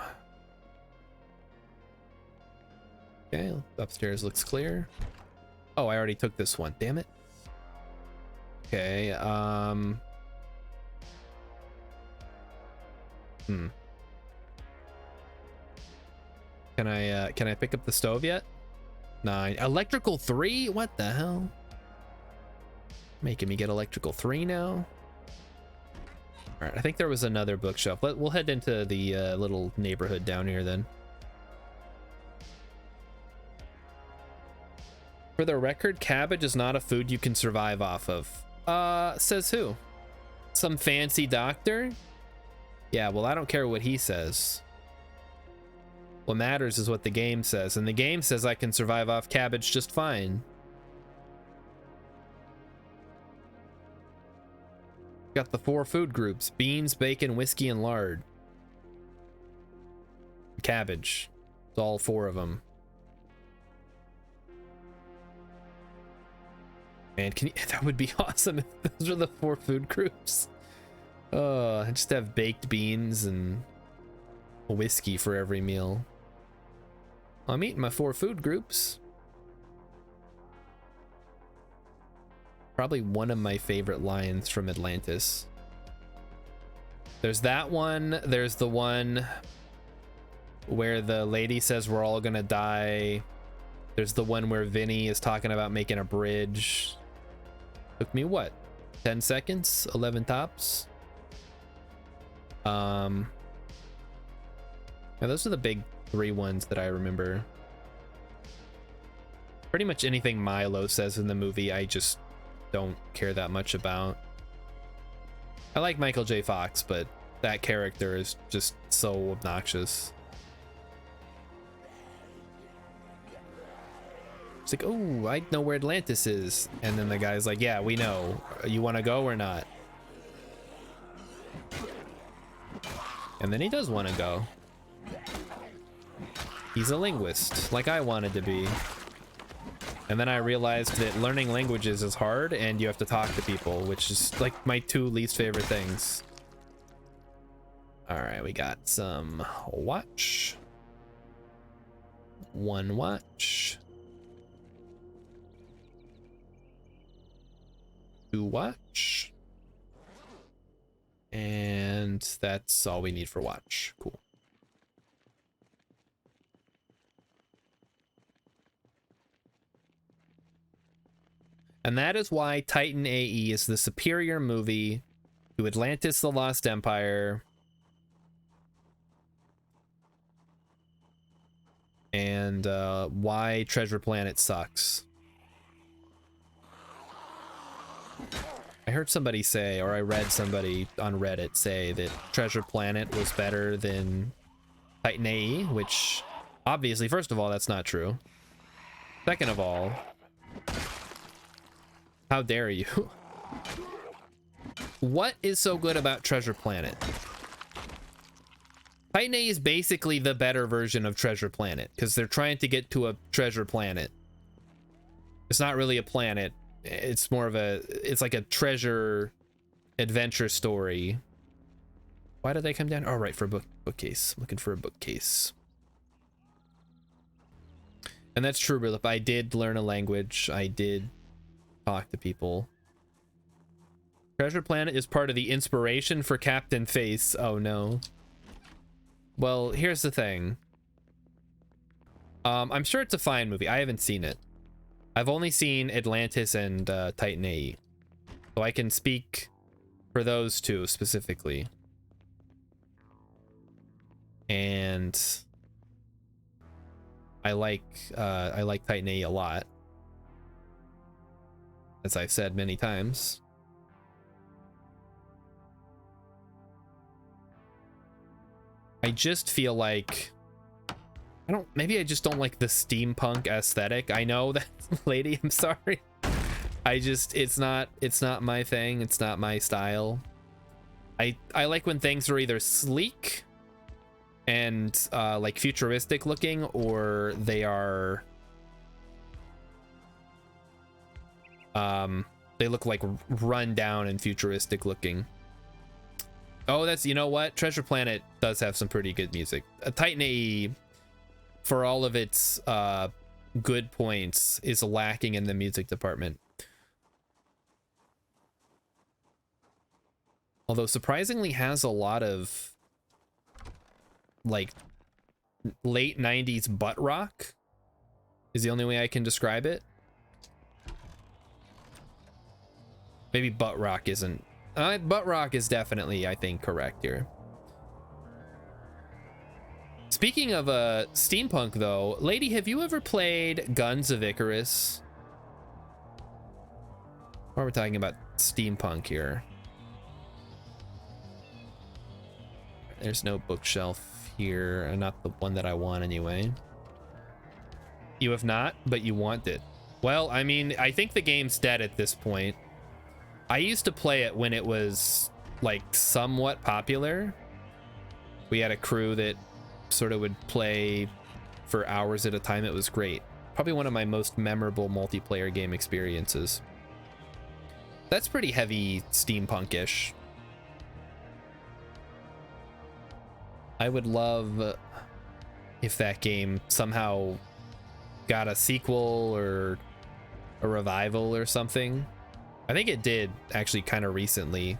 Okay, upstairs looks clear. Oh, I already took this one, damn it. Okay, Can I pick up the stove yet? 9. Electrical 3? What the hell? Making me get electrical 3 now? All right, I think there was another bookshelf. We'll head into the little neighborhood down here then. For the record, cabbage is not a food you can survive off of. Says who? Some fancy doctor? Yeah, well, I don't care what he says. What matters is what the game says, and the game says I can survive off cabbage just fine. Got the 4 food groups: beans, bacon, whiskey, and lard. Cabbage. It's all 4 of them. Man, that would be awesome if those are the 4 food groups. I just have baked beans and whiskey for every meal. I'm eating my 4 food groups. Probably one of my favorite lines from Atlantis. There's that one. There's the one where the lady says we're all gonna die. There's the one where Vinny is talking about making a bridge. Took me what? 10 seconds? 11 tops? Yeah, those are the big 3 ones that I remember. Pretty much anything Milo says in the movie, I just don't care that much about. I like Michael J. Fox, but that character is just so obnoxious. It's like, oh, I know where Atlantis is. And then the guy's like, yeah, we know. You want to go or not? And then he does want to go. He's a linguist, like I wanted to be. And then I realized that learning languages is hard and you have to talk to people, which is like my 2 least favorite things. All right, we got some watch. 1 watch. 2 watch. And that's all we need for watch. Cool. And that is why Titan AE is the superior movie to Atlantis: The Lost Empire. And why Treasure Planet sucks. I heard somebody say, or I read somebody on Reddit say that Treasure Planet was better than Titan AE, which obviously, first of all, that's not true. Second of all, how dare you? What is so good about Treasure Planet? Titan AE is basically the better version of Treasure Planet because they're trying to get to a treasure planet. It's not really a planet. It's more of a, it's like a treasure adventure story. Why did they come down? Oh, right, for a bookcase. Looking for a bookcase. And that's true, Rilip. I did learn a language. I did talk to people. Treasure Planet is part of the inspiration for Captain Face. Oh, no. Well, here's the thing. I'm sure it's a fine movie. I haven't seen it. I've only seen Atlantis and Titan AE, so I can speak for those 2 specifically. And I like Titan AE a lot, as I've said many times. I just feel like maybe I just don't like the steampunk aesthetic. I know that, lady, I'm sorry. It's not my thing. It's not my style. I like when things are either sleek and like futuristic looking, or they are they look like run down and futuristic looking. Oh, you know what? Treasure Planet does have some pretty good music. Titan AE, for all of its good points, is lacking in the music department. Although surprisingly has a lot of like late 90s butt rock is the only way I can describe it. Maybe butt rock isn't. Butt rock is definitely, I think, correct here. Speaking of steampunk, though, lady, have you ever played Guns of Icarus? Or we're talking about steampunk here. There's no bookshelf here, not the one that I want anyway. You have not, but you want it. Well, I mean, I think the game's dead at this point. I used to play it when it was like somewhat popular. We had a crew that sort of would play for hours at a time. It was great. Probably one of my most memorable multiplayer game experiences. That's pretty heavy steampunk-ish. I would love if that game somehow got a sequel or a revival or something. I think it did actually kind of recently.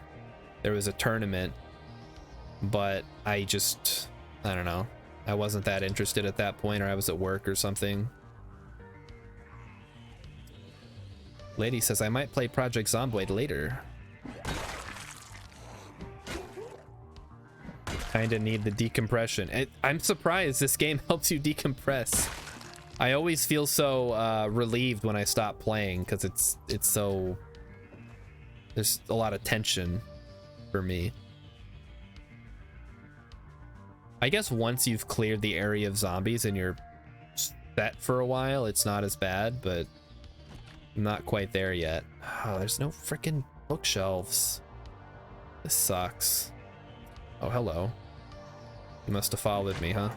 There was a tournament, but I don't know. I wasn't that interested at that point, or I was at work or something. Lady says I might play Project Zomboid later. Kinda need the decompression. I'm surprised this game helps you decompress. I always feel so relieved when I stop playing because it's so, there's a lot of tension for me. I guess once you've cleared the area of zombies and you're set for a while, it's not as bad, but I'm not quite there yet. Oh, there's no freaking bookshelves. This sucks. Oh, hello. You must have followed me, huh?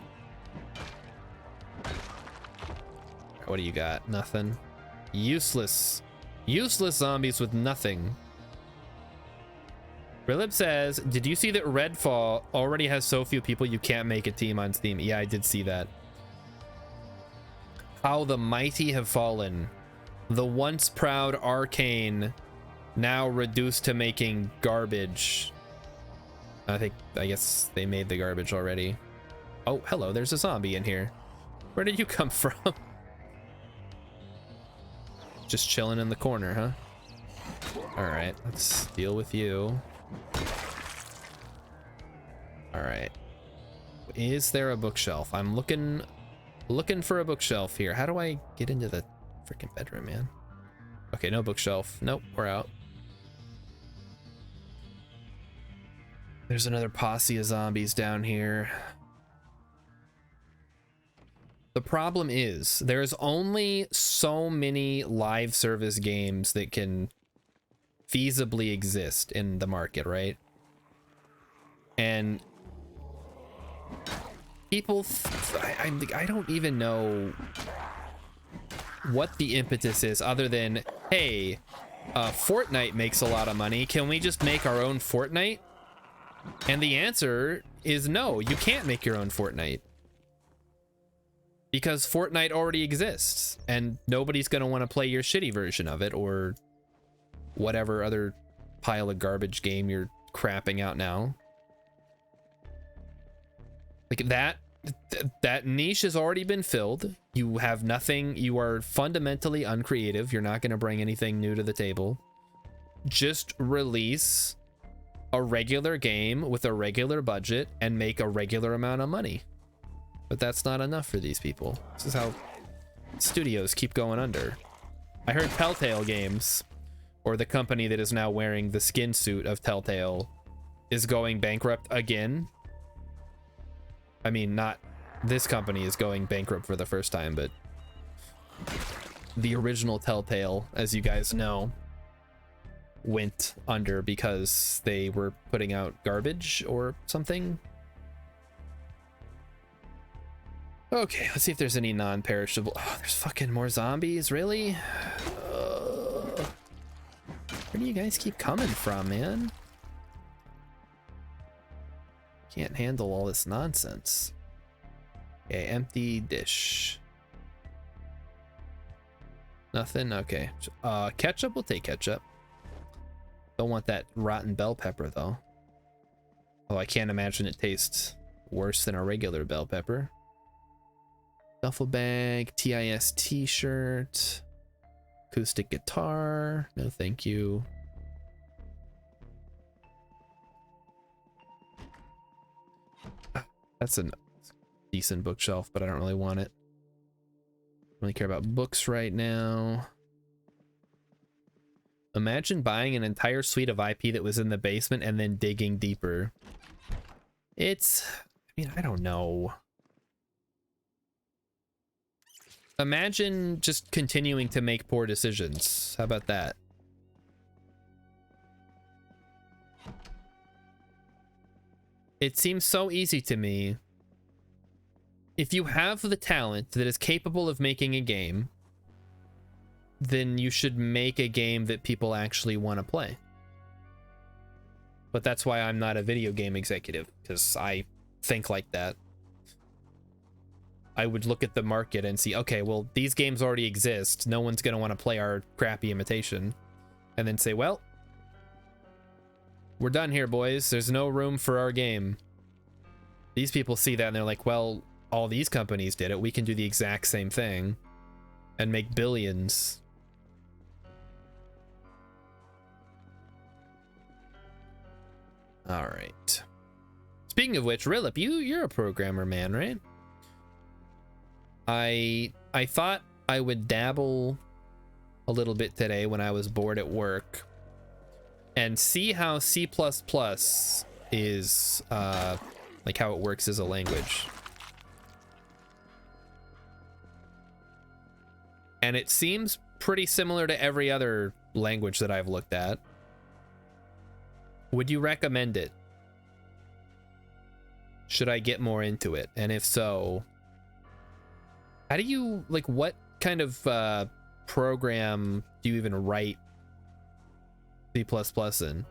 What do you got? Nothing. Useless. Useless zombies with nothing. Rilib says, did you see that Redfall already has so few people you can't make a team on Steam? Yeah, I did see that. How the mighty have fallen. The once proud Arcane, now reduced to making garbage. I guess they made the garbage already. Oh, hello, there's a zombie in here. Where did you come from? Just chilling in the corner, huh? All right, let's deal with you. All right. Is there a bookshelf? I'm looking for a bookshelf here. How do I get into the freaking bedroom, man? Okay, no bookshelf. Nope, we're out. There's another posse of zombies down here. The problem is there's only so many live service games that can feasibly exist in the market, right? And people, I don't even know what the impetus is other than, hey, Fortnite makes a lot of money. Can we just make our own Fortnite? And the answer is no, you can't make your own Fortnite. Because Fortnite already exists, and nobody's going to want to play your shitty version of it, or whatever other pile of garbage game you're crapping out now. Like that niche has already been filled. You have nothing, you are fundamentally uncreative. You're not going to bring anything new to the table. Just release a regular game with a regular budget and make a regular amount of money. But that's not enough for these people. This is how studios keep going under. I heard Telltale Games, or the company that is now wearing the skin suit of Telltale, is going bankrupt again. I mean, not this company is going bankrupt for the first time, but the original Telltale, as you guys know, went under because they were putting out garbage or something. Okay, let's see if there's any non-perishable. Oh, there's fucking more zombies, really? Where do you guys keep coming from, man? Can't handle all this nonsense. Okay, empty dish. Nothing? Okay. Ketchup? We'll take ketchup. Don't want that rotten bell pepper, though. Oh, I can't imagine it tastes worse than a regular bell pepper. Duffel bag, TIS t-shirt, acoustic guitar. No, thank you. That's a decent bookshelf, but I don't really want it. I don't really care about books right now. Imagine buying an entire suite of IP that was in the basement and then digging deeper. I mean, I don't know. Imagine just continuing to make poor decisions. How about that? It seems so easy to me. If you have the talent that is capable of making a game, then you should make a game that people actually want to play. But that's why I'm not a video game executive, because I think like that. I would look at the market and see, okay, well, these games already exist. No one's going to want to play our crappy imitation. And then say, well, we're done here, boys. There's no room for our game. These people see that and they're like, well, all these companies did it. We can do the exact same thing and make billions. All right. Speaking of which, Rilip, you're a programmer, man, right? I thought I would dabble a little bit today when I was bored at work and see how C++ is like how it works as a language. And it seems pretty similar to every other language that I've looked at. Would you recommend it? Should I get more into it? And if so, how do you, like, what kind of program do you even write C++ in?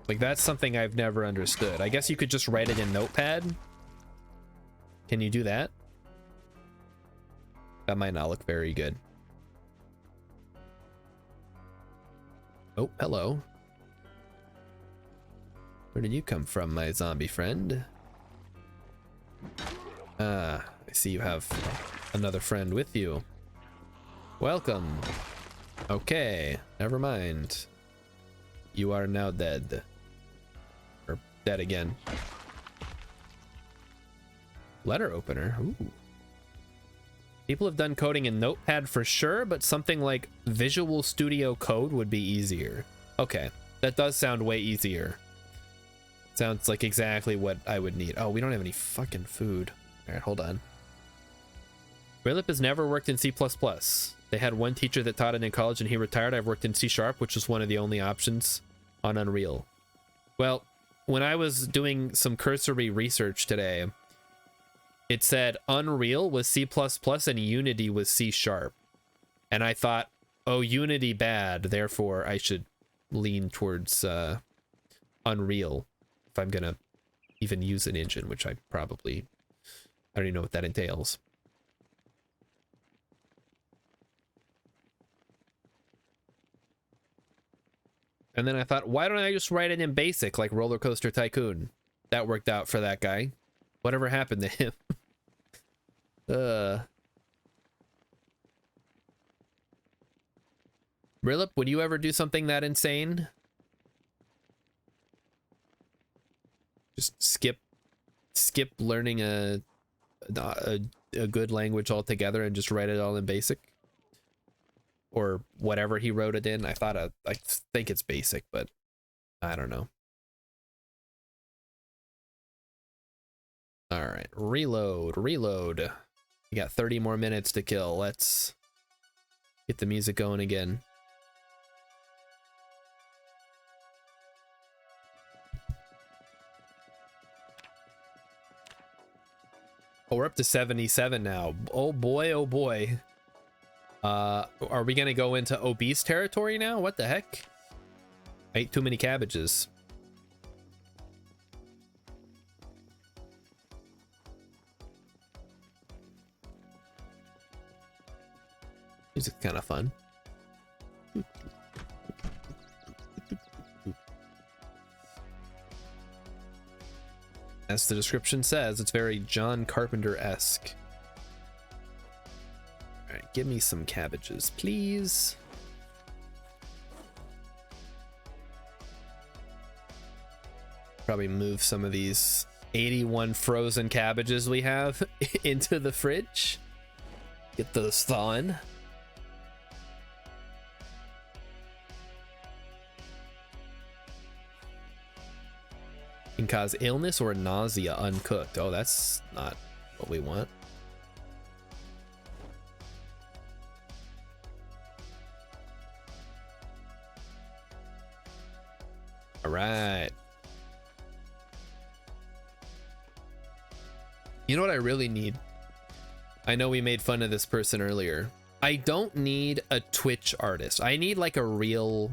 Like, that's something I've never understood. I guess you could just write it in Notepad. Can you do that? That might not look very good. Oh, hello. Where did you come from, my zombie friend? Ah, I see you have another friend with you. Welcome. Okay, never mind. You are now dead. Or dead again. Letter opener. Ooh. People have done coding in Notepad for sure, but something like Visual Studio Code would be easier. Okay, that does sound way easier. Sounds like exactly what I would need. Oh, we don't have any fucking food. All right, hold on. Rilip has never worked in C++. They had one teacher that taught it in college and he retired. I've worked in C#, which is one of the only options on Unreal. Well, when I was doing some cursory research today, it said Unreal was C++ and Unity was C#. And I thought, oh, Unity bad, therefore I should lean towards Unreal if I'm gonna even use an engine, which I probably, I don't even know what that entails. And then I thought, why don't I just write it in BASIC like Roller Coaster Tycoon? That worked out for that guy. Whatever happened to him? Rilip, would you ever do something that insane? Just skip learning a good language altogether and just write it all in BASIC? Or whatever he wrote it in. I think it's BASIC, but I don't know. All right, reload. You got 30 more minutes to kill. Let's get the music going again. Oh, we're up to 77 now. Oh boy, oh boy. Are we gonna go into obese territory now? What the heck? I ate too many cabbages. Music's kind of fun. As the description says, it's very John Carpenter-esque. All right, give me some cabbages, please. Probably move some of these 81 frozen cabbages we have into the fridge. Get those thawing. Can cause illness or nausea uncooked. Oh, that's not what we want. All right. You know what I really need? I know we made fun of this person earlier. I don't need a Twitch artist. I need like a real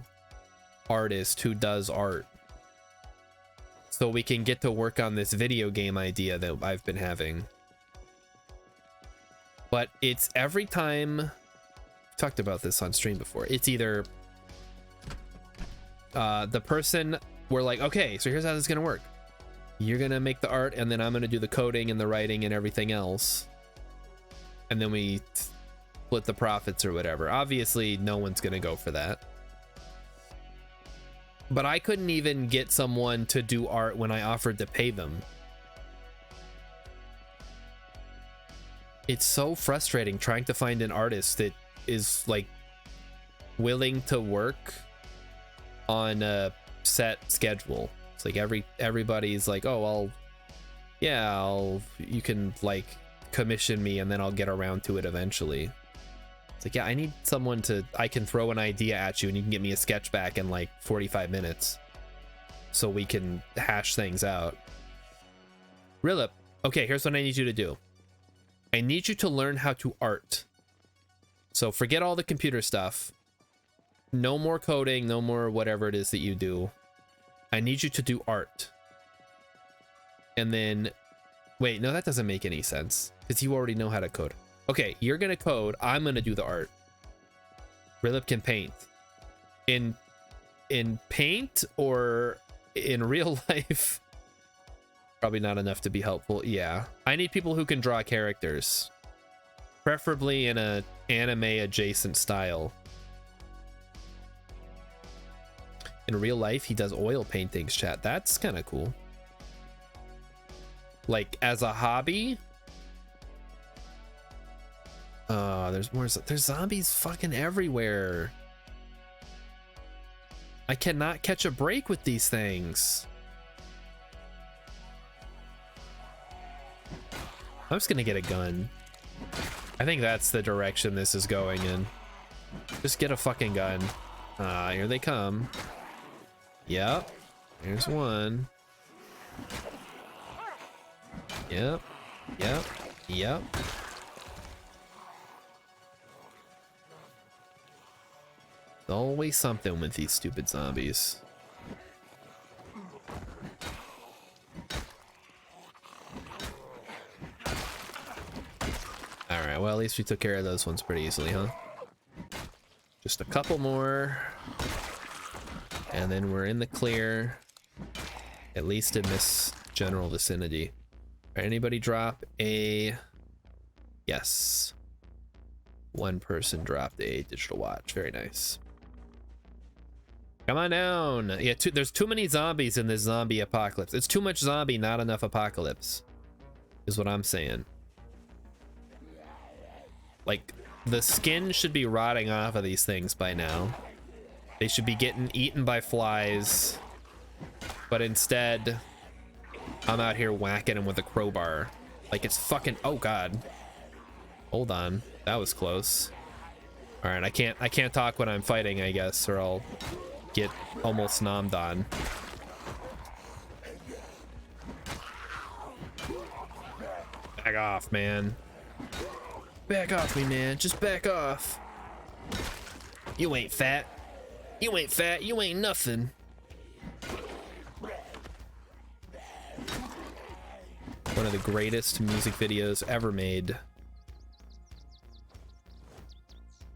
artist who does art. So we can get to work on this video game idea that I've been having. But it's every time... I've talked about this on stream before. It's either... the person... We're like, okay, so here's how this is going to work. You're going to make the art, and then I'm going to do the coding and the writing and everything else. And then we split the profits or whatever. Obviously, no one's going to go for that. But I couldn't even get someone to do art when I offered to pay them. It's so frustrating trying to find an artist that is like willing to work on a set schedule. It's like everybody's like, oh, you can like commission me and then I'll get around to it eventually. It's like, yeah, I need someone I can throw an idea at you and you can get me a sketch back in like 45 minutes so we can hash things out. Rilip, okay, here's what I need you to do. I need you to learn how to art. So forget all the computer stuff. No more coding, no more whatever it is that you do. I need you to do art. And then, wait, no, that doesn't make any sense because you already know how to code. Okay, you're gonna code, I'm gonna do the art. Rilip can paint. In paint or in real life? Probably not enough to be helpful. Yeah, I need people who can draw characters, preferably in a anime adjacent style. In real life, he does oil paintings, chat. That's kind of cool. Like, as a hobby? There's more. There's zombies fucking everywhere. I cannot catch a break with these things. I'm just gonna get a gun. I think that's the direction this is going in. Just get a fucking gun. Here they come. Yep. Here's one. Yep. Yep. Yep. Always something with these stupid zombies. Alright, well, at least we took care of those ones pretty easily, huh? Just a couple more. And then we're in the clear. At least in this general vicinity. All right, anybody drop a... Yes. One person dropped a digital watch. Very nice. Come on down. Yeah, there's too many zombies in this zombie apocalypse. It's too much zombie, not enough apocalypse. Is what I'm saying. Like, the skin should be rotting off of these things by now. They should be getting eaten by flies. But instead, I'm out here whacking them with a crowbar. Like it's fucking... Oh, God. Hold on. That was close. All right, I can't talk when I'm fighting, I guess, or I'll get almost nommed on. Back off, man. Back off me, man. Just back off. You ain't fat. You ain't fat. You ain't nothing. One of the greatest music videos ever made.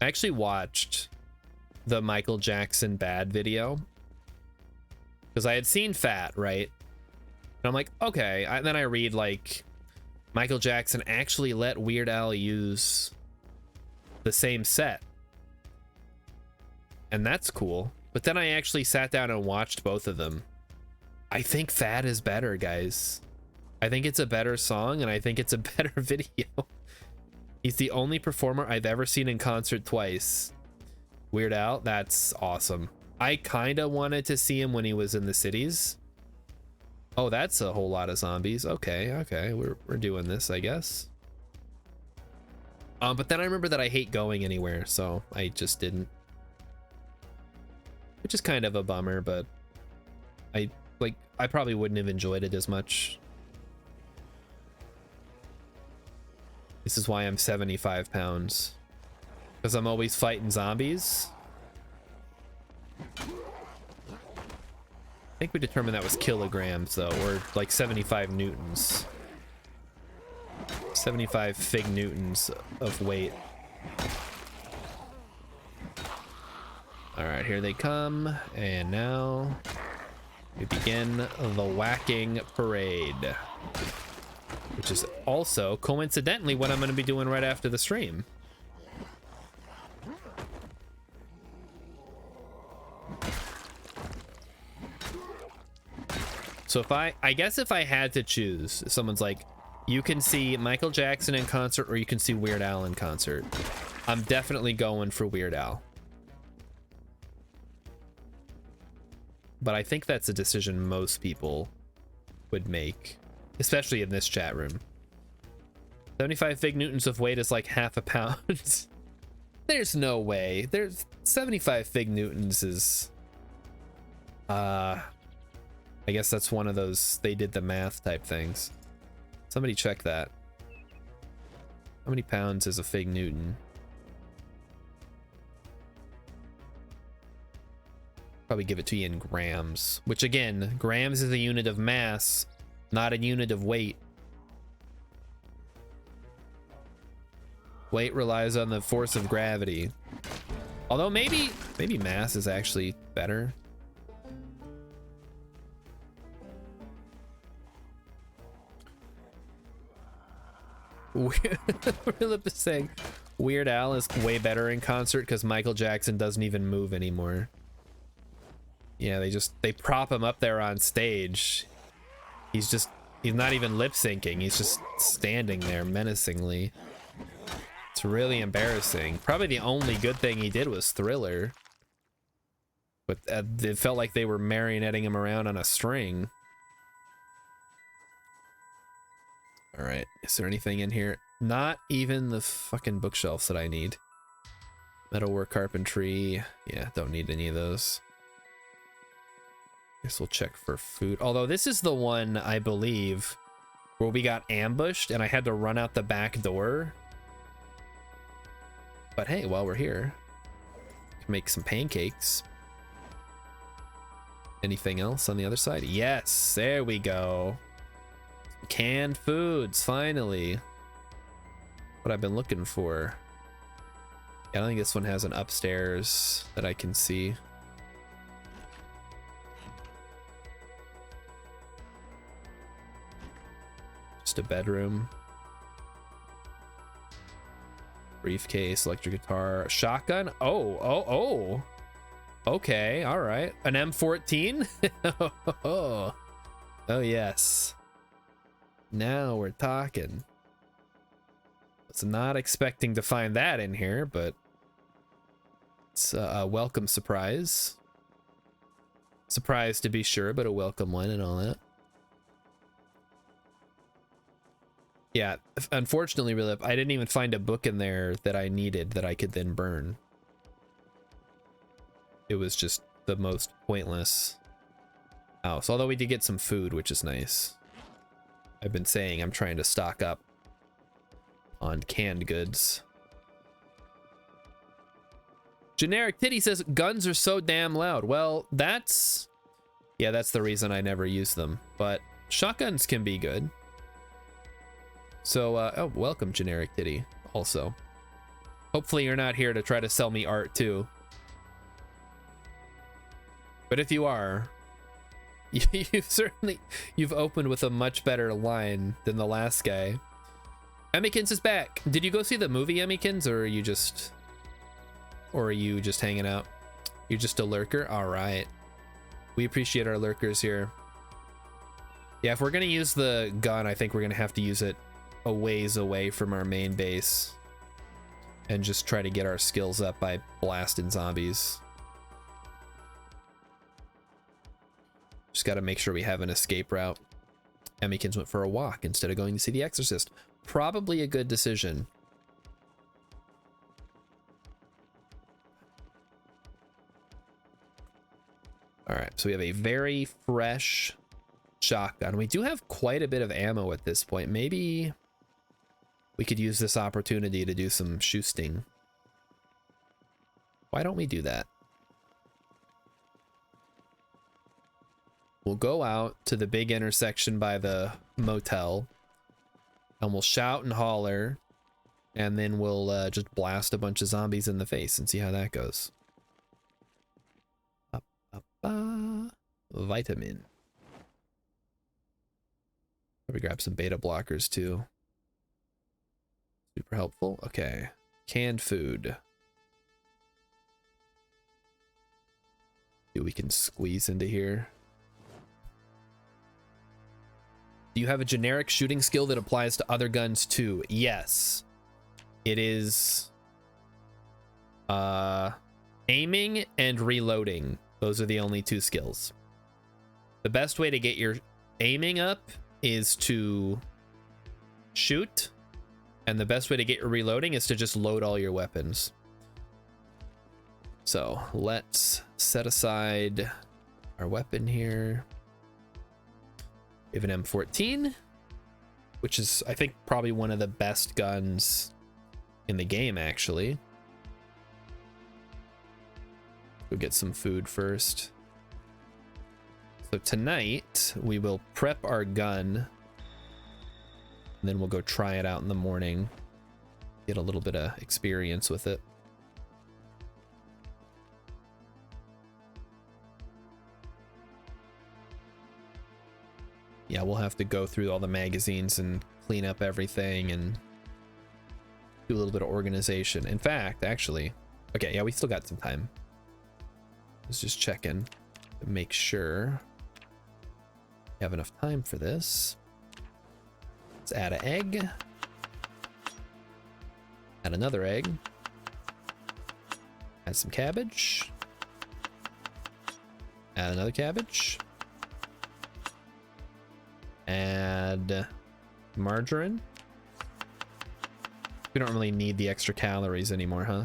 I actually watched the Michael Jackson Bad video because I had seen Fat, right? And I'm like, okay. Then I read like Michael Jackson actually let Weird Al use the same set. And that's cool. But then I actually sat down and watched both of them. I think Fat is better, guys. I think it's a better song and I think it's a better video. He's the only performer I've ever seen in concert twice. Weird Al, that's awesome. I kind of wanted to see him when he was in the cities. Oh, that's a whole lot of zombies. Okay, we're doing this, I guess. But then I remember that I hate going anywhere, so I just didn't. Which is kind of a bummer, but I probably wouldn't have enjoyed it as much. This is why I'm 75 pounds. Because I'm always fighting zombies. I think we determined that was kilograms, though, or like 75 newtons. 75 fig newtons of weight. Alright, here they come. And now we begin the whacking parade. Which is also, coincidentally, what I'm going to be doing right after the stream. So if I guess if I had to choose, if someone's like, you can see Michael Jackson in concert or you can see Weird Al in concert, I'm definitely going for Weird Al. But I think that's a decision most people would make, especially in this chat room. 75 fig newtons of weight is like half a pound. There's no way. There's 75 fig newtons is I guess that's one of those they did the math type things. Somebody check that. How many pounds is a fig newton? Probably give it to you in grams, which again, grams is a unit of mass, not a unit of weight. Weight relies on the force of gravity. Although maybe mass is actually better. Philip is saying Weird Al is way better in concert because Michael Jackson doesn't even move anymore. Yeah, they prop him up there on stage. He's not even lip syncing. He's just standing there menacingly. It's really embarrassing. Probably the only good thing he did was Thriller. But it felt like they were marionetting him around on a string. All right, is there anything in here? Not even the fucking bookshelves that I need. Metalwork, carpentry. Yeah, don't need any of those. Guess we'll check for food. Although this is the one, I believe, where we got ambushed and I had to run out the back door. But hey, while we're here, we can make some pancakes. Anything else on the other side? Yes, there we go. Canned foods, finally. What I've been looking for. Yeah, I don't think this one has an upstairs that I can see. Just a bedroom. Briefcase, electric guitar, shotgun. Oh. Okay, all right. An M14? Oh, yes. Now we're talking. Was not expecting to find that in here, but it's a welcome surprise. Surprise to be sure, but a welcome one and all that. Yeah, unfortunately, really, I didn't even find a book in there that I needed that I could then burn. It was just the most pointless house. Although we did get some food, which is nice. I've been saying I'm trying to stock up on canned goods. Generic Titty says guns are so damn loud. Well, that's the reason I never use them. But shotguns can be good. So, oh, welcome, Generic Titty, also. Hopefully you're not here to try to sell me art, too. But if you are, you've opened with a much better line than the last guy. Emmykins is back. Did you go see the movie, Emmykins, or are you just hanging out? You're just a lurker? All right. We appreciate our lurkers here. Yeah, if we're going to use the gun, I think we're going to have to use it a ways away from our main base and just try to get our skills up by blasting zombies. Just got to make sure we have an escape route. Emmykins went for a walk instead of going to see The Exorcist. Probably a good decision. All right, So we have a very fresh shotgun. We do have quite a bit of ammo at this point. Maybe we could use this opportunity to do some shooting. Why don't we do that? We'll go out to the big intersection by the motel, and we'll shout and holler, and then we'll just blast a bunch of zombies in the face and see how that goes. Vitamin. Probably grab some beta blockers too. Super helpful. Okay. Canned food. See what we can squeeze into here. Do you have a generic shooting skill that applies to other guns too? Yes. It is aiming and reloading. Those are the only two skills. The best way to get your aiming up is to shoot, and the best way to get your reloading is to just load all your weapons. So let's set aside our weapon here. We have an M14, which is, I think, probably one of the best guns in the game, actually. Go get some food first. So tonight, we will prep our gun, and then we'll go try it out in the morning. Get a little bit of experience with it. Yeah, we'll have to go through all the magazines and clean up everything and do a little bit of organization. In fact, actually, okay, yeah, we still got some time. Let's just check in to make sure we have enough time for this. Let's add an egg. Add another egg. Add some cabbage. Add another cabbage. Add margarine. We don't really need the extra calories anymore, huh?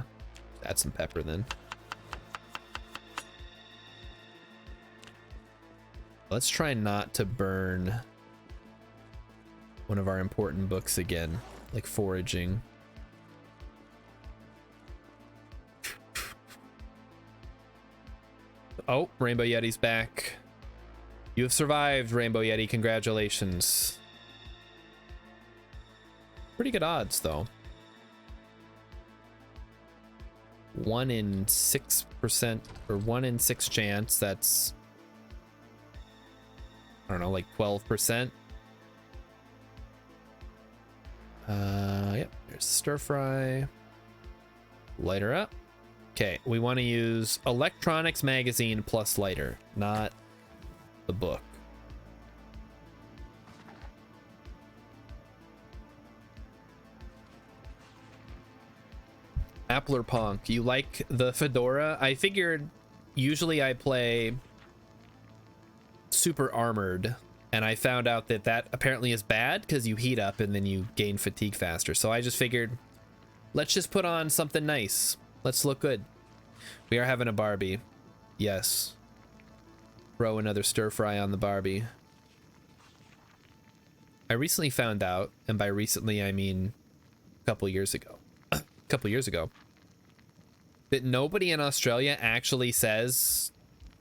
Add some pepper then. Let's try not to burn one of our important books again, like foraging. Oh, Rainbow Yeti's back. You have survived, Rainbow Yeti. Congratulations. Pretty good odds, though. 1 in 6%, or 1 in 6 chance. That's, I don't know, like 12%. Yep, there's stir fry. Lighter up. Okay, we want to use electronics magazine plus lighter, not the book. Appler Punk, you like the fedora? I figured usually I play super armored, and I found out that that apparently is bad because you heat up and then you gain fatigue faster. So I just figured, let's just put on something nice. Let's look good. We are having a Barbie. Yes. Throw another stir fry on the Barbie. I recently found out, and by recently I mean a couple years ago, that nobody in Australia actually says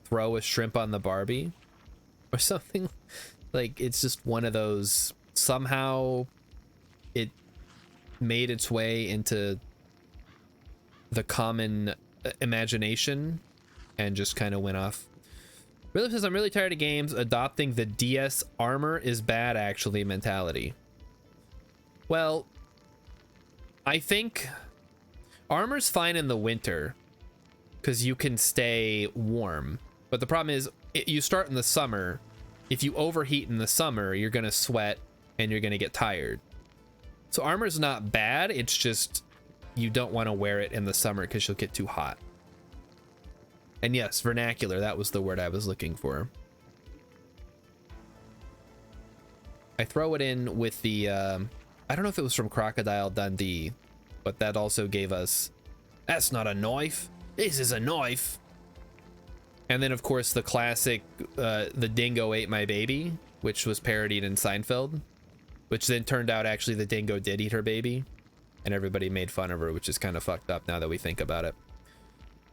throw a shrimp on the Barbie or something. Like, it's just one of those, somehow it made its way into the common imagination and just kind of went off. Really says, I'm really tired of games adopting the DS armor is bad actually mentality. Well, I think armor's fine in the winter because you can stay warm. But the problem is, you start in the summer. If you overheat in the summer, you're going to sweat and you're going to get tired. So armor's not bad. It's just you don't want to wear it in the summer because you'll get too hot. And yes, vernacular, that was the word I was looking for. I throw it in with the, I don't know if it was from Crocodile Dundee, but that also gave us, that's not a knife, this is a knife. And then, of course, the classic, the dingo ate my baby, which was parodied in Seinfeld, which then turned out actually the dingo did eat her baby, and everybody made fun of her, which is kind of fucked up now that we think about it.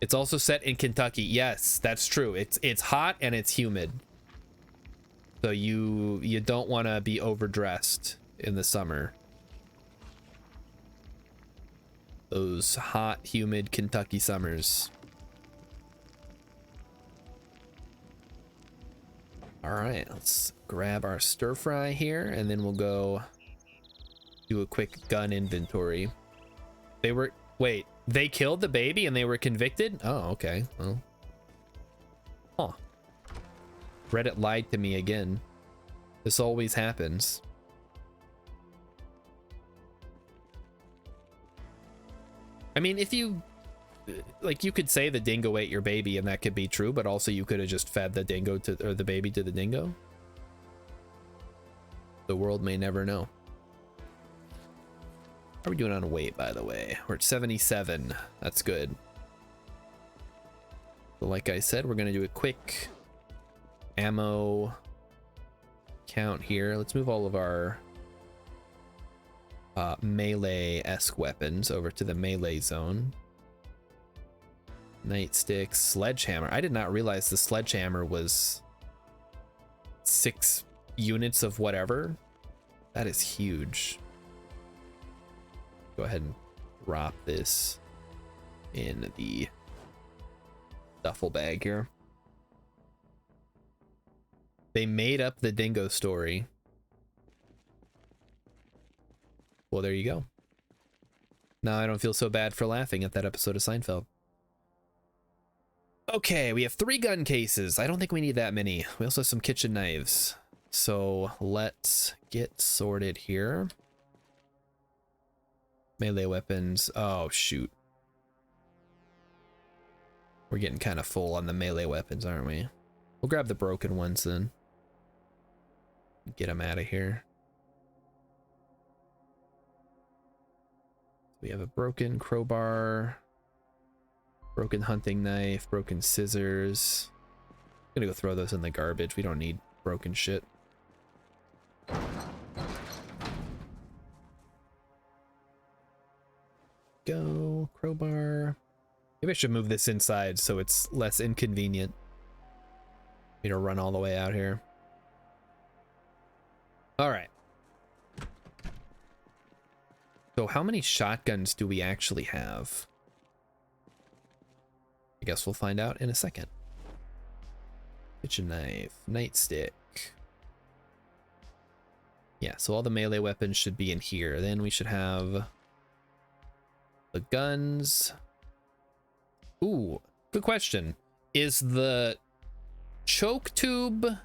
It's also set in Kentucky. Yes, that's true. It's hot and it's humid. So you don't want to be overdressed in the summer. Those hot, humid Kentucky summers. All right, let's grab our stir fry here, and then we'll go do a quick gun inventory. Wait, they killed the baby and they were convicted? Oh, okay. Well. Huh. Reddit lied to me again. This always happens. I mean, if you... like, you could say the dingo ate your baby and that could be true, but also you could have just fed the dingo to, or the baby to the dingo. The world may never know. How are we doing on weight, by the way? We're at 77. That's good. So like I said, we're going to do a quick ammo count here. Let's move all of our melee-esque weapons over to the melee zone. Nightstick, sledgehammer. I did not realize the sledgehammer was 6 units of whatever. That is huge. Go ahead and drop this in the duffel bag here. They made up the dingo story. Well, there you go. Now I don't feel so bad for laughing at that episode of Seinfeld. Okay, we have 3 gun cases. I don't think we need that many. We also have some kitchen knives. So let's get sorted here. Melee weapons. Oh, shoot. We're getting kind of full on the melee weapons, aren't we? We'll grab the broken ones then. Get them out of here. We have a broken crowbar, broken hunting knife, broken scissors. I'm gonna go throw those in the garbage. We don't need broken shit. Go, crowbar. Maybe I should move this inside so it's less inconvenient. Me to run all the way out here. All right. So how many shotguns do we actually have? I guess we'll find out in a second. Kitchen knife, nightstick. Yeah, so all the melee weapons should be in here. Then we should have the guns. Ooh, good question. Is the choke tube...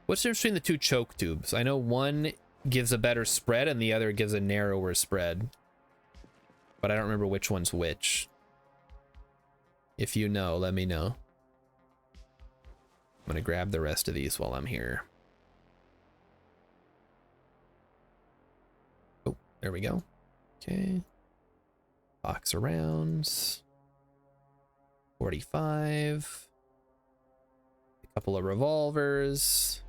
What's the difference between the 2 choke tubes? I know one gives a better spread and the other gives a narrower spread. But I don't remember which one's which. If you know, let me know. I'm gonna grab the rest of these while I'm here. Oh, there we go. Okay. Box of rounds. 45. A couple of revolvers.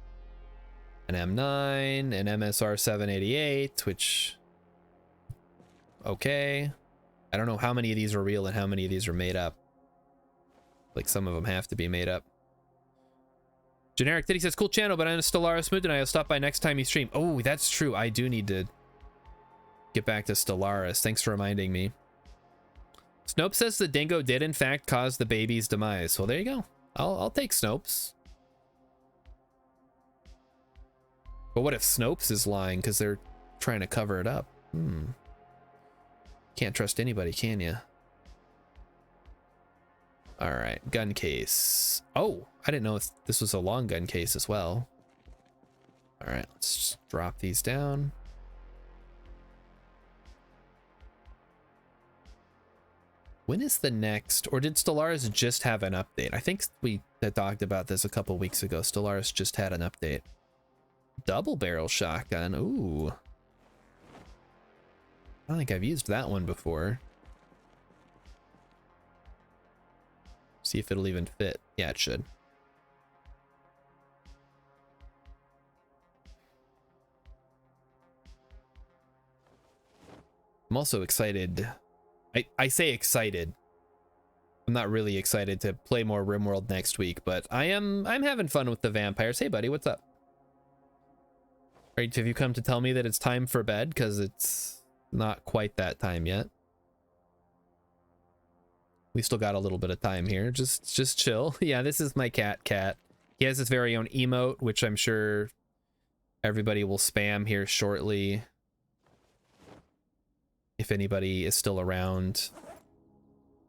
An M9, an MSR 788, which... okay. I don't know how many of these are real and how many of these are made up. Like, some of them have to be made up. Generic Diddy says, cool channel, but I'm in a Stellaris mood tonight. I'll stop by next time you stream. Oh, that's true. I do need to get back to Stellaris. Thanks for reminding me. Snopes says the dingo did, in fact, cause the baby's demise. Well, there you go. I'll take Snopes. But what if Snopes is lying because they're trying to cover it up? Can't trust anybody, can you? All right, gun case. Oh, I didn't know if this was a long gun case as well. All right, let's just drop these down. When is the next, or did Stellaris just have an update? I think we had talked about this a couple weeks ago. Stellaris just had an update. Double barrel shotgun. Ooh. I don't think I've used that one before. See if it'll even fit. Yeah, it should. I'm also excited. I say excited. I'm not really excited to play more RimWorld next week, but I'm having fun with the vampires. Hey buddy, what's up? Right, have you come to tell me that it's time for bed? Because it's not quite that time yet. We still got a little bit of time here. Just chill. Yeah, this is my cat. He has his very own emote, which I'm sure everybody will spam here shortly. If anybody is still around.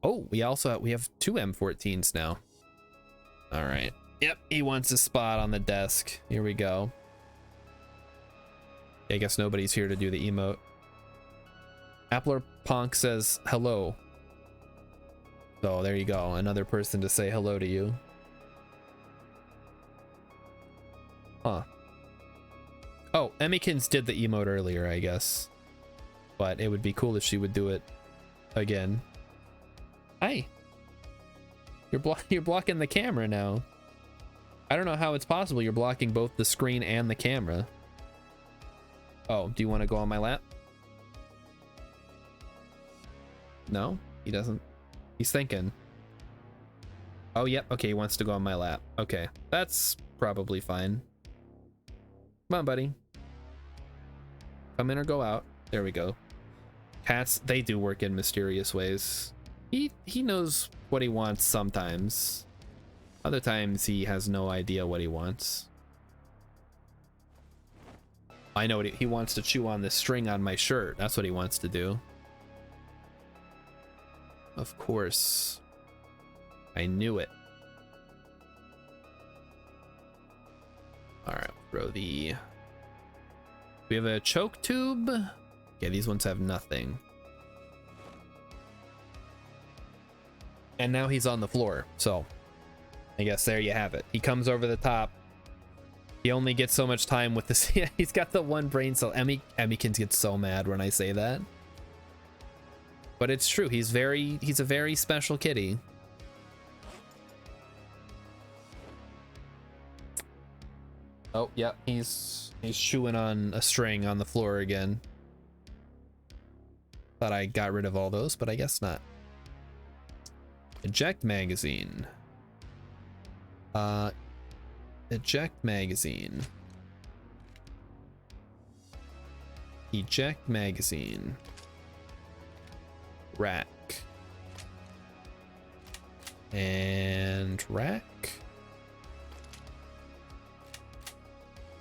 Oh, we have 2 M14s now. All right. Yep, he wants a spot on the desk. Here we go. I guess nobody's here to do the emote. Appler Ponk says hello. So there you go. Another person to say hello to you. Huh. Oh, Emmykins did the emote earlier, I guess. But it would be cool if she would do it again. Hi. You're blocking the camera now. I don't know how it's possible you're blocking both the screen and the camera. Oh, do you want to go on my lap? No, he doesn't. He's thinking. Oh, yep. Okay, he wants to go on my lap. Okay, that's probably fine. Come on, buddy. Come in or go out. There we go. Cats, they do work in mysterious ways. He knows what he wants sometimes. Other times he has no idea what he wants. I know what he wants to chew on the string on my shirt. That's what he wants to do. Of course. I knew it. Alright, throw the... We have a choke tube. Yeah, these ones have nothing. And now he's on the floor, so I guess there you have it. He comes over the top. He only gets so much time with this. He's got the one brain cell. Emmykins gets so mad when I say that. But it's true. He's a very special kitty. Oh, yeah, he's chewing on a string on the floor again. Thought I got rid of all those, but I guess not. Eject magazine. Eject magazine. Eject magazine. Rack. And rack.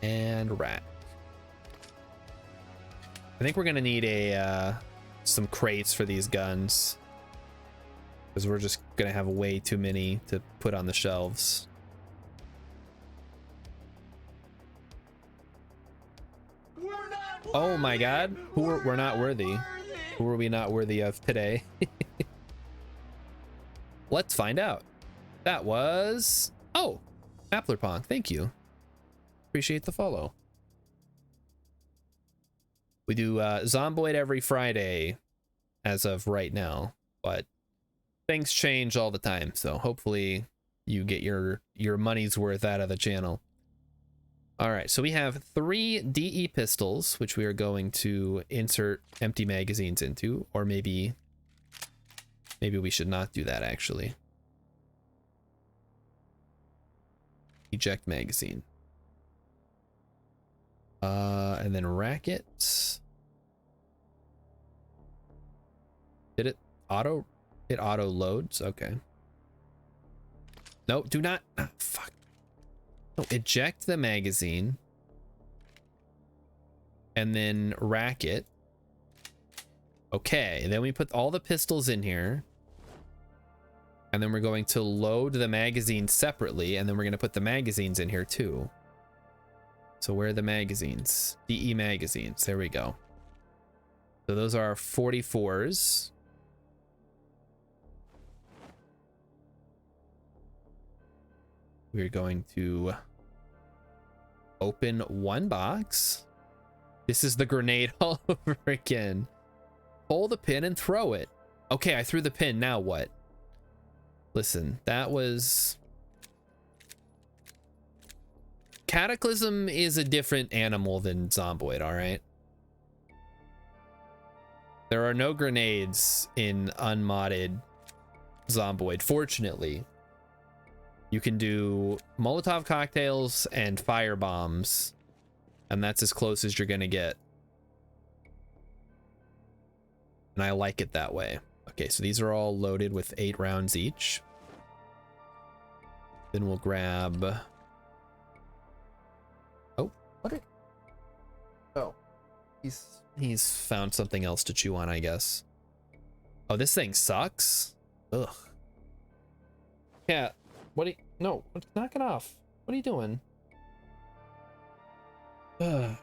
And rack. I think we're gonna need some crates for these guns, because we're just gonna have way too many to put on the shelves. Oh my god, we're not worthy. Who are we not worthy of today? Let's find out. That was... Oh, Applerpong, thank you. Appreciate the follow. We do Zomboid every Friday as of right now, but things change all the time, so hopefully you get your money's worth out of the channel. All right, so we have 3 DE pistols, which we are going to insert empty magazines into, or maybe we should not do that, actually. Eject magazine. And then rack it. Did it auto? It auto loads? Okay. No, do not. Ah, fuck. No, eject the magazine. And then rack it. Okay, then we put all the pistols in here. And then we're going to load the magazines separately, and then we're going to put the magazines in here too. So where are the magazines? DE magazines. There we go. So those are our 44s. We're going to open one box. This is the grenade all over again. Pull the pin and throw it. Okay, I threw the pin. Now what? Listen, that was... Cataclysm is a different animal than Zomboid, alright? There are no grenades in unmodded Zomboid, fortunately. You can do Molotov cocktails and fire bombs, and that's as close as you're gonna get. And I like it that way. Okay, so these are all loaded with 8 rounds each. Then we'll grab... Oh, what? Oh, he's found something else to chew on, I guess. Oh, this thing sucks. Ugh. Yeah. What? No, knock it off. What are you doing? Ugh.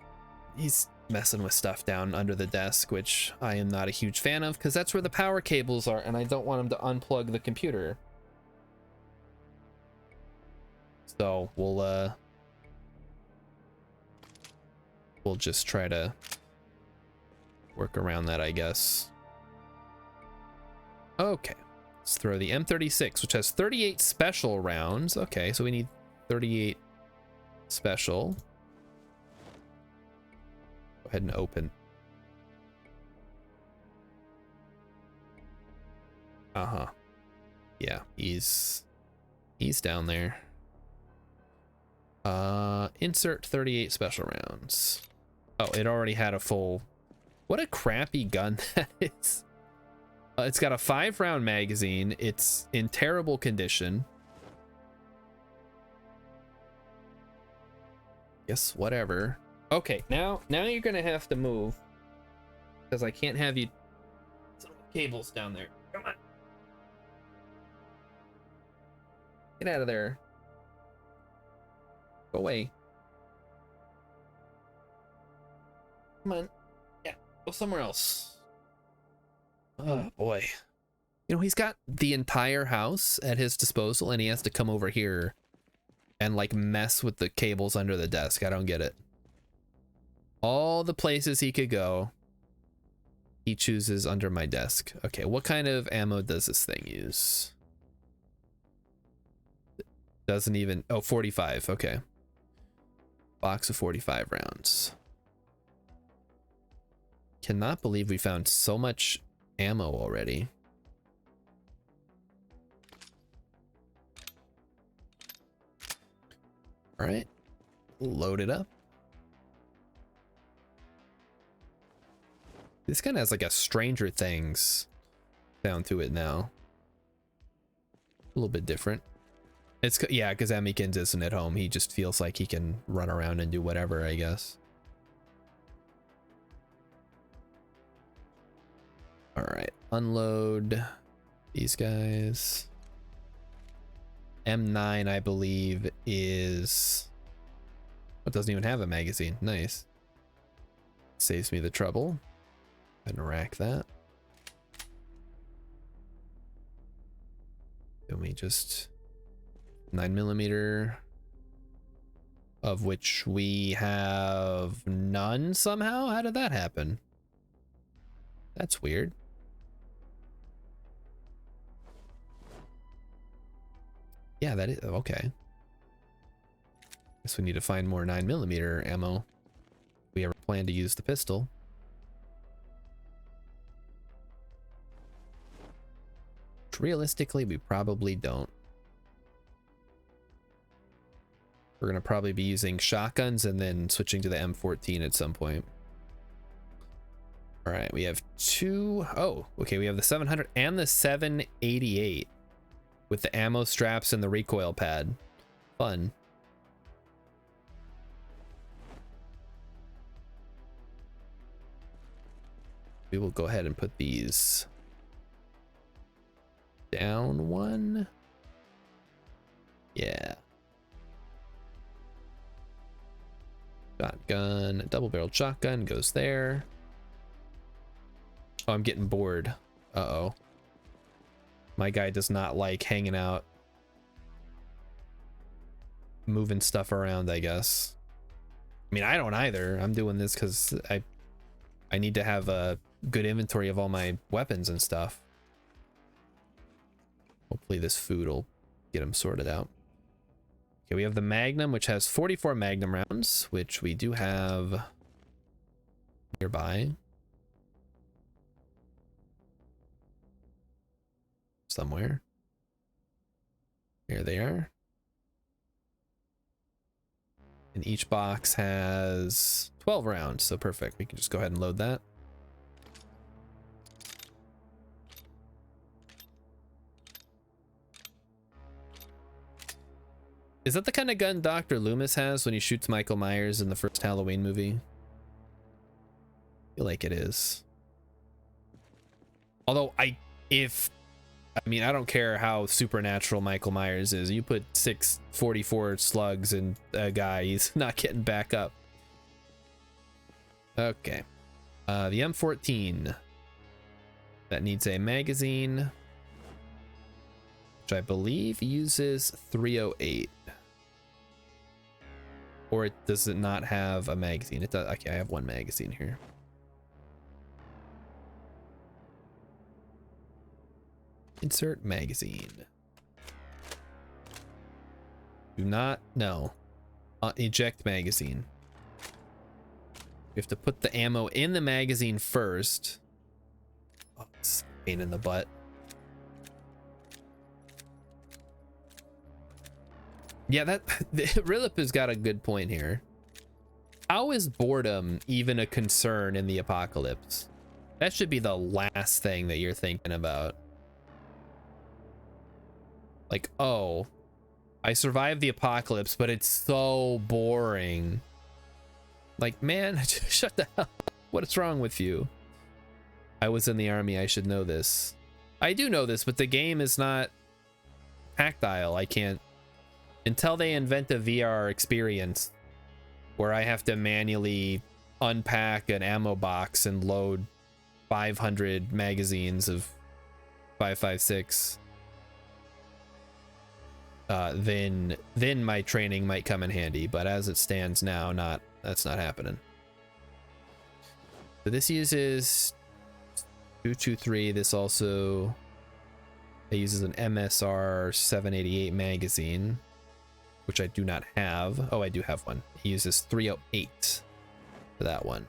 He's messing with stuff down under the desk, which I am not a huge fan of, because that's where the power cables are, and I don't want him to unplug the computer. So we'll just try to work around that, I guess. Okay, let's throw the M36, which has 38 special rounds. Okay, so we need 38 special. Go ahead and open. Uh-huh. Yeah, he's down there. Insert 38 special rounds. Oh, it already had a full... What a crappy gun that is. It's got a 5-round magazine. It's in terrible condition. Yes, whatever. Okay, now you're gonna have to move, because I can't have you cables down there. Come on. Get out of there. Go away. Come on. Yeah, go somewhere else. Oh boy. You know, he's got the entire house at his disposal, and he has to come over here and like mess with the cables under the desk. I don't get it. All the places he could go, he chooses under my desk. Okay, what kind of ammo does this thing use? Doesn't even... Oh, 45. Okay. Box of 45 rounds. Cannot believe we found so much ammo already. All right. Load it up. This kind of has like a Stranger Things sound to it now. A little bit different. It's, yeah, because Emmykins isn't at home. He just feels like he can run around and do whatever, I guess. All right, unload these guys. M9, I believe, is... It doesn't even have a magazine. Nice. Saves me the trouble. And rack that. Then we just 9mm, of which we have none somehow. How did that happen? That's weird. Yeah, that is okay. Guess we need to find more 9mm ammo. We ever plan to use the pistol. Realistically, we probably don't. We're gonna probably be using shotguns and then switching to the M14 at some point. All right, we have two. Oh, okay, we have the 700 and the 788 with the ammo straps and the recoil pad. Fun. We will go ahead and put these down one. Yeah. Shotgun, double-barreled shotgun goes there. Oh, I'm getting bored. Uh-oh. My guy does not like hanging out, moving stuff around, I guess. I mean, I don't either. I'm doing this because I need to have a good inventory of all my weapons and stuff. Hopefully this food will get them sorted out. Okay, we have the Magnum, which has 44 Magnum rounds, which we do have nearby. Somewhere. Here they are. And each box has 12 rounds, so perfect. We can just go ahead and load that. Is that the kind of gun Dr. Loomis has when he shoots Michael Myers in the first Halloween movie? I feel like it is. Although I don't care how supernatural Michael Myers is. You put 644 slugs in a guy, he's not getting back up. Okay. The M14. That needs a magazine, which I believe uses 308. Or does it not have a magazine? It does. Okay, I have one magazine here. Insert magazine. Do not, no. Eject magazine. We have to put the ammo in the magazine first. Oh, it's a pain in the butt. Yeah, Rilip has got a good point here. How is boredom even a concern in the apocalypse? That should be the last thing that you're thinking about. Like, oh, I survived the apocalypse, but it's so boring. Like, man, shut the hell up. What is wrong with you? I was in the army. I should know this. I do know this, but the game is not tactile. I can't. Until they invent a VR experience where I have to manually unpack an ammo box and load 500 magazines of 5.56, then my training might come in handy. But as it stands now, that's not happening. So this uses 223. This also uses an MSR 788 magazine, which I do not have. Oh, I do have one. He uses 308 for that one.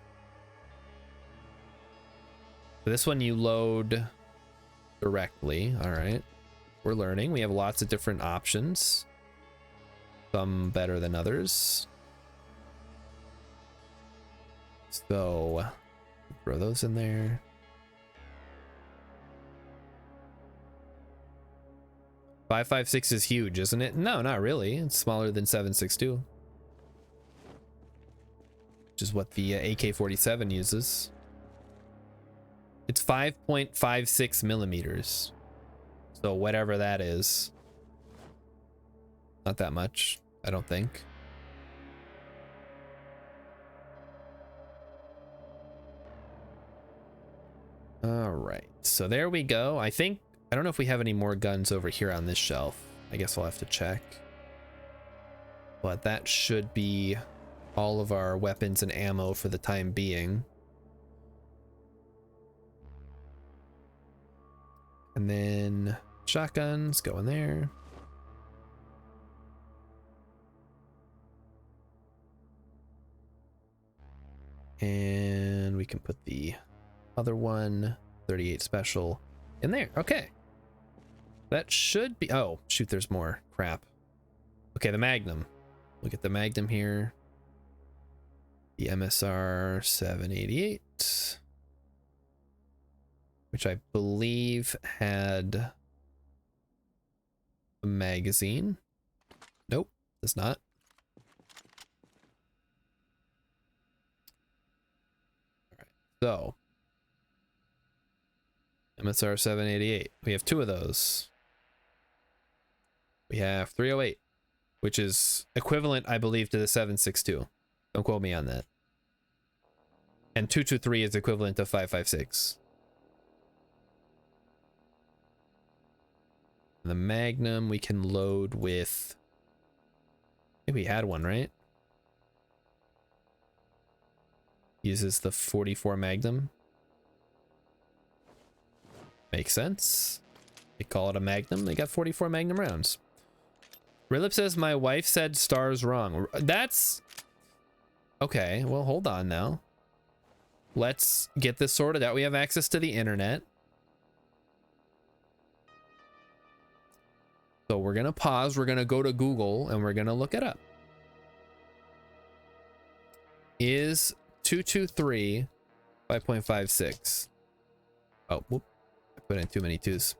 So this one you load directly. All right. We're learning. We have lots of different options. Some better than others. So throw those in there. .556 is huge, isn't it? No, not really. It's smaller than 7.62, which is what the AK-47 uses. It's 5.56 millimeters. So whatever that is. Not that much, I don't think. All right, so there we go. I don't know if we have any more guns over here on this shelf. I guess I'll have to check. But that should be all of our weapons and ammo for the time being. And then shotguns go in there. And we can put the other one, 38 special, in there. Okay. That should be, oh shoot, there's more crap. Okay, the Magnum. Look at the Magnum here. The MSR 788, which I believe had a magazine. Nope, does not. All right, so MSR 788. We have two of those. We have 308, which is equivalent, I believe, to the 7.62. Don't quote me on that. And 223 is equivalent to 5.56. The Magnum we can load with. I think we had one, right? Uses the 44 Magnum. Makes sense. They call it a Magnum. They got 44 Magnum rounds. Rilip says, my wife said stars wrong. That's... Okay, well, hold on now. Let's get this sorted out. We have access to the internet. So we're going to pause. We're going to go to Google and we're going to look it up. Is 223 5.56? Oh, whoop. I put in too many twos.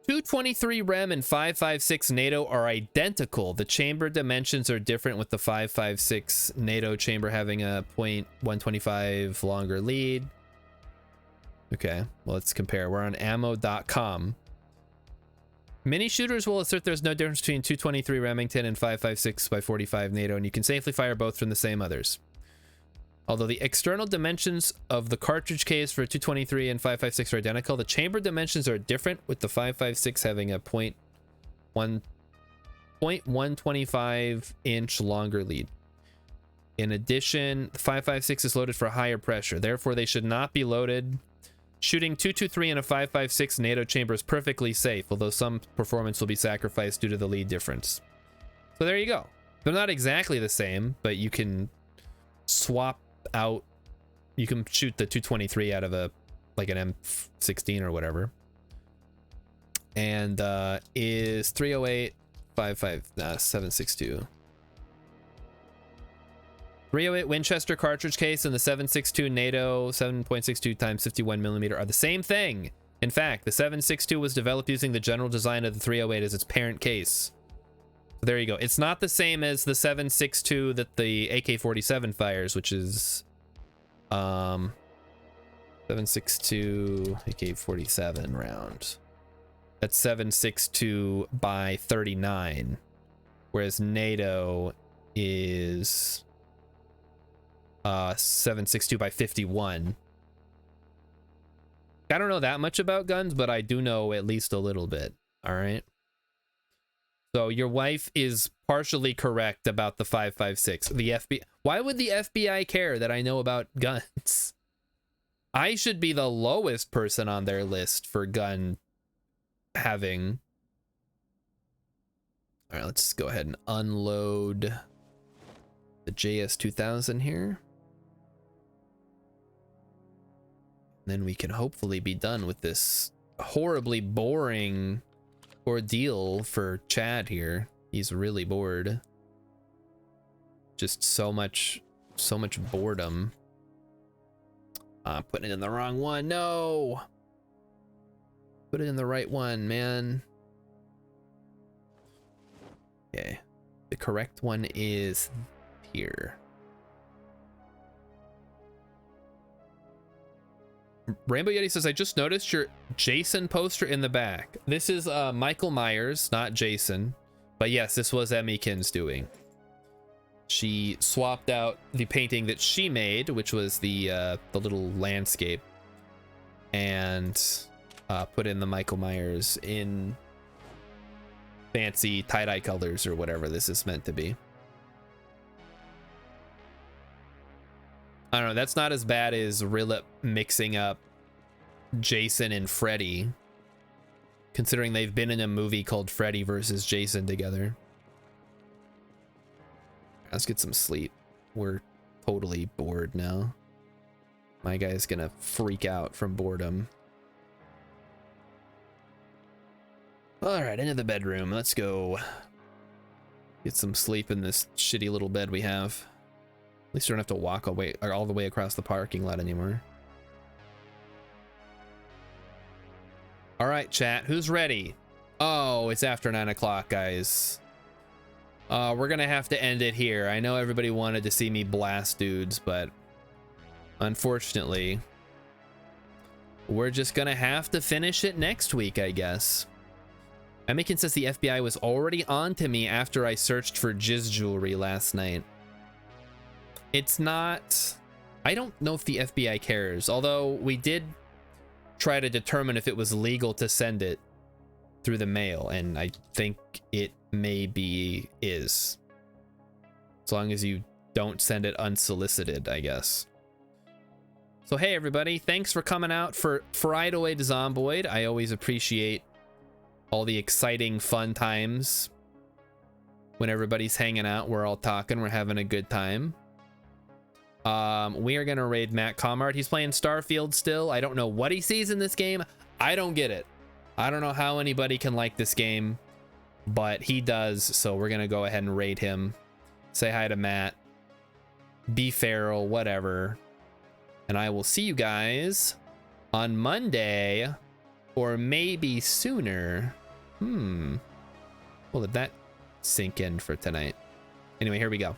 223 rem and 556 NATO are identical. The chamber dimensions are different, with the 556 NATO chamber having a .125 longer lead. Okay, well, let's compare. We're on ammo.com. Many shooters will assert there's no difference between 223 Remington and 556 by 45 NATO, and you can safely fire both from the same others. Although the external dimensions of the cartridge case for 223 and 556 are identical, the chamber dimensions are different, with the 556 having a .125 inch longer lead. In addition, the 556 is loaded for higher pressure, therefore they should not be loaded. Shooting 223 in a 556 NATO chamber is perfectly safe, although some performance will be sacrificed due to the lead difference. So there you go. They're not exactly the same, but you can swap out. You can shoot the 223 out of a like an M16 or whatever. And is 308 762. 308 Winchester cartridge case and the 762 NATO 7.62 times 51 millimeter are the same thing. In fact, the 762 was developed using the general design of the 308 as its parent case. So there you go. It's not the same as the 762 that the AK-47 fires, which is 762 AK-47 round. That's 762 by 39, whereas NATO is 762 by 51. I don't know that much about guns, but I do know at least a little bit. All right. So your wife is partially correct about the 556. The FBI. Why would the FBI care that I know about guns? I should be the lowest person on their list for gun having. All right, let's go ahead and unload the JS2000 here. Then we can hopefully be done with this horribly boring ordeal for Chad here. He's really bored. Just so much boredom. I'm putting it in the wrong one. No! Put it in the right one, man. Okay. The correct one is here. Rainbow Yeti says, I just noticed your Jason poster in the back. This is Michael Myers, not Jason. But yes, this was Emmykin's doing. She swapped out the painting that she made, which was the little landscape, and put in the Michael Myers in fancy tie-dye colors or whatever this is meant to be. I don't know, that's not as bad as Rilip mixing up Jason and Freddy, considering they've been in a movie called Freddy versus Jason together. Let's get some sleep. We're totally bored now. My guy's gonna freak out from boredom. All right, into the bedroom. Let's go get some sleep in this shitty little bed we have. At least you don't have to walk away or all the way across the parking lot anymore. All right, chat, who's ready? Oh, it's after 9 o'clock, guys. We're gonna have to end it here. I know everybody wanted to see me blast dudes, but unfortunately, we're just gonna have to finish it next week, I guess. Emikin says the FBI was already on to me after I searched for jizz jewelry last night. It's not... I don't know if the FBI cares, although we did try to determine if it was legal to send it through the mail, and I think it maybe is. As long as you don't send it unsolicited, I guess. So hey everybody, thanks for coming out for Fridoid Zomboid. I always appreciate all the exciting fun times when everybody's hanging out. We're all talking, we're having a good time. We are gonna raid Matt Comart. He's playing Starfield still. I don't know what he sees in this game. I don't get it. I don't know how anybody can like this game, but he does, so we're gonna go ahead and raid him. Say hi to Matt. Be feral, whatever. And I will see you guys on Monday, or maybe sooner. We'll let that sink in for tonight. Anyway, here we go.